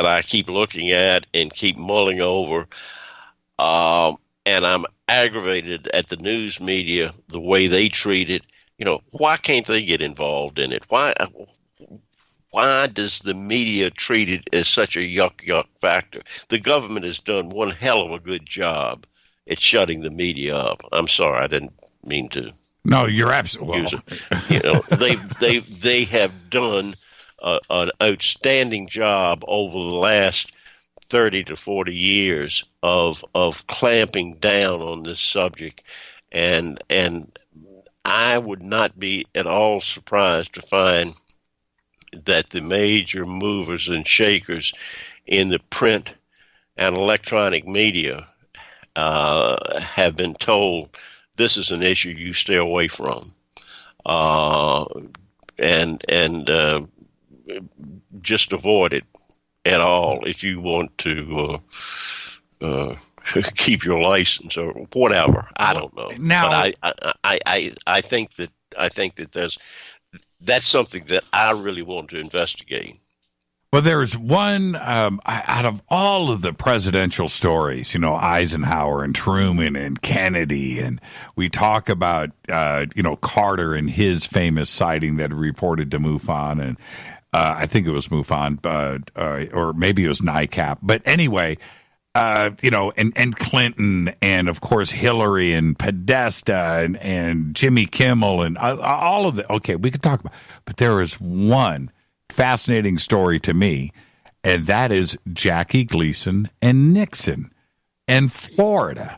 I keep looking at and keep mulling over. And I'm aggravated at the news media, the way they treat it. Why can't they get involved in it? Why does the media treat it as such a yuck factor? The government has done one hell of a good job at shutting the media up. I'm sorry, I didn't mean to No, you're absolutely. They have done an outstanding job over the last 30 to 40 years of clamping down on this subject, and I would not be at all surprised to find that the major movers and shakers in the print and electronic media have been told this is an issue you stay away from, and just avoid it at all if you want to keep your license or whatever. I don't know. Now, but I think that that's something that I really want to investigate. Well, there's one out of all of the presidential stories, Eisenhower and Truman and Kennedy, and we talk about, Carter and his famous sighting that reported to MUFON, and I think it was MUFON, or maybe it was NICAP. But anyway, and Clinton, and of course Hillary and Podesta and Jimmy Kimmel and all of the. Okay, we could talk about, but there is one fascinating story to me, and that is Jackie Gleason and Nixon and Florida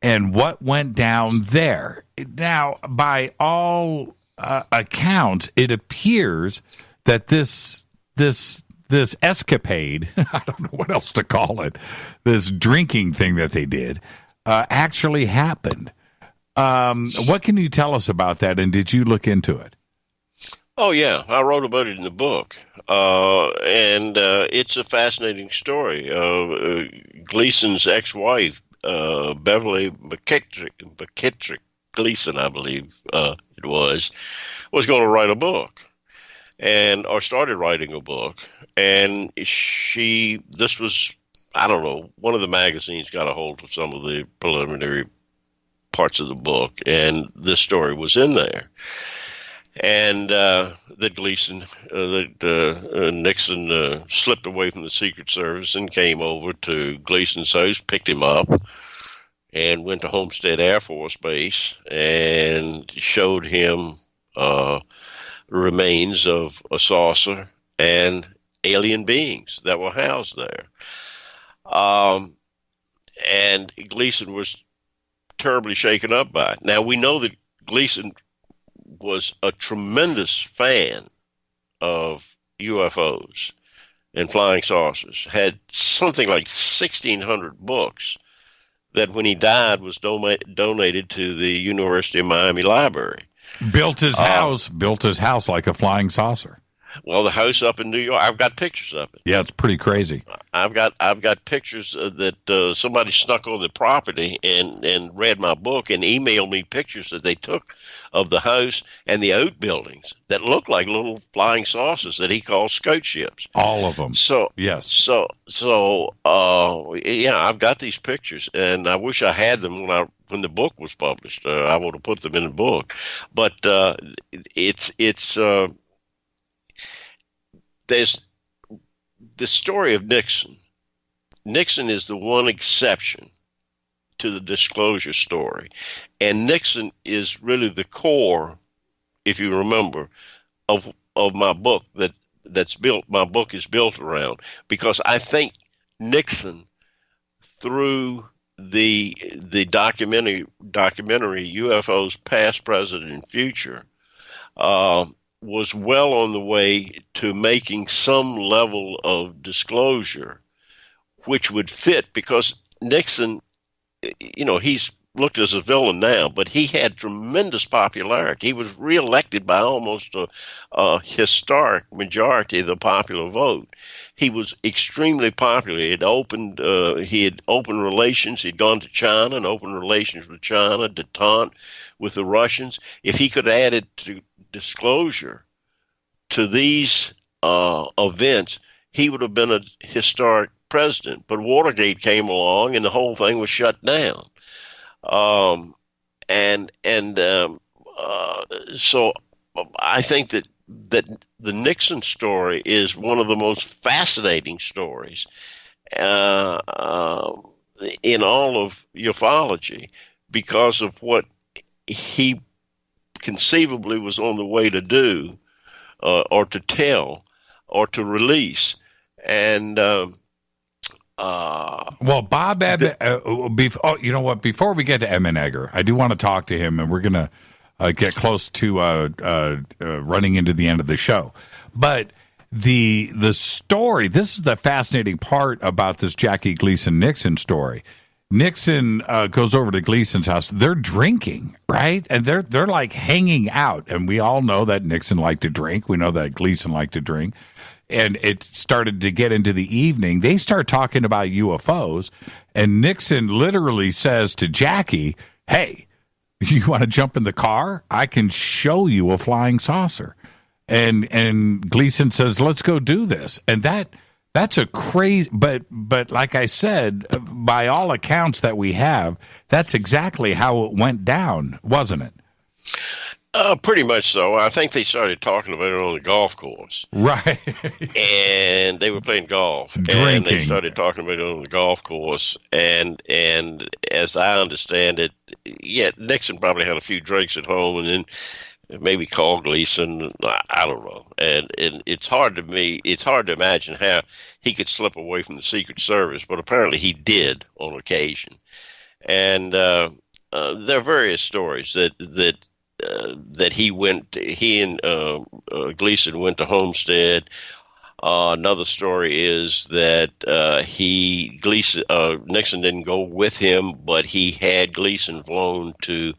and what went down there. Now, by all accounts, it appears that this escapade, I don't know what else to call it, this drinking thing that they did, actually happened. What can you tell us about that, and did you look into it? Oh, yeah. I wrote about it in the book, and it's a fascinating story. Gleason's ex-wife, Beverly McKittrick Gleason, I believe it was going to write a book, or started writing a book, and this was, I don't know, one of the magazines got a hold of some of the preliminary parts of the book, and this story was in there. And that Nixon slipped away from the Secret Service and came over to Gleason's house, picked him up, and went to Homestead Air Force Base and showed him remains of a saucer and alien beings that were housed there. And Gleason was terribly shaken up by it. Now, we know that Gleason was a tremendous fan of UFOs and flying saucers, had something like 1,600 books that when he died was donated to the University of Miami Library. Built his house like a flying saucer. Well, the house up in New York, I've got pictures of it. Yeah, it's pretty crazy. I've got pictures that somebody snuck on the property and read my book and emailed me pictures that they took of the house and the outbuildings that look like little flying saucers that he calls scout ships. All of them. So yes. So yeah, I've got these pictures, and I wish I had them when the book was published. I would have put them in the book, but there's the story of Nixon. Nixon is the one exception to the disclosure story. And Nixon is really the core, if you remember, of my book my book is built around, because I think Nixon, through the documentary UFOs Past, Present, and Future, was well on the way to making some level of disclosure which would fit, because Nixon, he's looked as a villain now, but he had tremendous popularity. He was reelected by almost a historic majority of the popular vote. He was extremely popular. He had opened relations. He'd gone to China and opened relations with China, detente with the Russians. If he could add it to disclosure to these events, he would have been a historic president. But Watergate came along and the whole thing was shut down. So I think that the Nixon story is one of the most fascinating stories in all of ufology, because of what he conceivably was on the way to do, or to tell, or to release. And well, Bob you know what? Before we get to Emmett Egger, I do want to talk to him, and we're going to get close to running into the end of the show. But the story, this is the fascinating part about this Jackie Gleason Nixon story. Nixon goes over to Gleason's house. They're drinking, right? And they're like hanging out. And we all know that Nixon liked to drink. We know that Gleason liked to drink. And it started to get into the evening. They start talking about UFOs. And Nixon literally says to Jackie, hey, you want to jump in the car? I can show you a flying saucer. And Gleason says, let's go do this. And that's a crazy, but like I said, by all accounts that we have, that's exactly how it went down, wasn't it? Pretty much so. I think they started talking about it on the golf course. Right. And they were playing golf. Drinking. And they started talking about it on the golf course. And as I understand it, yeah, Nixon probably had a few drinks at home and then maybe call Gleason. I don't know. And it's hard to imagine how he could slip away from the Secret Service, but apparently he did on occasion. And there are various stories that he and Gleason went to Homestead. Another story is that Nixon didn't go with him, but he had Gleason flown to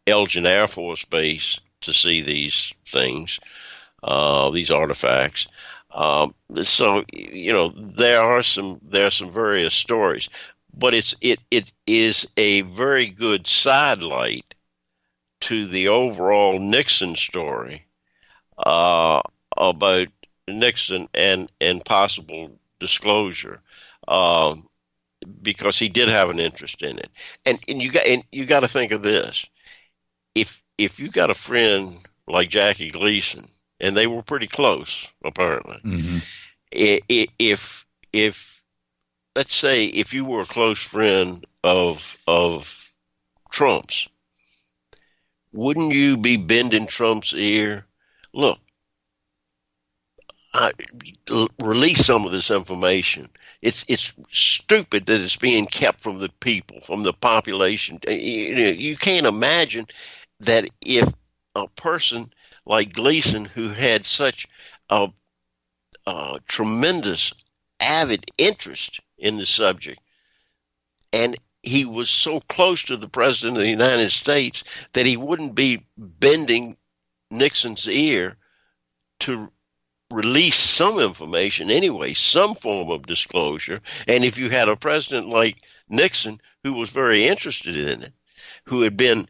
Elgin Air Force Base to see these things, these artifacts. So there are some various stories, but it is a very good sidelight to the overall Nixon story about Nixon and possible disclosure, because he did have an interest in it. And you got to think of this: if you got a friend like Jackie Gleason, and they were pretty close apparently, mm-hmm. if let's say if you were a close friend of Trump's, wouldn't you be bending Trump's ear? Look, release some of this information. It's stupid that it's being kept from the people, from the population. You can't imagine that if a person like Gleason, who had such a tremendous, avid interest in the subject, and he was so close to the President of the United States, that he wouldn't be bending Nixon's ear to release some information anyway, some form of disclosure. And if you had a president like Nixon who was very interested in it, who had been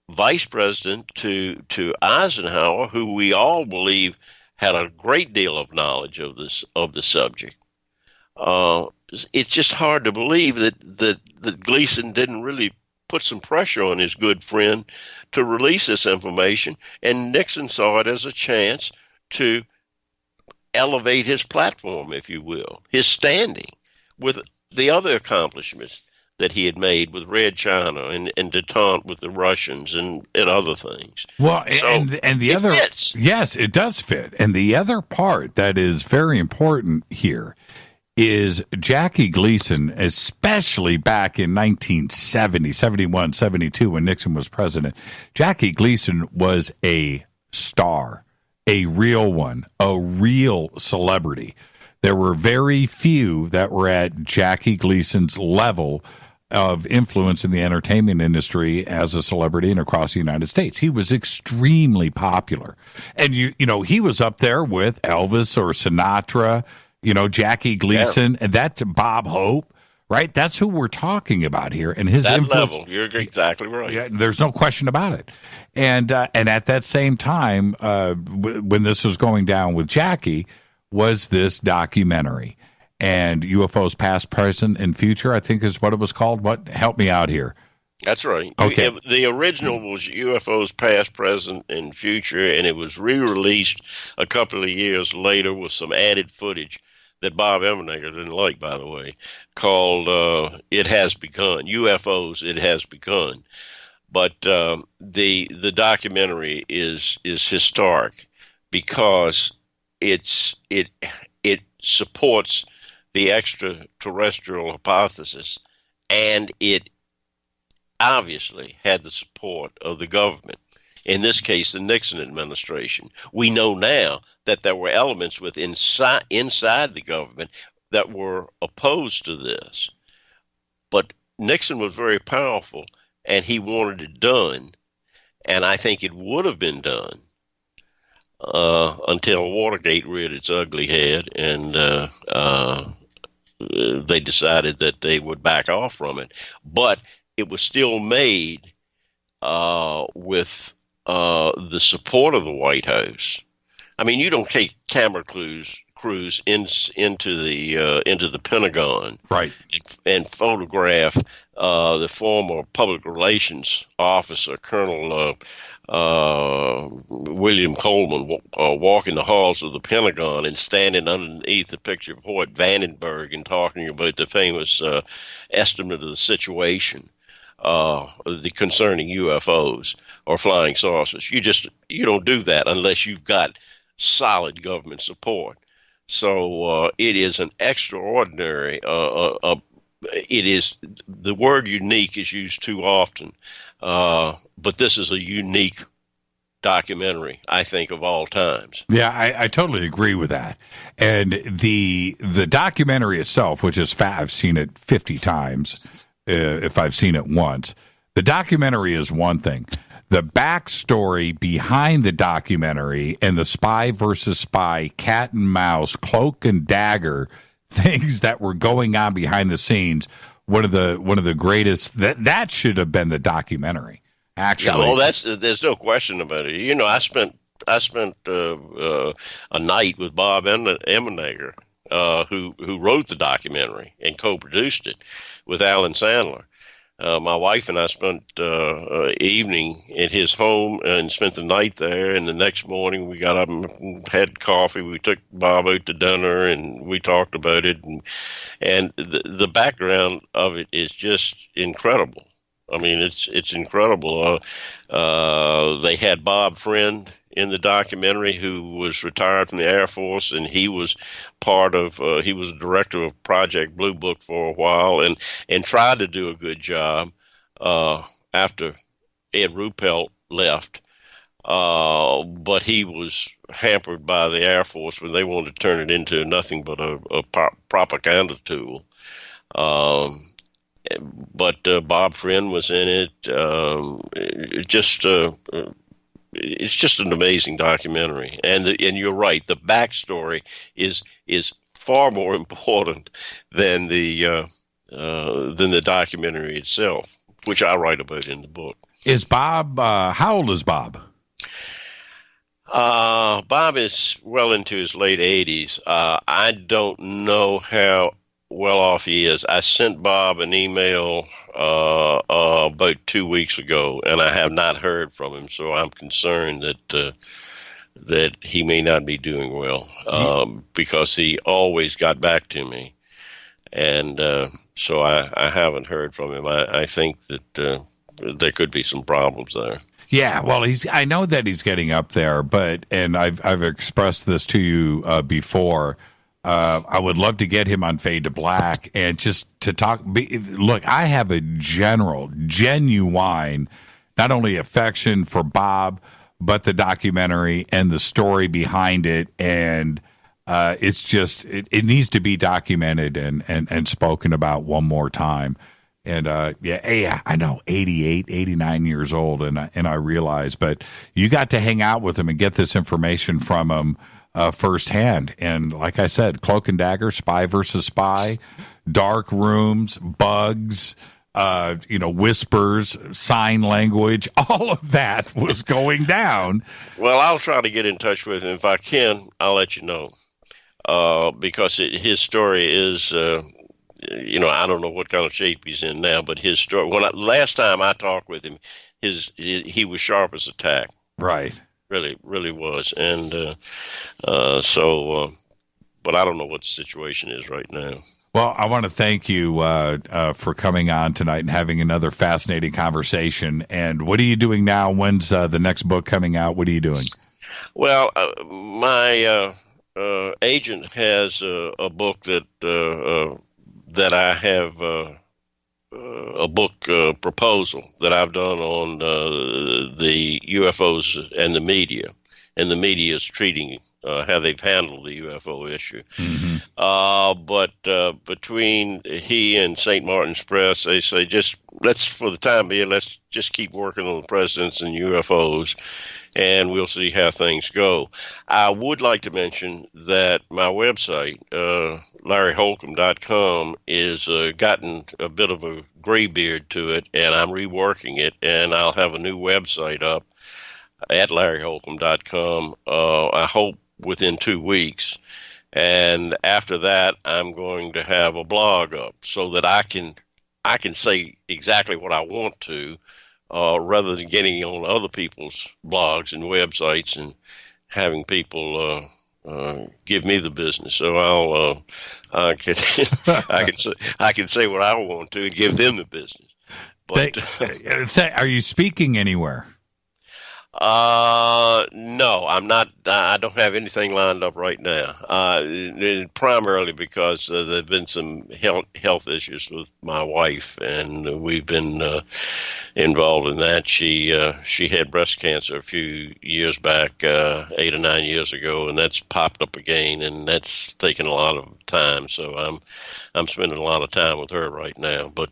vice president to Eisenhower, who we all believe had a great deal of knowledge of the subject, it's just hard to believe that Gleason didn't really put some pressure on his good friend to release this information, and Nixon saw it as a chance to elevate his platform, if you will, his standing with the other accomplishments that he had made with Red China and detente with the Russians and other things. Well, so and the other fits. Yes, it does fit. And the other part that is very important here is Jackie Gleason, especially back in 1970, 71, 72, when Nixon was president. Jackie Gleason was a star, a real one, a real celebrity. There were very few that were at Jackie Gleason's level of influence in the entertainment industry as a celebrity and across the United States. He was extremely popular. And, you know, he was up there with Elvis or Sinatra, Jackie Gleason, and that's Bob Hope, right? That's who we're talking about here. And his that influence, level, you're exactly right. Yeah, there's no question about it. And at that same time, when this was going down with Jackie, was this documentary. And UFOs Past, Present, and Future, I think is what it was called. What? Help me out here. That's right. Okay. The original was UFOs Past, Present, and Future, and it was re-released a couple of years later with some added footage that Bob Emmenegger didn't like, by the way, called It Has Begun, UFOs, It Has Begun. But the documentary is historic because it supports the extraterrestrial hypothesis, and it obviously had the support of the government. In this case, the Nixon administration. We know now that there were elements inside the government that were opposed to this. But Nixon was very powerful, and he wanted it done. And I think it would have been done until Watergate reared its ugly head, and they decided that they would back off from it. But it was still made with the support of the White House. I mean, you don't take camera crews into the Pentagon, right, and photograph the former public relations officer, Colonel William Coleman, walking the halls of the Pentagon and standing underneath a picture of Hoyt Vandenberg and talking about the famous estimate of the situation concerning UFOs or flying saucers. You don't do that unless you've got solid government support. So it is an extraordinary. It is, the word unique is used too often, but this is a unique documentary, I think, of all times. Yeah, I totally agree with that. And the documentary itself, which is I've seen it 50 times, if I've seen it once. The documentary is one thing. The backstory behind the documentary and the spy versus spy, cat and mouse, cloak and dagger things that were going on behind the scenes. One of the greatest. That should have been the documentary. Actually, yeah, well, there's no question about it. You know, I spent a night with Bob Emenegger, who wrote the documentary and co-produced it with Alan Sandler. My wife and I spent evening at his home and spent the night there. And the next morning we got up and had coffee. We took Bob out to dinner and we talked about it. And the background of it is just incredible. I mean, it's incredible. They had Bob Friend in the documentary, who was retired from the Air Force, and he was he was director of Project Blue Book for a while, and tried to do a good job after Ed Ruppelt left. But he was hampered by the Air Force when they wanted to turn it into nothing but a propaganda tool. But Bob Friend was in it. It's just an amazing documentary, and you're right. The backstory is far more important than the documentary itself, which I write about in the book. Is Bob? How old is Bob? Bob is well into his late 80s. I don't know how well off he is. I sent Bob an email about 2 weeks ago, and I have not heard from him. So I'm concerned that he may not be doing well, because he always got back to me, and so I haven't heard from him. I think that there could be some problems there. Yeah, well, I know that he's getting up there, and I've expressed this to you before. I would love to get him on Fade to Black and just to talk. Look, I have a genuine, not only affection for Bob, but the documentary and the story behind it. And it's just, it needs to be documented and spoken about one more time. And yeah, I know, 88, 89 years old, and I realize, but you got to hang out with him and get this information from him firsthand. And like I said, cloak and dagger, spy versus spy, dark rooms, bugs, whispers, sign language, all of that was going down. Well, I'll try to get in touch with him. If I can, I'll let you know. Because his story is, I don't know what kind of shape he's in now, but his story, last time I talked with him, he was sharp as a tack. Right. Really, really was. And but I don't know what the situation is right now. Well, I want to thank you for coming on tonight and having another fascinating conversation. And what are you doing now? When's the next book coming out? What are you doing? Well, my agent has a book that I have a book proposal that I've done on the UFOs and the media is treating how they've handled the UFO issue. Mm-hmm. But between he and St. Martin's Press, they say for the time being, let's just keep working on the Presidents and UFOs, and we'll see how things go. I would like to mention that my website, LarryHolcombe.com, is gotten a bit of a gray beard to it, and I'm reworking it, and I'll have a new website up at LarryHolcombe.com, I hope within 2 weeks. And after that, I'm going to have a blog up so that I can say exactly what I want to, rather than getting on other people's blogs and websites and having people give me the business. So I can say what I want to and give them the business. But are you speaking anywhere? No, I'm not. I don't have anything lined up right now. Primarily because there've been some health issues with my wife, and we've been involved in that. She had breast cancer a few years back, 8 or 9 years ago, and that's popped up again, and that's taken a lot of time. So I'm spending a lot of time with her right now. But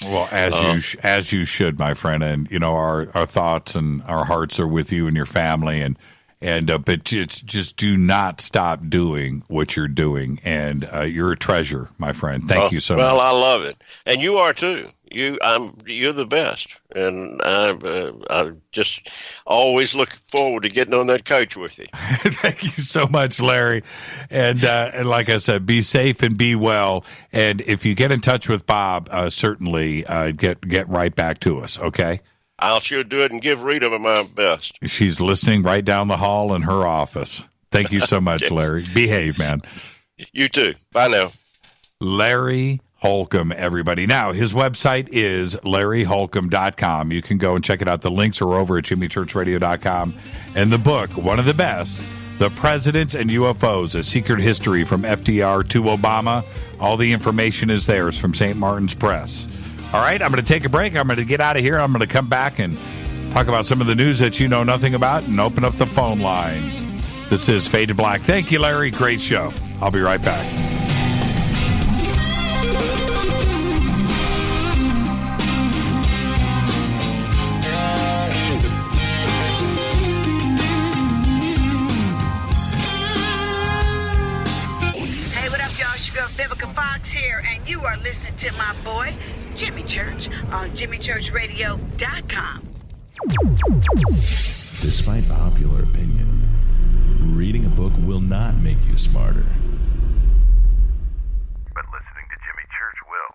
well, as you should, my friend, and our thoughts and our hearts are with you and your family, but just do not stop doing what you're doing, and you're a treasure, my friend. Thank you so much. Well, I love it, and you are too. You're the best, and I just always look forward to getting on that couch with you. Thank you so much, Larry, and like I said, be safe and be well. And if you get in touch with Bob, certainly get right back to us. Okay. I'll sure do it and give Rita my best. She's listening right down the hall in her office. Thank you so much, Larry. Behave, man. You too. Bye now. Larry Holcombe, everybody. Now, his website is LarryHolcombe.com. You can go and check it out. The links are over at JimmyChurchRadio.com. And the book, one of the best, The Presidents and UFOs, A Secret History from FDR to Obama. All the information is there. It's from St. Martin's Press. All right, I'm going to take a break. I'm going to get out of here. I'm going to come back and talk about some of the news that you know nothing about and open up the phone lines. This is Fade to Black. Thank you, Larry. Great show. I'll be right back. Hey, what up, y'all? It's your girl Vivica Fox here, and you are listening to my boy, Jimmy Church, on JimmyChurchRadio.com. Despite popular opinion, reading a book will not make you smarter. But listening to Jimmy Church will.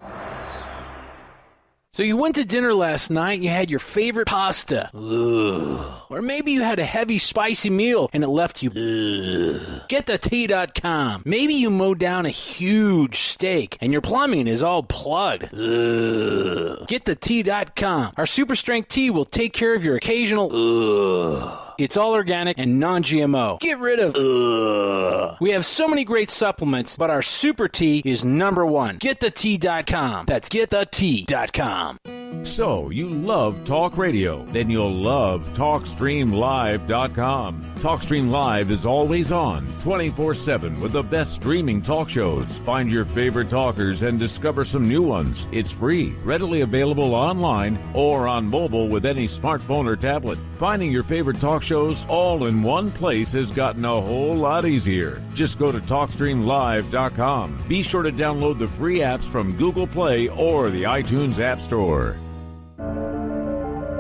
So you went to dinner last night and you had your favorite pasta. Ugh. Or maybe you had a heavy, spicy meal and it left you. Ugh. Get the tea.com. Maybe you mowed down a huge steak and your plumbing is all plugged. Ugh. Get the tea.com. Our super strength tea will take care of your occasional. Ugh. It's all organic and non-GMO. Get rid of ugh. We have so many great supplements, but our super tea is number one. GetTheT.com. That's GetTheT.com. So, you love talk radio? Then you'll love TalkStreamLive.com. TalkStream Live is always on, 24/7 with the best streaming talk shows. Find your favorite talkers and discover some new ones. It's free, readily available online or on mobile with any smartphone or tablet. Finding your favorite talk shows all in one place has gotten a whole lot easier. Just go to TalkStreamLive.com. Be sure to download the free apps from Google Play or the iTunes App Store.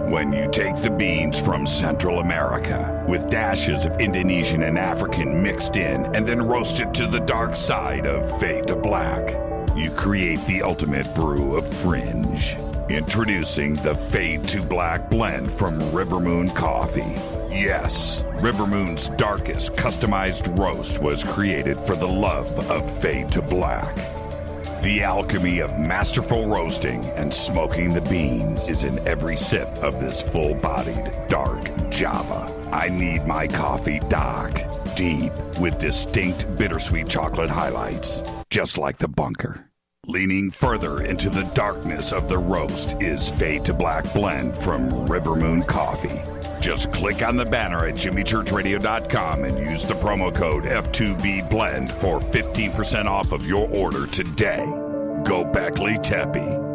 When you take the beans from Central America with dashes of Indonesian and African mixed in and then roasted to the dark side of fade to black, you create the ultimate brew of fringe. Introducing the Fade to Black blend from River Moon Coffee. Yes, River Moon's darkest customized roast was created for the love of Fade to Black. The alchemy of masterful roasting and smoking the beans is in every sip of this full-bodied, dark Java. I need my coffee dark, deep, with distinct bittersweet chocolate highlights, just like the bunker. Leaning further into the darkness of the roast is Fade to Black Blend from River Moon Coffee. Just click on the banner at jimmychurchradio.com and use the promo code F2BBLEND for 15% off of your order today. Go Beckley Teppy.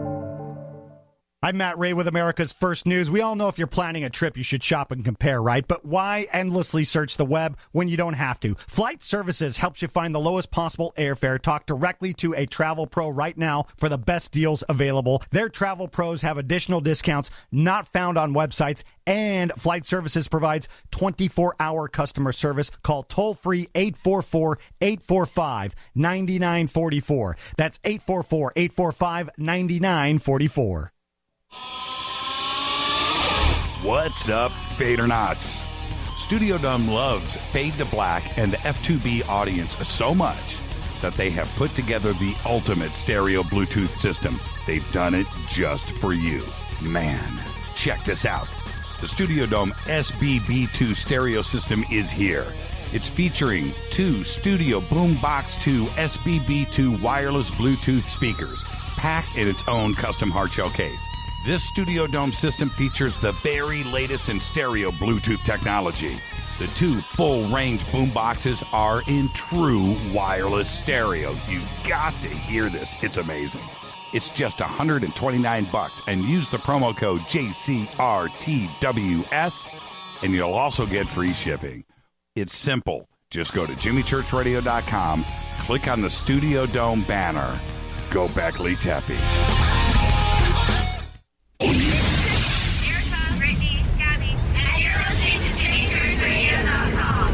I'm Matt Ray with America's First News. We all know if you're planning a trip, you should shop and compare, right? But why endlessly search the web when you don't have to? Flight Services helps you find the lowest possible airfare. Talk directly to a travel pro right now for the best deals available. Their travel pros have additional discounts not found on websites, and Flight Services provides 24-hour customer service. Call toll-free 844-845-9944. That's 844-845-9944. What's up, Fadernauts? Studio Dome loves Fade to Black and the F2B audience so much that they have put together the ultimate stereo Bluetooth system. They've done it just for you. Man, check this out. The Studio Dome SBB2 stereo system is here. It's featuring 2 Studio Boombox 2 SBB2 wireless Bluetooth speakers, packed in its own custom hardshell case. This Studio Dome system features the very latest in stereo Bluetooth technology. The 2 full-range boomboxes are in true wireless stereo. You've got to hear this. It's amazing. It's just $129, and use the promo code JCRTWS, and you'll also get free shipping. It's simple. Just go to jimmychurchradio.com, click on the Studio Dome banner. Go Beckley Teppy. Erica, Brittany, Gabby, and you're listening to JimmyChurchRadio.com.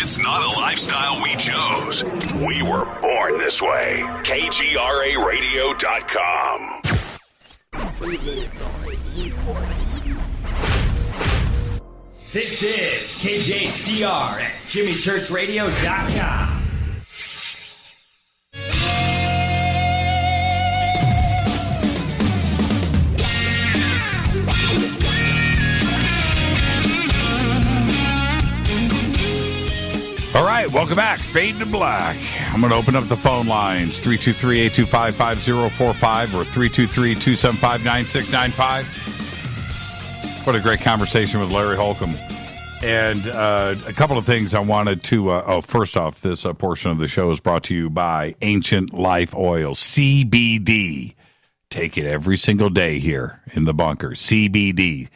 It's not a lifestyle we chose. We were born this way. KGRARadio.com. This is KJCR at JimmyChurchRadio.com. All right, welcome back. Fade to Black. I'm going to open up the phone lines, 323-825-5045 or 323-275-9695. What a great conversation with Larry Holcombe. And a couple of things I wanted to, first off, this portion of the show is brought to you by Ancient Life Oil, CBD. Take it every single day here in the bunker, CBD.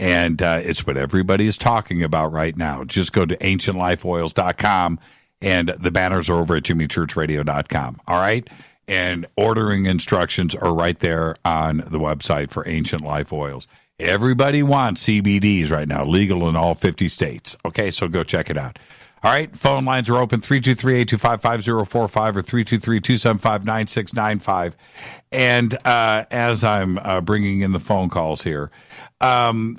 And it's what everybody is talking about right now. Just go to ancientlifeoils.com, and the banners are over at jimmychurchradio.com. All right? And ordering instructions are right there on the website for Ancient Life Oils. Everybody wants CBDs right now, legal in all 50 states. Okay, so go check it out. All right, phone lines are open, 323-825-5045 or 323-275-9695. And as I'm bringing in the phone calls here, something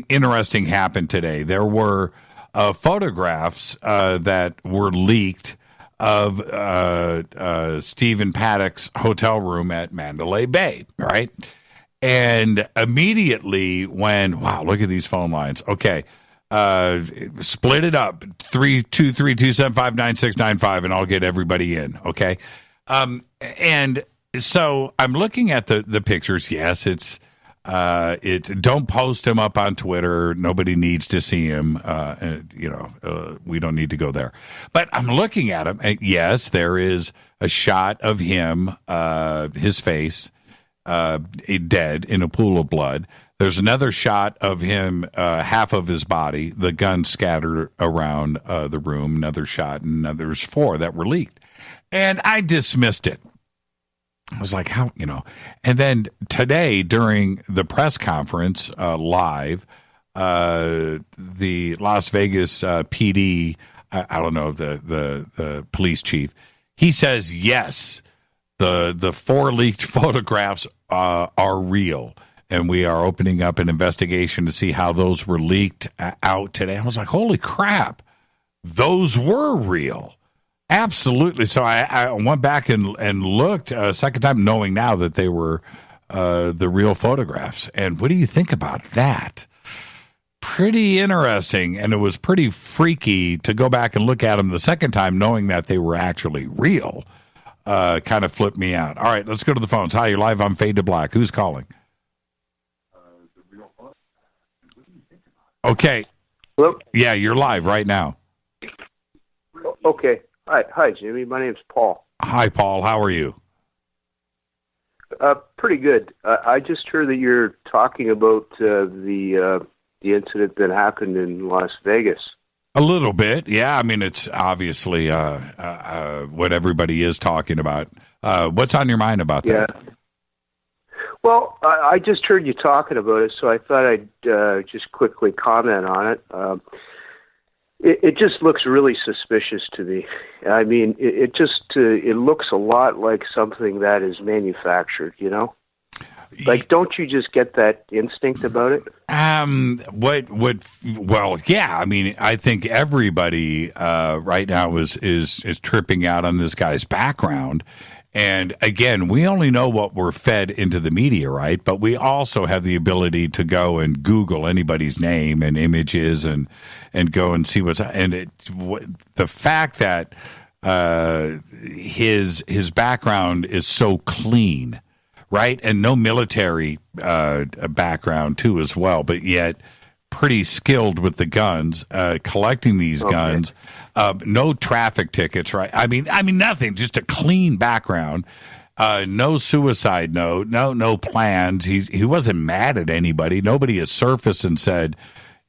interesting happened today. There were photographs that were leaked of Stephen Paddock's hotel room at Mandalay Bay, right? And immediately wow, look at these phone lines. Okay, split it up, 323-275-9695, and I'll get everybody in, okay? And so I'm looking at the pictures. Yes, don't post him up on Twitter. Nobody needs to see him. We don't need to go there. But I'm looking at him. And yes, there is a shot of him, his face, dead in a pool of blood. There's another shot of him, half of his body, the gun scattered around the room. Another shot, and there's 4 that were leaked. And I dismissed it. I was like, how, and then today during the press conference live, the Las Vegas PD, I don't know, the police chief, he says, yes, the 4 leaked photographs are real. And we are opening up an investigation to see how those were leaked out today. I was like, holy crap, those were real. Absolutely. So I went back and looked a second time, knowing now that they were the real photographs. And what do you think about that? Pretty interesting, and it was pretty freaky to go back and look at them the second time, knowing that they were actually real. Kind of flipped me out. All right, let's go to the phones. Hi, you're live on Fade to Black. Who's calling? Okay. Hello? Yeah, you're live right now. Okay. Hi, Jimmy. My name's Paul. Hi, Paul. How are you? Pretty good. I just heard that you're talking about the incident that happened in Las Vegas. A little bit, yeah. I mean, it's obviously what everybody is talking about. What's on your mind about that? Yeah. Well, I just heard you talking about it, so I thought I'd just quickly comment on it. It just looks really suspicious to me. I mean, it looks a lot like something that is manufactured, you know? Like, don't you just get that instinct about it? Well, yeah. I mean, I think everybody right now is tripping out on this guy's background. And again, we only know what we're fed into the media, right? But we also have the ability to go and Google anybody's name and images and go and see the fact that his background is so clean, right? And no military background too as well, but yet pretty skilled with the guns, collecting these guns. No traffic tickets, right? I mean nothing, just a clean background. No suicide note, no plans. He wasn't mad at anybody. Nobody has surfaced and said,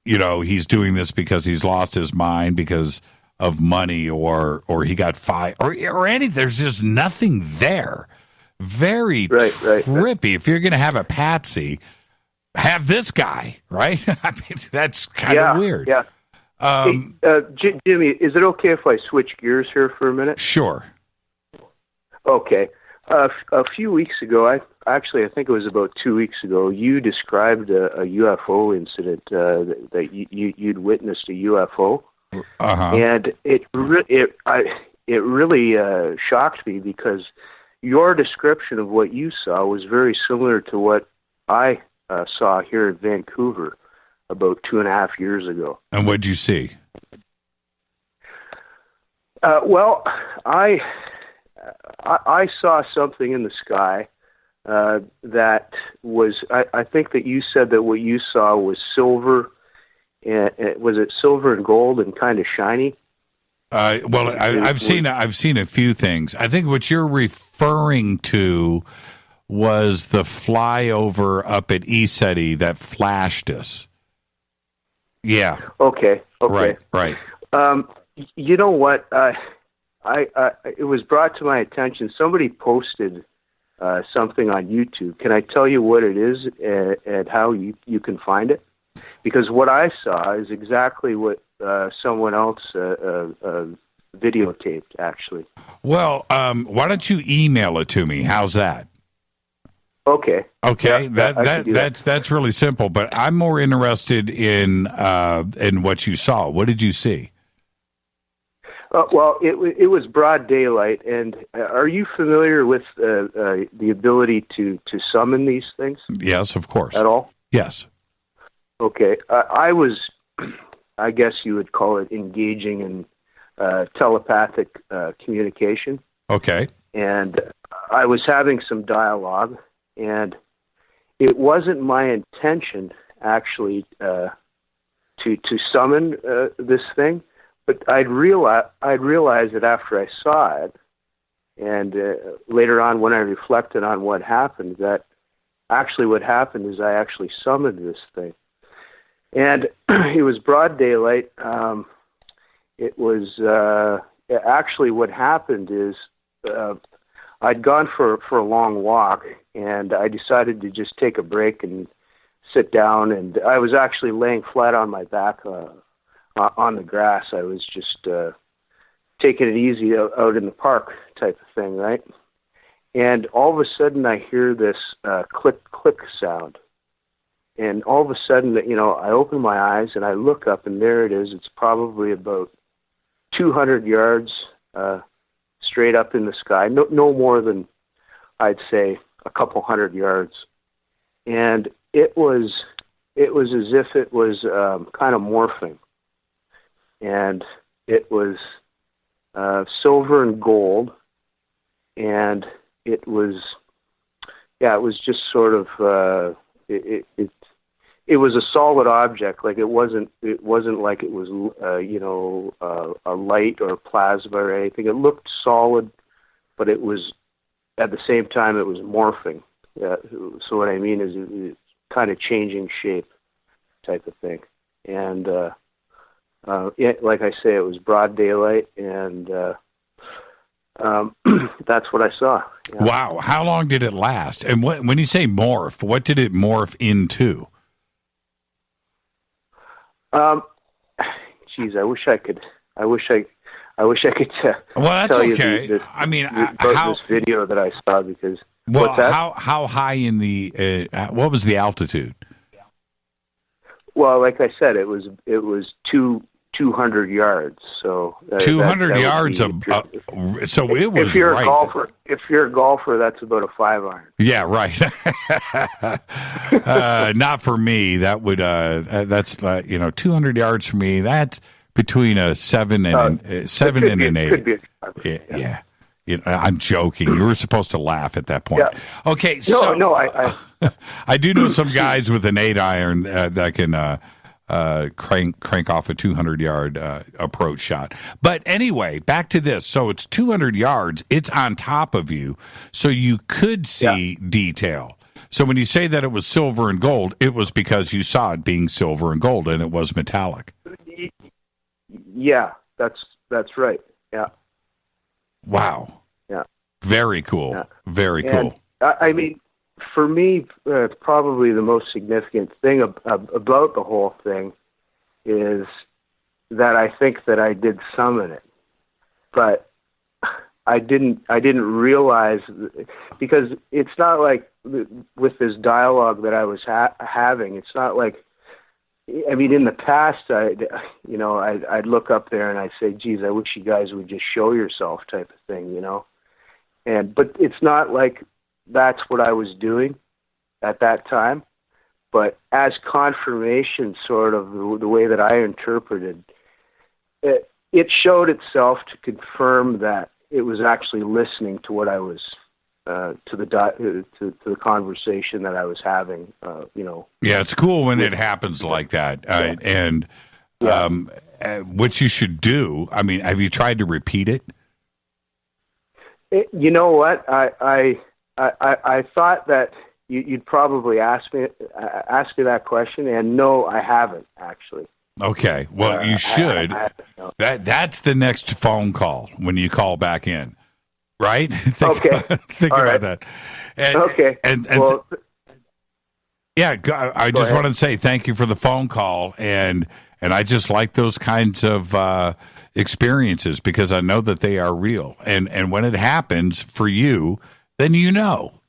you know, he's doing this because he's lost his mind because of money or he got fired or anything. There's just nothing there. Very trippy. If you're going to have a patsy, have this guy, right? I mean, that's kind of weird. Yeah. Jimmy, is it okay if I switch gears here for a minute? Sure. Okay. A few weeks ago, I think it was about 2 weeks ago, you described a UFO incident that you'd witnessed a UFO. Uh-huh. And it really shocked me because your description of what you saw was very similar to what I saw here in Vancouver about 2.5 years ago. And what did you see? Well, I saw something in the sky that was. I think that you said that what you saw was silver. Was it silver and gold and kind of shiny? Well, I've seen a few things. I think what you're referring to was the flyover up at ECETI that flashed us. Yeah. Okay. Right. You know what? It was brought to my attention. Somebody posted something on YouTube. Can I tell you what it is and how you can find it? Because what I saw is exactly what someone else videotaped, actually. Well, why don't you email it to me? How's that? Okay. Okay, yeah, that's really simple. But I'm more interested in what you saw. What did you see? Well, it was broad daylight. And are you familiar with the ability to summon these things? Yes, of course. At all? Yes. Okay. I was, I guess you would call it, engaging in telepathic communication. Okay. And I was having some dialogue. And it wasn't my intention, actually, to summon this thing, but I'd realize it after I saw it, and later on when I reflected on what happened, that actually what happened is I actually summoned this thing, and it was broad daylight. It was actually what happened is. I'd gone for a long walk, and I decided to just take a break and sit down. And I was actually laying flat on my back on the grass. I was just taking it easy out in the park type of thing, right? And all of a sudden, I hear this click sound. And all of a sudden, I open my eyes and I look up, and there it is. It's probably about 200 yards straight up in the sky, no more than, I'd say, a couple hundred yards. And it was as if it was kind of morphing. And it was silver and gold, and it was just sort of it was a solid object. Like it wasn't like it was a light or plasma or anything. It looked solid, but it was at the same time it was morphing. So what I mean is it's kind of changing shape, type of thing. And like I say, it was broad daylight, and that's what I saw. Yeah. Wow. How long did it last? And when you say morph, what did it morph into? Geez, I wish I could well, that's tell okay. you this video that I saw, because how high in the what was the altitude? Well, like I said, it was 200 yards. So 200 yards. So it was. If you're a golfer, that's about a 5-iron. Yeah, right. Not for me. That would that's 200 yards for me. That's between a 7 and an 8. Could be yeah. I'm joking. You were supposed to laugh at that point. Yeah. Okay. I do know some guys with an 8-iron that can crank off a 200-yard approach shot. But anyway, back to this. So it's 200 yards. It's on top of you, so you could see detail. So when you say that it was silver and gold, it was because you saw it being silver and gold, and it was metallic. Yeah, that's right. Yeah. Wow. Yeah. Very cool. Yeah. Very cool. I mean, for me, probably the most significant thing about the whole thing is that I think that I did summon it, but I didn't realize, because it's not like with this dialogue that I was having. It's not like, I mean, in the past, I'd look up there and I'd say, "Geez, I wish you guys would just show yourself," type of thing, but it's not like that's what I was doing at that time. But as confirmation, sort of the way that I interpreted it, it showed itself to confirm that it was actually listening to what I was to the conversation that I was having. Yeah, it's cool when it happens like that. What you should do. I mean, have you tried to repeat it? You know what? I thought that you'd probably ask me that question, and no, I haven't actually. Okay, well, you should. That's the next phone call when you call back in, right? Think about that. I just wanted to say thank you for the phone call, and I just like those kinds of experiences because I know that they are real, and when it happens for you, then you know.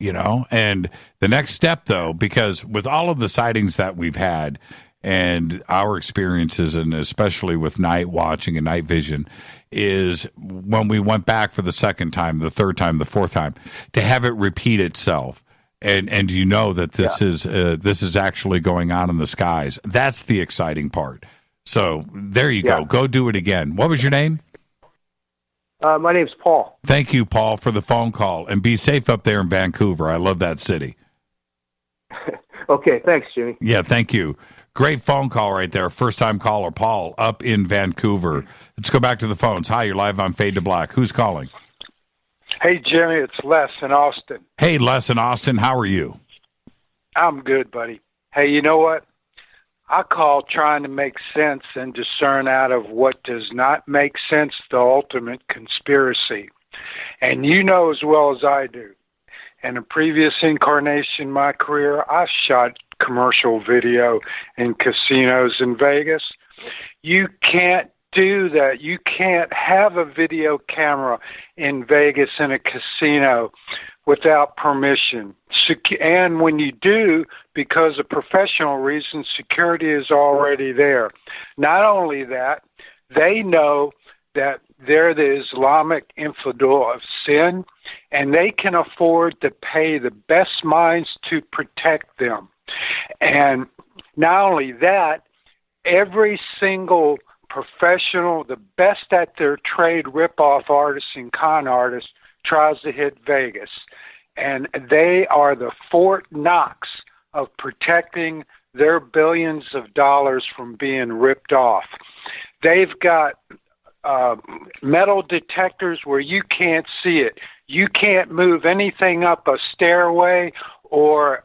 And the next step, though, because with all of the sightings that we've had and our experiences, and especially with night watching and night vision, is when we went back for the second time, the third time, the fourth time, to have it repeat itself. And that this is actually going on in the skies. That's the exciting part. So there you go. Go do it again. What was your name? My name's Paul. Thank you, Paul, for the phone call. And be safe up there in Vancouver. I love that city. Okay, thanks, Jimmy. Yeah, thank you. Great phone call right there. First-time caller, Paul, up in Vancouver. Let's go back to the phones. Hi, you're live on Fade to Black. Who's calling? Hey, Jimmy, it's Les in Austin. Hey, Les in Austin. How are you? I'm good, buddy. Hey, you know what? I call trying to make sense and discern out of what does not make sense the ultimate conspiracy. And you know as well as I do. In a previous incarnation in my career, I shot commercial video in casinos in Vegas. You can't do that. You can't have a video camera in Vegas in a casino without permission. And when you do, because of professional reasons, security is already there. Not only that, they know that they're the Islamic infidel of sin, and they can afford to pay the best minds to protect them. And not only that, every single professional, the best at their trade, rip-off artists and con artists, tries to hit Vegas. And they are the Fort Knox of protecting their billions of dollars from being ripped off. They've got metal detectors where you can't see it. You can't move anything up a stairway or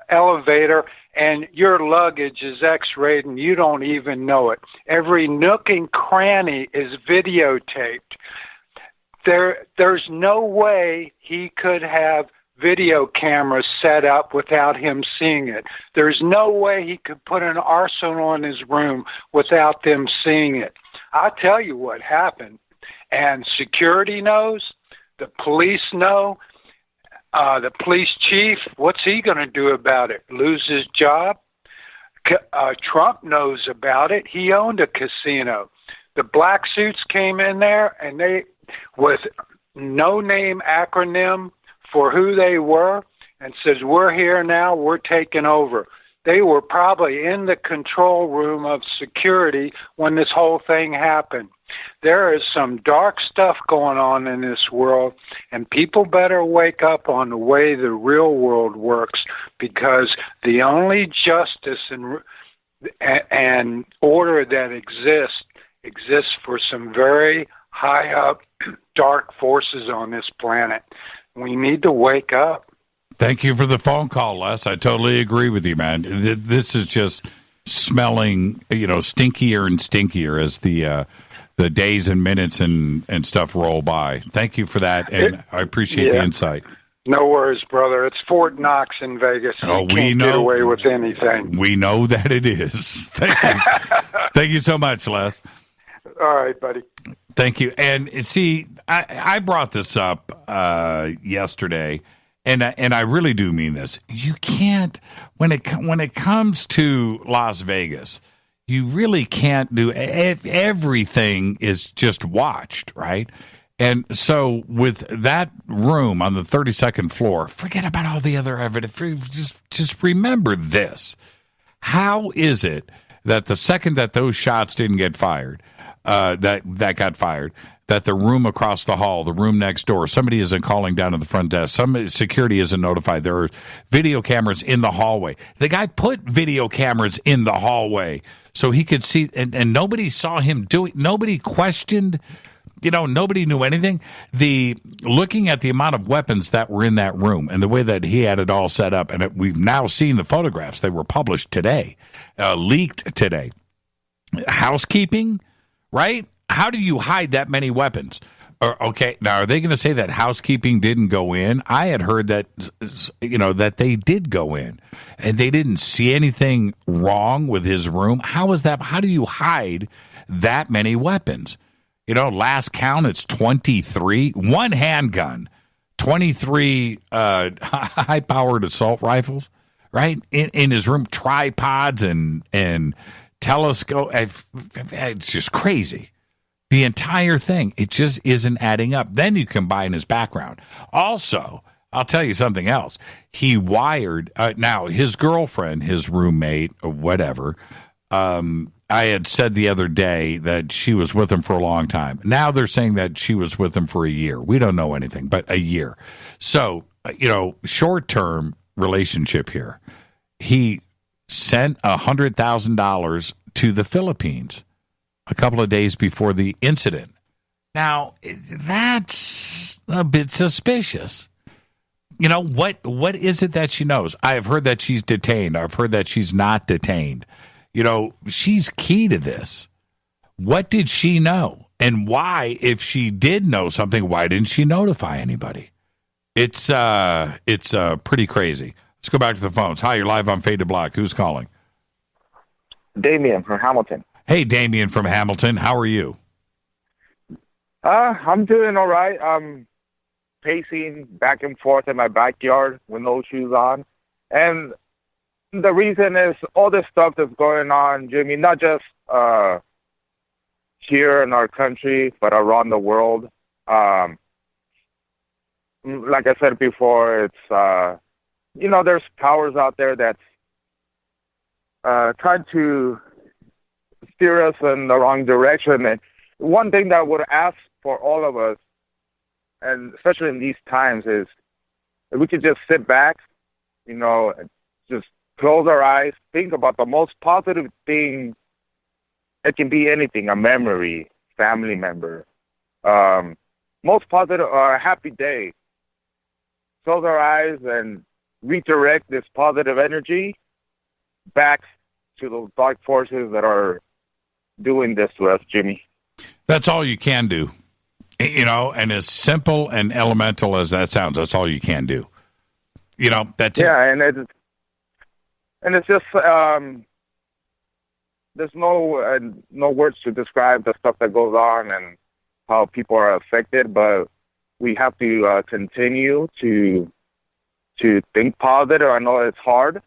elevator, and your luggage is x-rayed and you don't even know it. Every nook and cranny is videotaped. There's no way he could have video cameras set up without him seeing it. There's no way he could put an arsenal in his room without them seeing it. I'll tell you what happened. And security knows, the police know, the police chief, what's he going to do about it? Lose his job? Trump knows about it. He owned a casino. The black suits came in there, and they, with no name acronym for who they were, and says, we're here now, we're taking over. They were probably in the control room of security when this whole thing happened. There is some dark stuff going on in this world, and people better wake up on the way the real world works, because the only justice and order that exists for some very high up dark forces on this planet. We need to wake up. Thank you for the phone call, Les. I totally agree with you, man. This is just smelling, stinkier and stinkier as the days and minutes and stuff roll by. Thank you for that, and I appreciate the insight. No worries, brother. It's Fort Knox in Vegas. You can't get away with anything. We know that it is. Thank you so much, Les. All right, buddy. Thank you. And see, I brought this up yesterday, and I really do mean this. You can't, when it comes to Las Vegas, you really can't do everything is just watched, right? And so with that room on the 32nd floor, forget about all the other evidence. Just remember this. How is it that the second that those shots didn't get fired, that got fired, that the room across the hall, the room next door, somebody isn't calling down to the front desk, some security isn't notified, there are video cameras in the hallway. The guy put video cameras in the hallway so he could see, and nobody saw him do it. Nobody questioned, nobody knew anything. Looking at the amount of weapons that were in that room and the way that he had it all set up, and we've now seen the photographs. They were published today, leaked today. Housekeeping, right? How do you hide that many weapons? Okay, now are they going to say that housekeeping didn't go in? I had heard that, that they did go in, and they didn't see anything wrong with his room. How is that? How do you hide that many weapons? Last count, it's 23. One handgun, 23 high-powered assault rifles, right? In his room, tripods and telescope. It's just crazy. The entire thing, it just isn't adding up. Then you combine his background. Also, I'll tell you something else. He wired, now his girlfriend, his roommate, or whatever, I had said the other day that she was with him for a long time. Now they're saying that she was with him for a year. We don't know anything, but a year. So, short-term relationship here. He sent $100,000 to the Philippines a couple of days before the incident. Now, that's a bit suspicious. What is it that she knows? I have heard that she's detained. I've heard that she's not detained. She's key to this. What did she know? And why, if she did know something, why didn't she notify anybody? It's pretty crazy. Let's go back to the phones. Hi, you're live on Fade to Black. Who's calling? Damien from Hamilton. Hey, Damien from Hamilton. How are you? I'm doing all right. I'm pacing back and forth in my backyard with no shoes on. And the reason is all this stuff that's going on, Jimmy, not just here in our country, but around the world. Like I said before, it's, there's powers out there that's trying to steer us in the wrong direction. And one thing that I would ask for all of us, and especially in these times, is if we could just sit back, just close our eyes, think about the most positive thing. It can be anything, a memory, family member, most positive, a happy day. Close our eyes and redirect this positive energy back to those dark forces that are doing this to us, Jimmy. That's all you can do. And as simple and elemental as that sounds, that's all you can do. That's it. Yeah, and it's just there's no words to describe the stuff that goes on and how people are affected, but we have to continue to think positive. I know it's hard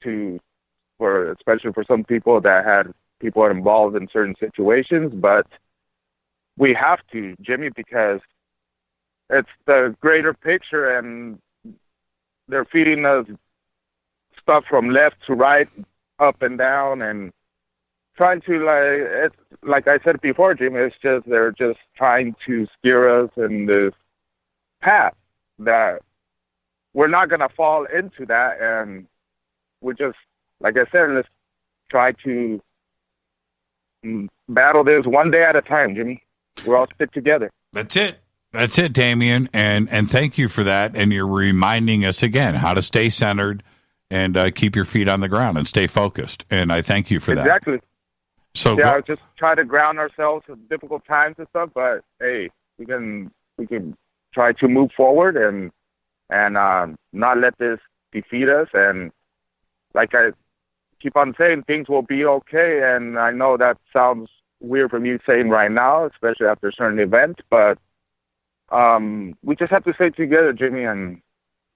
especially for some people that had people involved in certain situations, but we have to, Jimmy, because it's the greater picture, and they're feeding us stuff from left to right, up and down, and trying to, it's like I said before, Jimmy, they're just trying to steer us in this path that we're not going to fall into that, and we're just, like I said, let's try to battle this one day at a time, Jimmy. We're all stick together. That's it. That's it, Damien, and thank you for that, and you're reminding us again how to stay centered and keep your feet on the ground and stay focused, and I thank you for that. Exactly. So just try to ground ourselves in difficult times and stuff, but hey, we can try to move forward and not let this defeat us. And like I keep on saying, things will be okay. And I know that sounds weird for me saying right now, especially after certain events, but we just have to stay together, Jimmy, and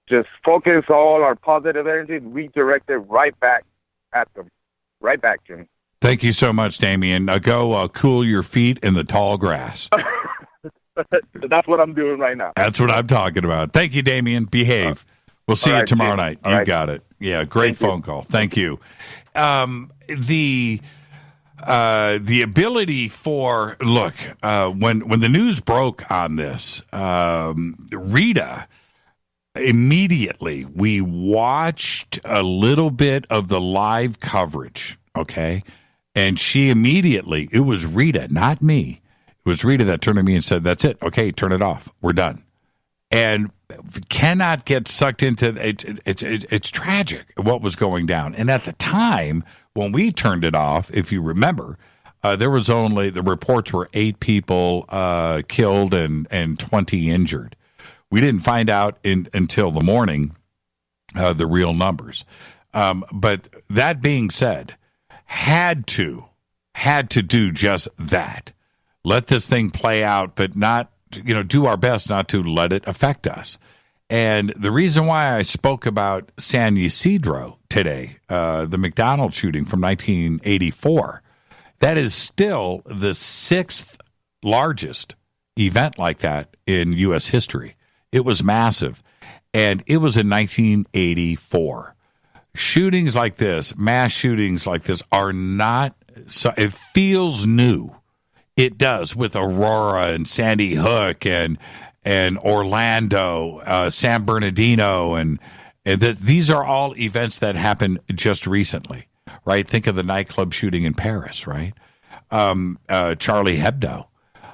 just focus all our positive energy and redirect it right back at them. Right back, Jimmy. Thank you so much, Damien. Go cool your feet in the tall grass. That's what I'm doing right now. That's what I'm talking about. Thank you, Damien. Behave. We'll see you tomorrow night. You got it. Yeah, great phone call. Thank you. The ability for when the news broke on this, Rita, immediately we watched a little bit of the live coverage. Okay. And she immediately, it was Rita, not me. It was Rita that turned to me and said, "That's it. Okay, turn it off. We're done." And cannot get sucked into it. It's tragic what was going down. And at the time when we turned it off, if you remember, there was only, the reports were 8 people killed and 20 injured. We didn't find out until the morning the real numbers. But that being said, had to do just that. Let this thing play out, but not, do our best not to let it affect us. And the reason why I spoke about San Ysidro today, the McDonald's shooting from 1984, that is still the 6th largest event like that in U.S. history. It was massive, and it was in 1984. Shootings like this, mass shootings like this, are not, so it feels new. It does, with Aurora and Sandy Hook and Orlando, San Bernardino, and these are all events that happened just recently, right? Think of the nightclub shooting in Paris, right? Charlie Hebdo.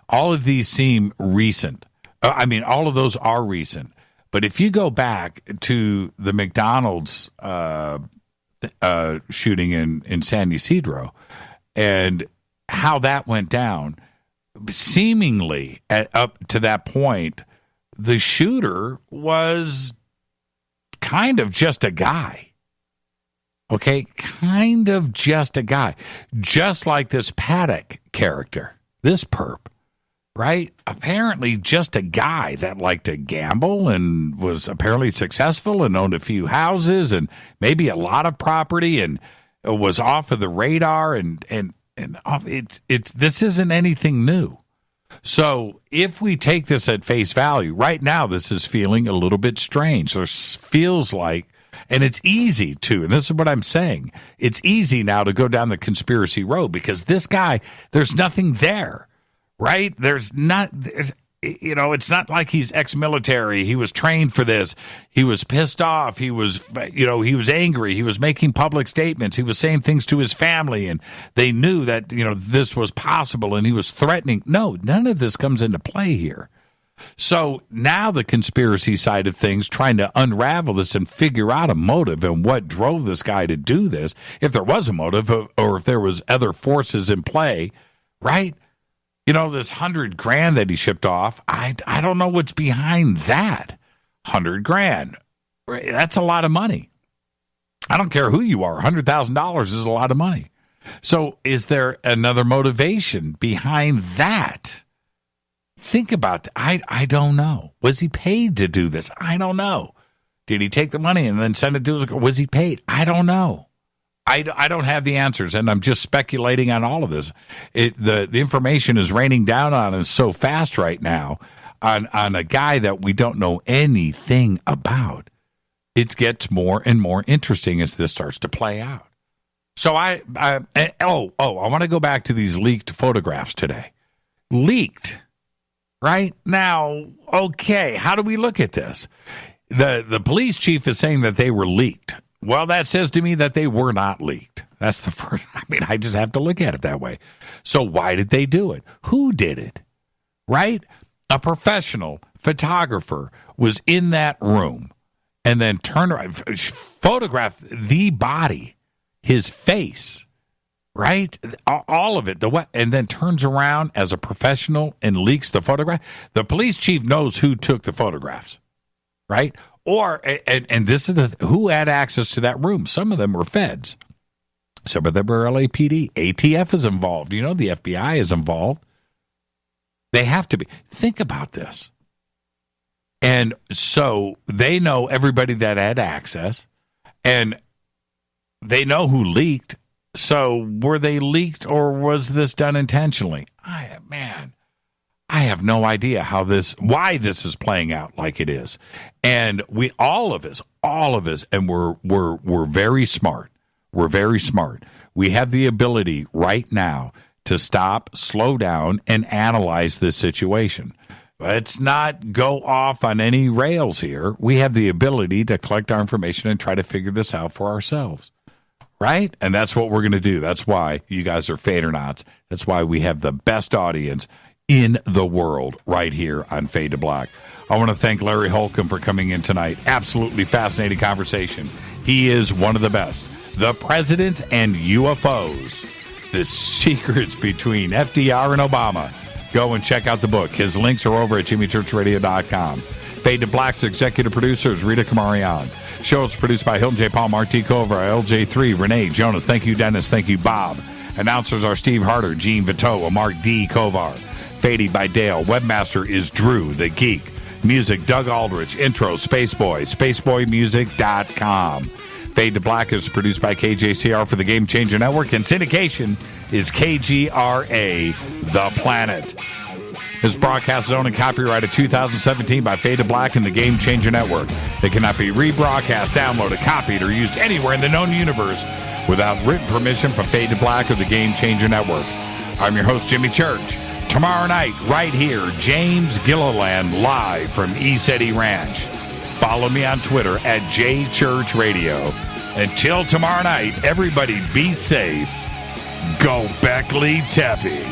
All of these seem recent. All of those are recent. But if you go back to the McDonald's shooting in San Ysidro and how that went down, seemingly up to that point, the shooter was kind of just a guy. Okay? Kind of just a guy. Just like this Paddock character, this perp. Right? Apparently just a guy that liked to gamble and was apparently successful and owned a few houses and maybe a lot of property and was off of the radar. And this isn't anything new. So if we take this at face value, right now this is feeling a little bit strange. There feels like, and it's easy to, and this is what I'm saying, it's easy now to go down the conspiracy road because this guy, there's nothing there, right? It's not like he's ex-military. He was trained for this. He was pissed off. He was angry. He was making public statements. He was saying things to his family, and they knew that, this was possible, and he was threatening. No, none of this comes into play here. So now the conspiracy side of things, trying to unravel this and figure out a motive and what drove this guy to do this, if there was a motive or if there was other forces in play, right? This $100,000 that he shipped off, I don't know what's behind that. $100,000. That's a lot of money. I don't care who you are. $100,000 is a lot of money. So is there another motivation behind that? Think about that. I don't know. Was he paid to do this? I don't know. Did he take the money and then send it to his? Was he paid? I don't know. I don't have the answers, and I'm just speculating on all of this. The information is raining down on us so fast right now on a guy that we don't know anything about. It gets more and more interesting as this starts to play out. So I want to go back to these leaked photographs today. Leaked, right? Now, okay, how do we look at this? The police chief is saying that they were leaked. Well, that says to me that they were not leaked. That's the first. I just have to look at it that way. So why did they do it? Who did it? Right? A professional photographer was in that room and then turned around, photographed the body, his face, right? All of it. And then turns around as a professional and leaks the photograph. The police chief knows who took the photographs, right? Or, and this is who had access to that room. Some of them were feds. Some of them were LAPD. ATF is involved. The FBI is involved. They have to be. Think about this. And so they know everybody that had access, and they know who leaked. So were they leaked, or was this done intentionally? I have no idea why this is playing out like it is. And all of us, and we're very smart. We're very smart. We have the ability right now to stop, slow down, and analyze this situation. Let's not go off on any rails here. We have the ability to collect our information and try to figure this out for ourselves. Right? And that's what we're going to do. That's why you guys are Fadernauts. That's why we have the best audience in the world right here on Fade to Black. I want to thank Larry Holcombe for coming in tonight. Absolutely fascinating conversation. He is one of the best. The Presidents and UFOs. The secrets between FDR and Obama. Go and check out the book. His links are over at jimmychurchradio.com. Fade to Black's executive producer is Rita Kamarian. Show is produced by Hilton J. Paul, Mark T. Kovar, LJ3, Renee, Jonas. Thank you, Dennis. Thank you, Bob. Announcers are Steve Harder, Gene Vito, Mark D. Kovar. Faded by Dale. Webmaster is Drew, the Geek. Music, Doug Aldrich. Intro, Spaceboy. SpaceboyMusic.com. Fade to Black is produced by KJCR for the Game Changer Network, and syndication is KGRA, The Planet. This broadcast is owned and copyrighted 2017 by Fade to Black and the Game Changer Network. They cannot be rebroadcast, downloaded, copied, or used anywhere in the known universe without written permission from Fade to Black or the Game Changer Network. I'm your host, Jimmy Church. Tomorrow night, right here, James Gilliland live from ECETI Ranch. Follow me on Twitter at JChurchRadio. Until tomorrow night, everybody be safe. Go Beckley Tepe.